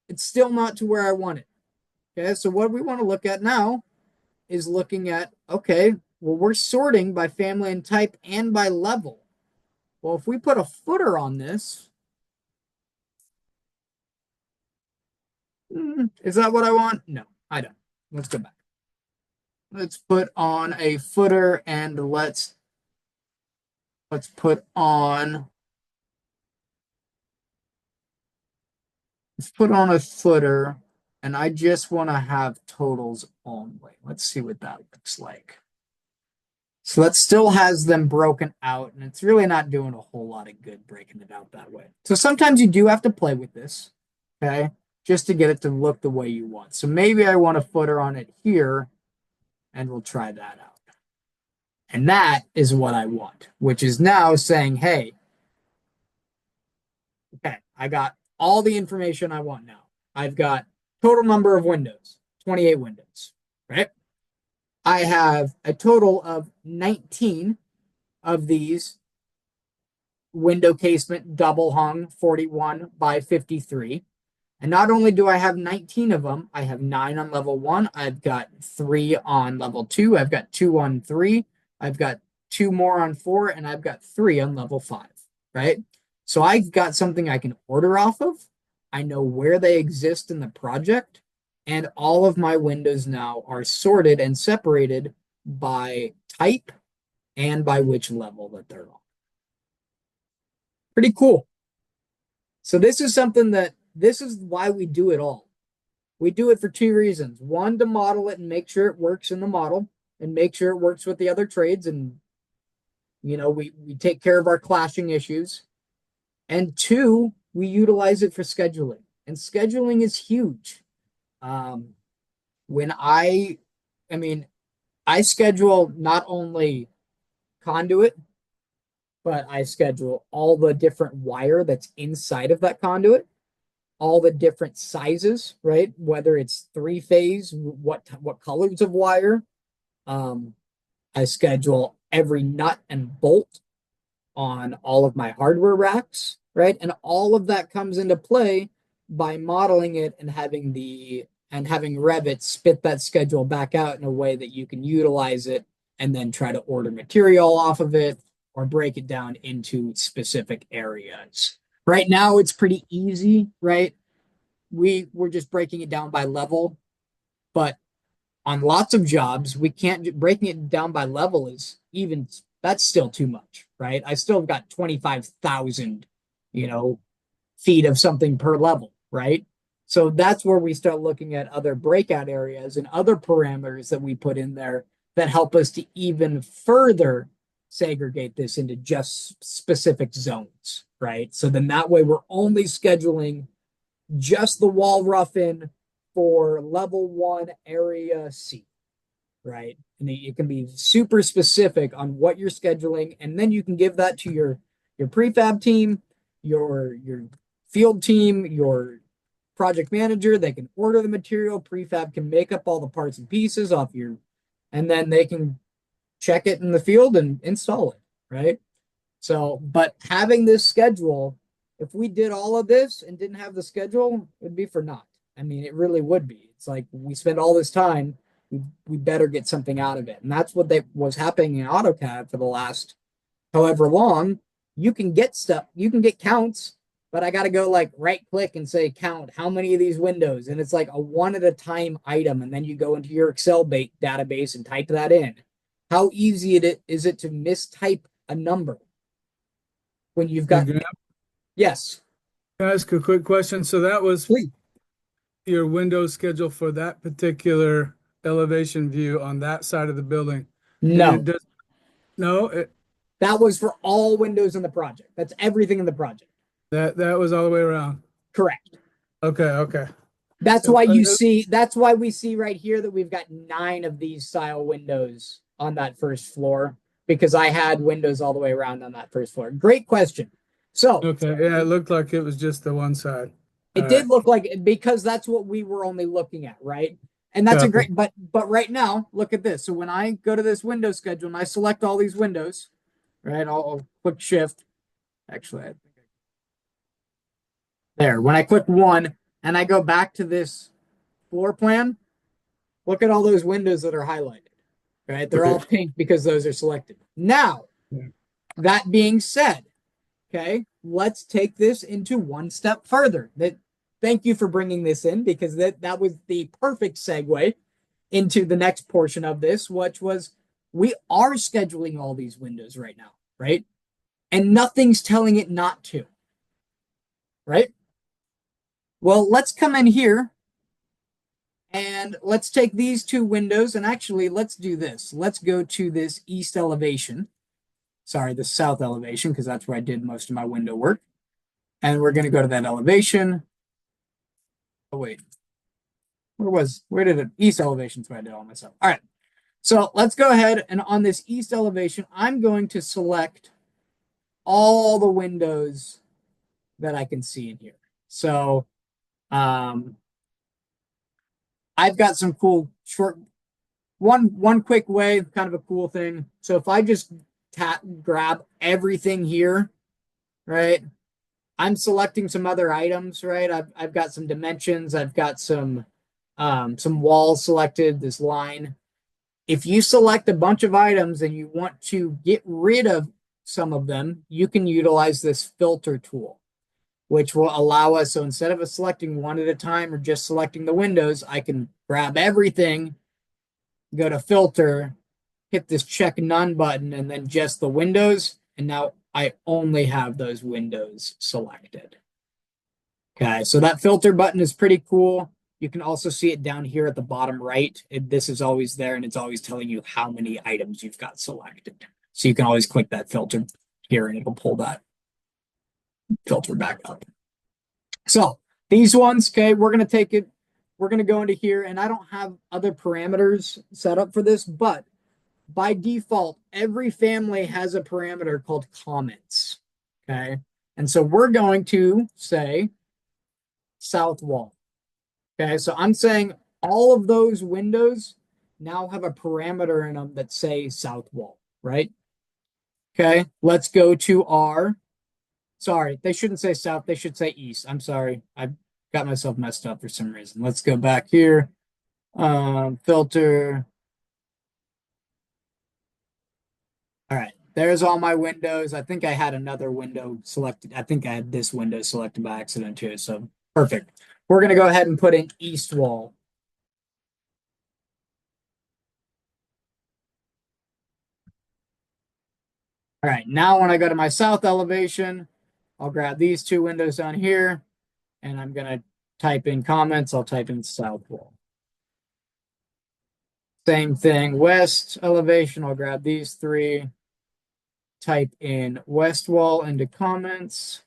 It's still not to where I want it. Okay, so what we want to look at now is looking at, okay, well, we're sorting by family and type and by level. Well, if we put a footer on this, is that what I want? No, I don't. Let's go back. Let's put on a footer and let's put on a footer, and I just want to have totals only. Let's see what that looks like. So that still has them broken out, and it's really not doing a whole lot of good breaking it out that way. So sometimes you do have to play with this, okay, just to get it to look the way you want. So maybe I want a footer on it here, and we'll try that out. And that is what I want, which is now saying, hey, okay, I got all the information I want now. I've got total number of windows, 28 windows, right? I have a total of 19 of these window casement double hung 41 by 53. And not only do I have 19 of them, I have 9 on level 1. I've got 3 on level 2. I've got 2 on 3. I've got 2 more on 4. And I've got 3 on level 5, right? So I've got something I can order off of. I know where they exist in the project. And all of my windows now are sorted and separated by type and by which level that they're on. Pretty cool. So this is something this is why we do it all. We do it for 2 reasons. 1, to model it and make sure it works in the model and make sure it works with the other trades. And, you know, we take care of our clashing issues. And 2, we utilize it for scheduling. And scheduling is huge. When I schedule not only conduit, but I schedule all the different wire that's inside of that conduit, all the different sizes, right? Whether it's 3-phase, what colors of wire. I schedule every nut and bolt on all of my hardware racks, right? And all of that comes into play by modeling it and having Revit spit that schedule back out in a way that you can utilize it and then try to order material off of it or break it down into specific areas. Right now, it's pretty easy, right? We're just breaking it down by level, but on lots of jobs, we can't. Breaking it down by level that's still too much, right? I still got 25,000, feet of something per level, right? So that's where we start looking at other breakout areas and other parameters that we put in there that help us to even further segregate this into just specific zones, right? So then that way we're only scheduling just the wall rough-in for level 1 area C, right? And you can be super specific on what you're scheduling, and then you can give that to your prefab team, your field team, your project manager. They can order the material. Prefab can make up all the parts and pieces off and then they can check it in the field and install it, right? So, but having this schedule, if we did all of this and didn't have the schedule, it'd be for naught. I mean, it really would be. It's like we spend all this time, we better get something out of it. And that's what was happening in AutoCAD for the last however long. You can get stuff, you can get counts, but I got to go like right click and say count how many of these windows. And it's like a one at a time item. And then you go into your Excel database and type that in. How easy is it to mistype a number when you've got, yes. Can I ask a quick question? So that was Please. your window schedule for that particular elevation view on that side of the building. No, that was for all windows in the project. That's everything in the project. That was all the way around. Correct. Okay. That's why that's why we see right here that we've got 9 of these style windows on that first floor, because I had windows all the way around on that first floor. Great question. So okay, yeah, it looked like it was just the one side. It did look like it, because that's what we were only looking at, right? And that's a great, but right now, look at this. So when I go to this window schedule and I select all these windows, right? I'll click shift. Actually, I think there. When I click 1 and I go back to this floor plan, look at all those windows that are highlighted, right? They're all pink because those are selected. Now, that being said, okay, let's take this into one step further. Thank you for bringing this in, because that was the perfect segue into the next portion of this, which was we are scheduling all these windows right now, right? And nothing's telling it not to, right? Well, let's come in here and let's take these 2 windows, and actually let's do this. Let's go to this east elevation. Sorry, the south elevation, because that's where I did most of my window work. And we're going to go to that elevation. Oh, wait. Where did it? East elevation is where I did all myself. All right. So let's go ahead, and on this east elevation, I'm going to select all the windows that I can see in here. So I've got some cool short, one quick way, kind of a cool thing. So if I just grab everything here, right? I'm selecting some other items, right? I've got some dimensions. I've got some walls selected, this line. If you select a bunch of items and you want to get rid of some of them, you can utilize this filter tool, which will allow us, so instead of selecting one at a time or just selecting the windows, I can grab everything, go to filter, hit this check none button, and then just the windows. And now I only have those windows selected. Okay, so that filter button is pretty cool. You can also see it down here at the bottom right. This is always there, and it's always telling you how many items you've got selected. So you can always click that filter here, and it'll pull that filter back up. So these ones, okay, we're going to go into here, and I don't have other parameters set up for this, but by default, every family has a parameter called comments, okay? And so we're going to say south wall. Okay, so I'm saying all of those windows now have a parameter in them that say south wall, right? Okay, let's go to sorry, they shouldn't say south, they should say east. I'm sorry, I got myself messed up for some reason. Let's go back here, filter. All right, there's all my windows. I think I had another window selected. I think I had this window selected by accident too, so perfect. We're going to go ahead and put in east wall. All right, now when I go to my south elevation, I'll grab these 2 windows down here, and I'm going to type in comments. I'll type in south wall. Same thing, west elevation, I'll grab these 3. type in west wall into comments.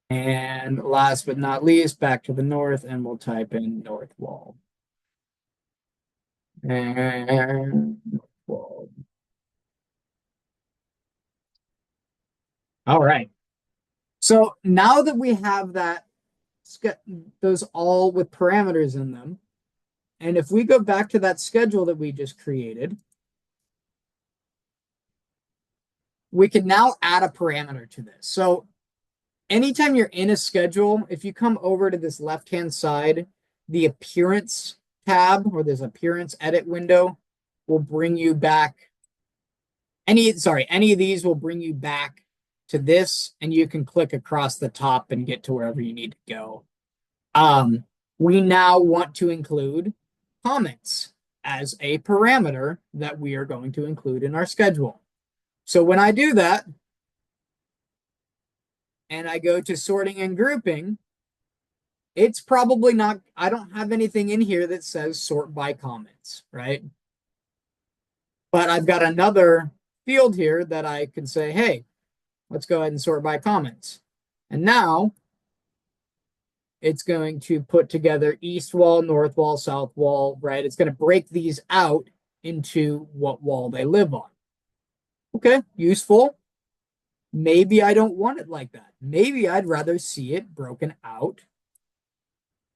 And last but not least, back to the north, and we'll type in north wall. And north wall. All right. So now that we have that, those all with parameters in them, and if we go back to that schedule that we just created, we can now add a parameter to this. So anytime you're in a schedule, if you come over to this left-hand side, the appearance tab or this appearance edit window will bring you back. Any of these will bring you back to this, and you can click across the top and get to wherever you need to go. We now want to include comments as a parameter that we are going to include in our schedule. So when I do that, and I go to sorting and grouping, it's probably not, I don't have anything in here that says sort by comments, right? But I've got another field here that I can say, hey, let's go ahead and sort by comments. And now it's going to put together east wall, north wall, south wall, right? It's going to break these out into what wall they live on. Okay, useful. Maybe I don't want it like that. Maybe I'd rather see it broken out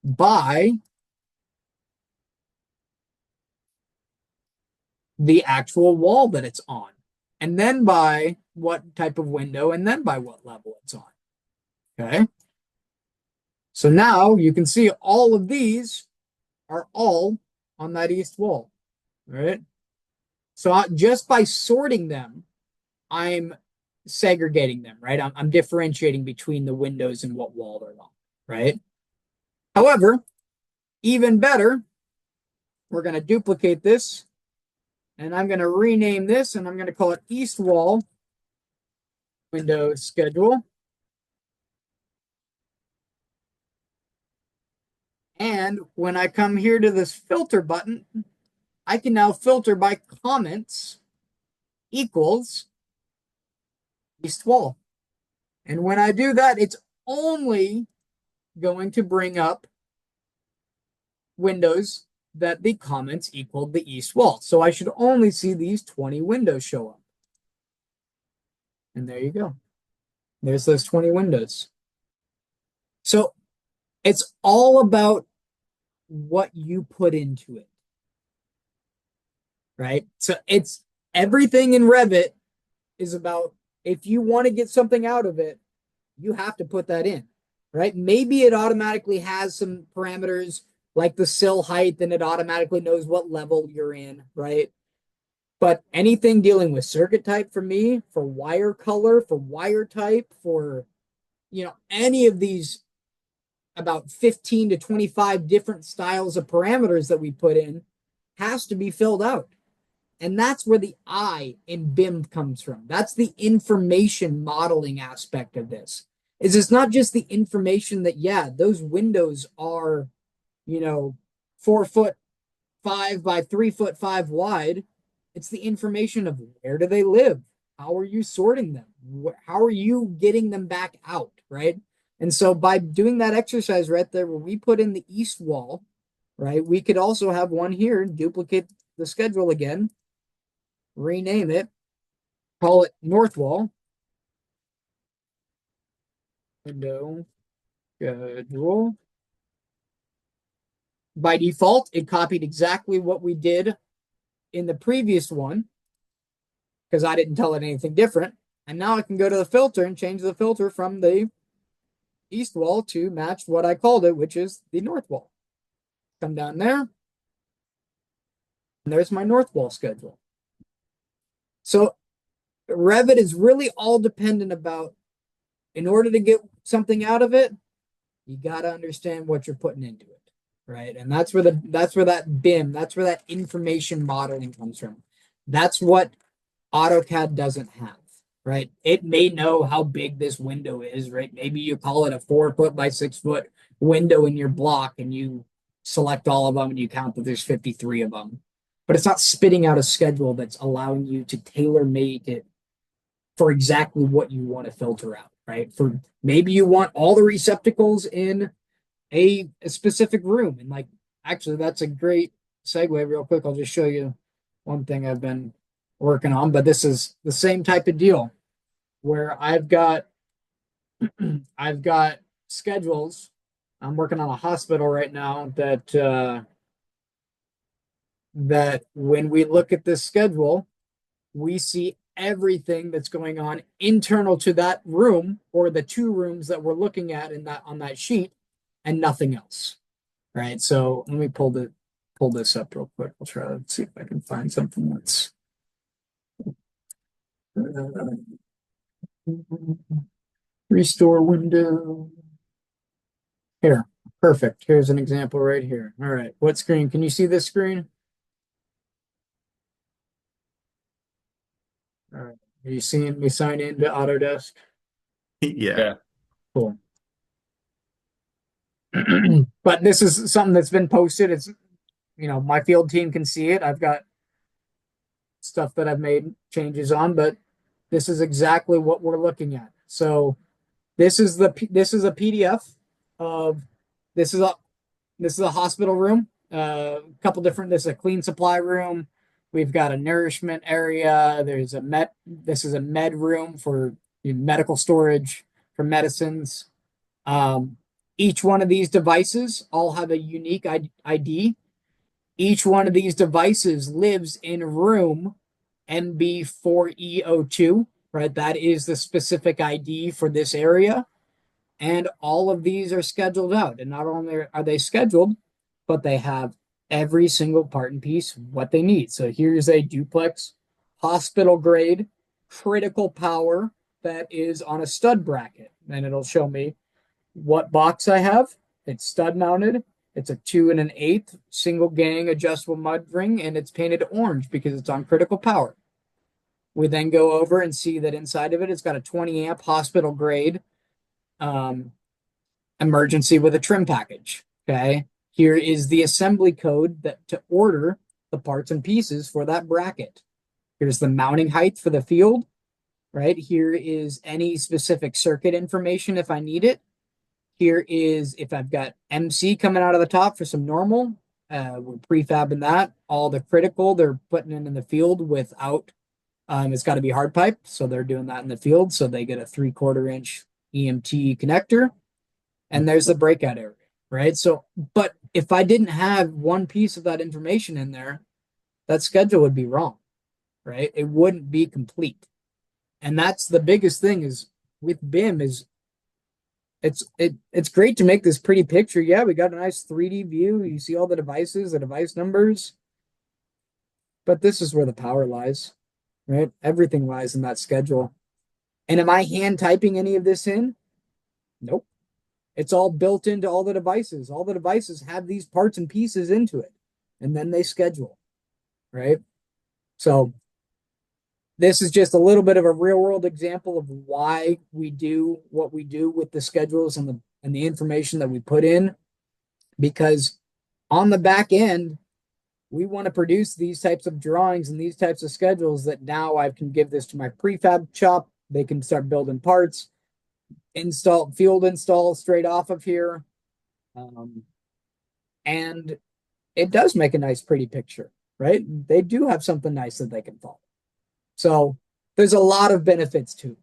by the actual wall that it's on, and then by what type of window, and then by what level it's on. Okay. So now you can see all of these are all on that east wall, right? So just by sorting them, I'm segregating them, right? I'm differentiating between the windows and what wall they're on, right? However, even better, we're going to duplicate this, and I'm going to rename this, and I'm going to call it east wall window schedule. And when I come here to this filter button, I can now filter by comments equals east wall. And when I do that, it's only going to bring up windows that the comments equal the east wall. So I should only see these 20 windows show up. And there you go. There's those 20 windows. So it's all about what you put into it, right? So it's everything in Revit is about, if you want to get something out of it, you have to put that in, right? Maybe it automatically has some parameters like the sill height, and it automatically knows what level you're in, right? But anything dealing with circuit type for me, for wire color, for wire type, for, any of these about 15 to 25 different styles of parameters that we put in has to be filled out. And that's where the I in BIM comes from. That's the information modeling aspect of this. Is it's not just the information that, yeah, those windows are, 4'5" by 3'5" wide. It's the information of where do they live? How are you sorting them? How are you getting them back out, right? And so by doing that exercise right there, where we put in the east wall, right, we could also have one here, duplicate the schedule again, rename it, call it north wall, window schedule. By default, it copied exactly what we did in the previous one because I didn't tell it anything different. And now I can go to the filter and change the filter from the east wall to match what I called it, which is the north wall. Come down there, and there's my north wall schedule. So Revit is really all dependent about, in order to get something out of it, you got to understand what you're putting into it, right? And that's where that BIM, that's where that information modeling comes from. That's what AutoCAD doesn't have. Right? It may know how big this window is, right? Maybe you call it a 4' by 6' window in your block, and you select all of them and you count that there's 53 of them. but it's not spitting out a schedule that's allowing you to tailor make it for exactly what you want to filter out, right? For maybe you want all the receptacles in a specific room. And like, actually, that's a great segue. Real quick, I'll just show you one thing I've been working on, but this is the same type of deal where I've got schedules. I'm working on a hospital right now that when we look at this schedule, we see everything that's going on internal to that room or the two rooms that we're looking at in that on that sheet and nothing else. Right. So let me pull this up real quick. I'll try to see if I can find something that's restore window. Here, perfect. Here's an example right here. All right, what screen? Can you see this screen? All right, are you seeing me sign in to Autodesk? Yeah. Yeah. Cool. But this is something that's been posted. It's, my field team can see it. I've got stuff that I've made changes on, but this is exactly what we're looking at. So this is a PDF of this is a hospital room. A couple different. This is a clean supply room. We've got a nourishment area. There's a med. This is a med room for medical storage for medicines. Each one of these devices all have a unique ID. Each one of these devices lives in room MB4E02, right? That is the specific ID for this area. And all of these are scheduled out. And not only are they scheduled, but they have every single part and piece what they need. So here's a duplex hospital grade critical power that is on a stud bracket. And it'll show me what box I have. It's stud mounted. It's a 2 1/8 single gang adjustable mud ring, and it's painted orange because it's on critical power. We then go over and see that inside of it, it's got a 20 amp hospital grade emergency with a trim package. Okay. Here is the assembly code that to order the parts and pieces for that bracket. Here's the mounting height for the field, right? Here is any specific circuit information if I need it. Here is if I've got MC coming out of the top for some normal, we're prefabbing that. All the critical, they're putting in the field without, it's got to be hard pipe. So they're doing that in the field. So they get a 3/4 inch EMT connector. And there's the breakout area, right? So, but if I didn't have one piece of that information in there, that schedule would be wrong, right? It wouldn't be complete. And that's the biggest thing is with BIM is it's great to make this pretty picture. Yeah, we got a nice 3D view. You see all the devices, the device numbers. But this is where the power lies, right? Everything lies in that schedule. And am I hand typing any of this in? Nope. It's all built into all the devices. All the devices have these parts and pieces into it. And then they schedule, right? So this is just a little bit of a real world example of why we do what we do with the schedules and the information that we put in. Because on the back end, we want to produce these types of drawings and these types of schedules that now I can give this to my prefab shop. They can start building parts, field install straight off of here. And it does make a nice, pretty picture, right? They do have something nice that they can follow. So there's a lot of benefits to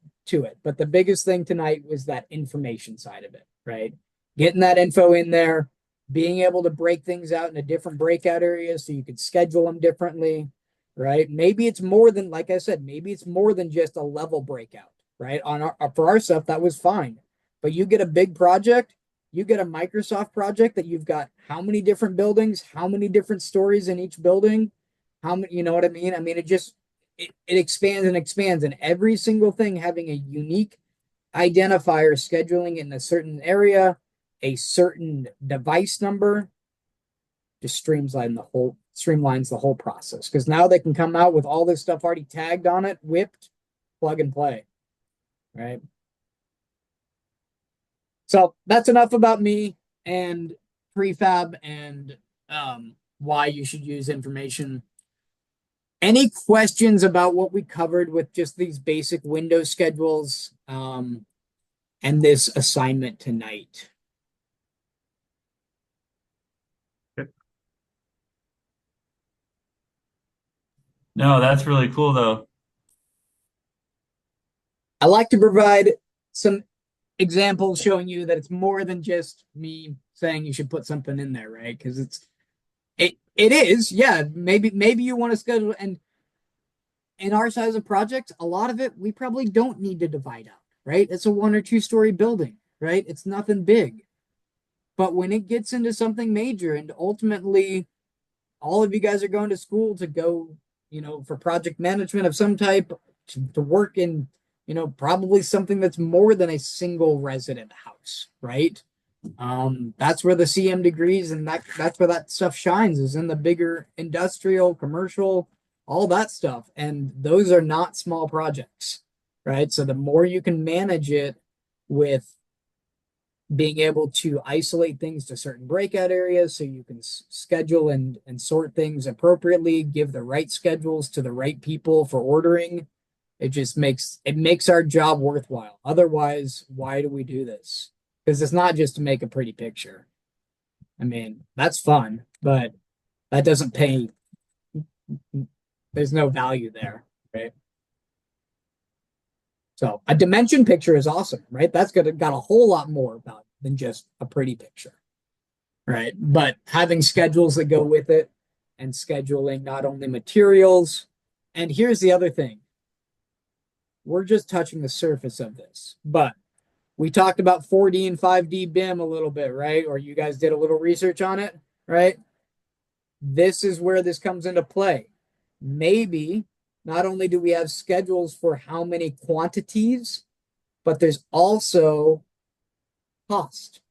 it. But the biggest thing tonight was that information side of it, right? Getting that info in there, being able to break things out into different breakout areas so you could schedule them differently, right? Maybe it's more than, like I said, maybe it's more than just a level breakout, right? For our stuff, that was fine. But you get a big project, you get a Microsoft project that you've got how many different buildings, how many different stories in each building, how many, you know what I mean? I mean, it expands and expands, and every single thing having a unique identifier, scheduling in a certain area, a certain device number, just streamlines the whole process. Because now they can come out with all this stuff already tagged on it, whipped, plug and play, right? So that's enough about me and prefab and why you should use information. any questions about what we covered with just these basic window schedules and this assignment tonight? No, that's really cool though. I like to provide some examples showing you that it's more than just me saying you should put something in there, right? Because it is, yeah. Maybe you want to schedule, and in our size of projects, a lot of it we probably don't need to divide out, right? It's a 1 or 2 story building, right? It's nothing big. But when it gets into something major, and ultimately all of you guys are going to school to go, for project management of some type, to work in, probably something that's more than a single resident house, right? That's where the CM degrees and that's where that stuff shines, is in the bigger industrial, commercial, all that stuff. And those are not small projects, right? So the more you can manage it with being able to isolate things to certain breakout areas so you can schedule and sort things appropriately, give the right schedules to the right people for ordering. It makes our job worthwhile. Otherwise, why do we do this? Because it's not just to make a pretty picture. I mean, that's fun, but that doesn't pay. There's no value there, right? So a dimension picture is awesome, right? That's got a whole lot more about it than just a pretty picture, right? But having schedules that go with it and scheduling not only materials. And here's the other thing. We're just touching the surface of this, but we talked about 4D and 5D BIM a little bit, right? Or you guys did a little research on it, right? This is where this comes into play. Maybe not only do we have schedules for how many quantities, but there's also cost,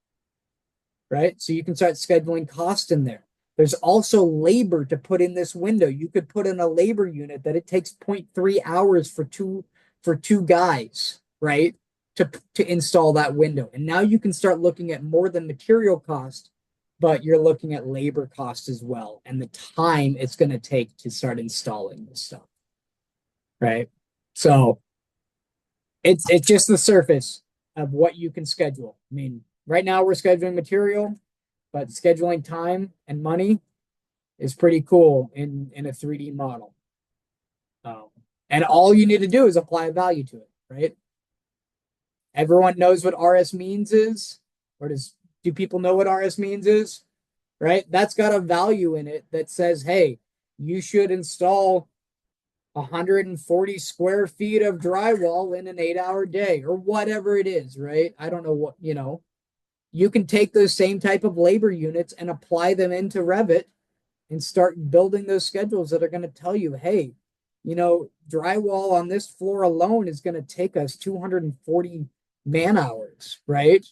right? So you can start scheduling cost in there. There's also labor to put in this window. You could put in a labor unit that it takes 0.3 hours for two guys, right? To install that window. And now you can start looking at more than material cost, but you're looking at labor cost as well, and the time it's going to take to start installing this stuff, right? So it's just the surface of what you can schedule. I mean, right now we're scheduling material, but scheduling time and money is pretty cool in a 3D model. And all you need to do is apply a value to it, right? Everyone knows what RS means is, or do people know what RS means is? Right? That's got a value in it that says, hey, you should install 140 square feet of drywall in an 8-hour day, or whatever it is, right? I don't know what, you can take those same type of labor units and apply them into Revit and start building those schedules that are going to tell you, hey, drywall on this floor alone is going to take us 240 man hours, right?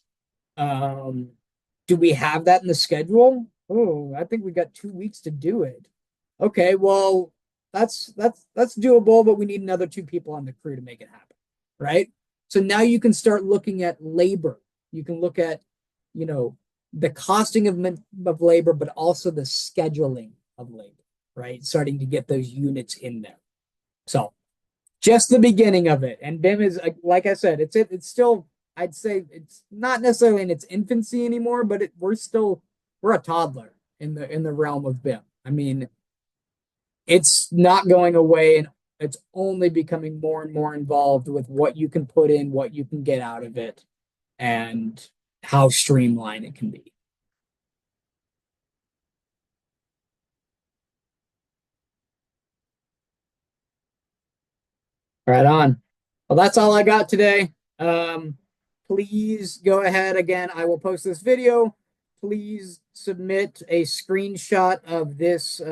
Do we have that in the schedule? Oh, I think we got 2 weeks to do it. Okay, well, that's doable, but we need another 2 people on the crew to make it happen, right? So now you can start looking at labor. You can look at, the costing of labor, but also the scheduling of labor, right? Starting to get those units in there. So just the beginning of it. And BIM is, like I said, it's still, I'd say it's not necessarily in its infancy anymore, but we're a toddler in the realm of BIM. I mean, it's not going away, and it's only becoming more and more involved with what you can put in, what you can get out of it, and how streamlined it can be. Right on. Well, that's all I got today. Please go ahead. Again, I will post this video. Please submit a screenshot of this,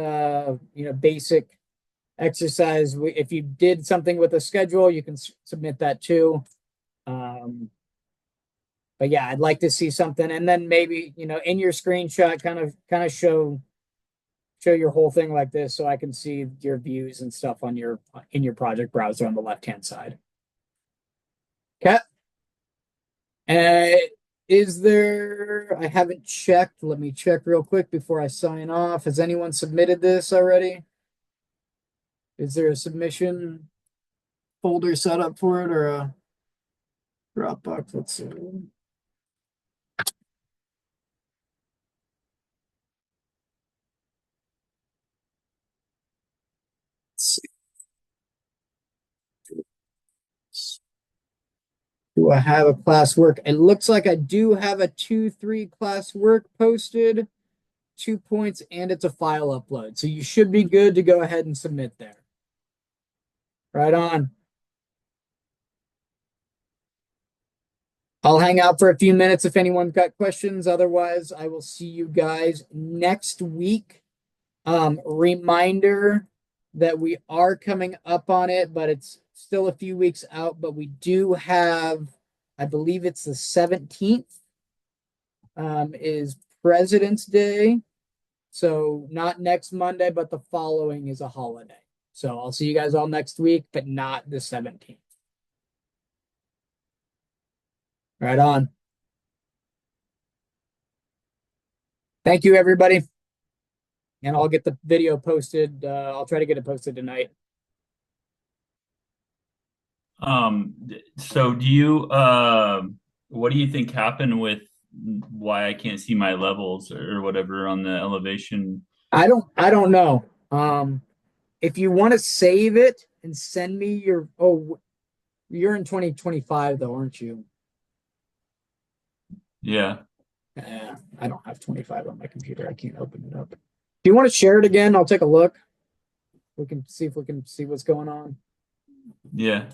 basic exercise. If you did something with a schedule, you can submit that too. But yeah, I'd like to see something, and then maybe in your screenshot, kind of show your whole thing like this, so I can see your views and stuff in your project browser on the left hand side. Okay. Is there? I haven't checked. Let me check real quick before I sign off. Has anyone submitted this already? Is there a submission folder set up for it or a Dropbox? Let's see. Let's see. Do I have a class work? It looks like I do have a 2-3 class work posted, 2 points, and it's a file upload. So you should be good to go ahead and submit there. Right on. I'll hang out for a few minutes if anyone's got questions. Otherwise, I will see you guys next week. Reminder that we are coming up on it, but it's still a few weeks out. But we do have, I believe it's the 17th, is President's Day. So not next Monday, but the following is a holiday. So I'll see you guys all next week, but not the 17th. Right on. Thank you, everybody. And I'll get the video posted. I'll try to get it posted tonight. So do you what do you think happened with why I can't see my levels or whatever on the elevation? I don't know. If you want to save it and send me your, you're in 2025 though, aren't you? Yeah. I don't have 25 on my computer. I can't open it up. Do you want to share it again? I'll take a look. We can see if we can see what's going on. Yeah.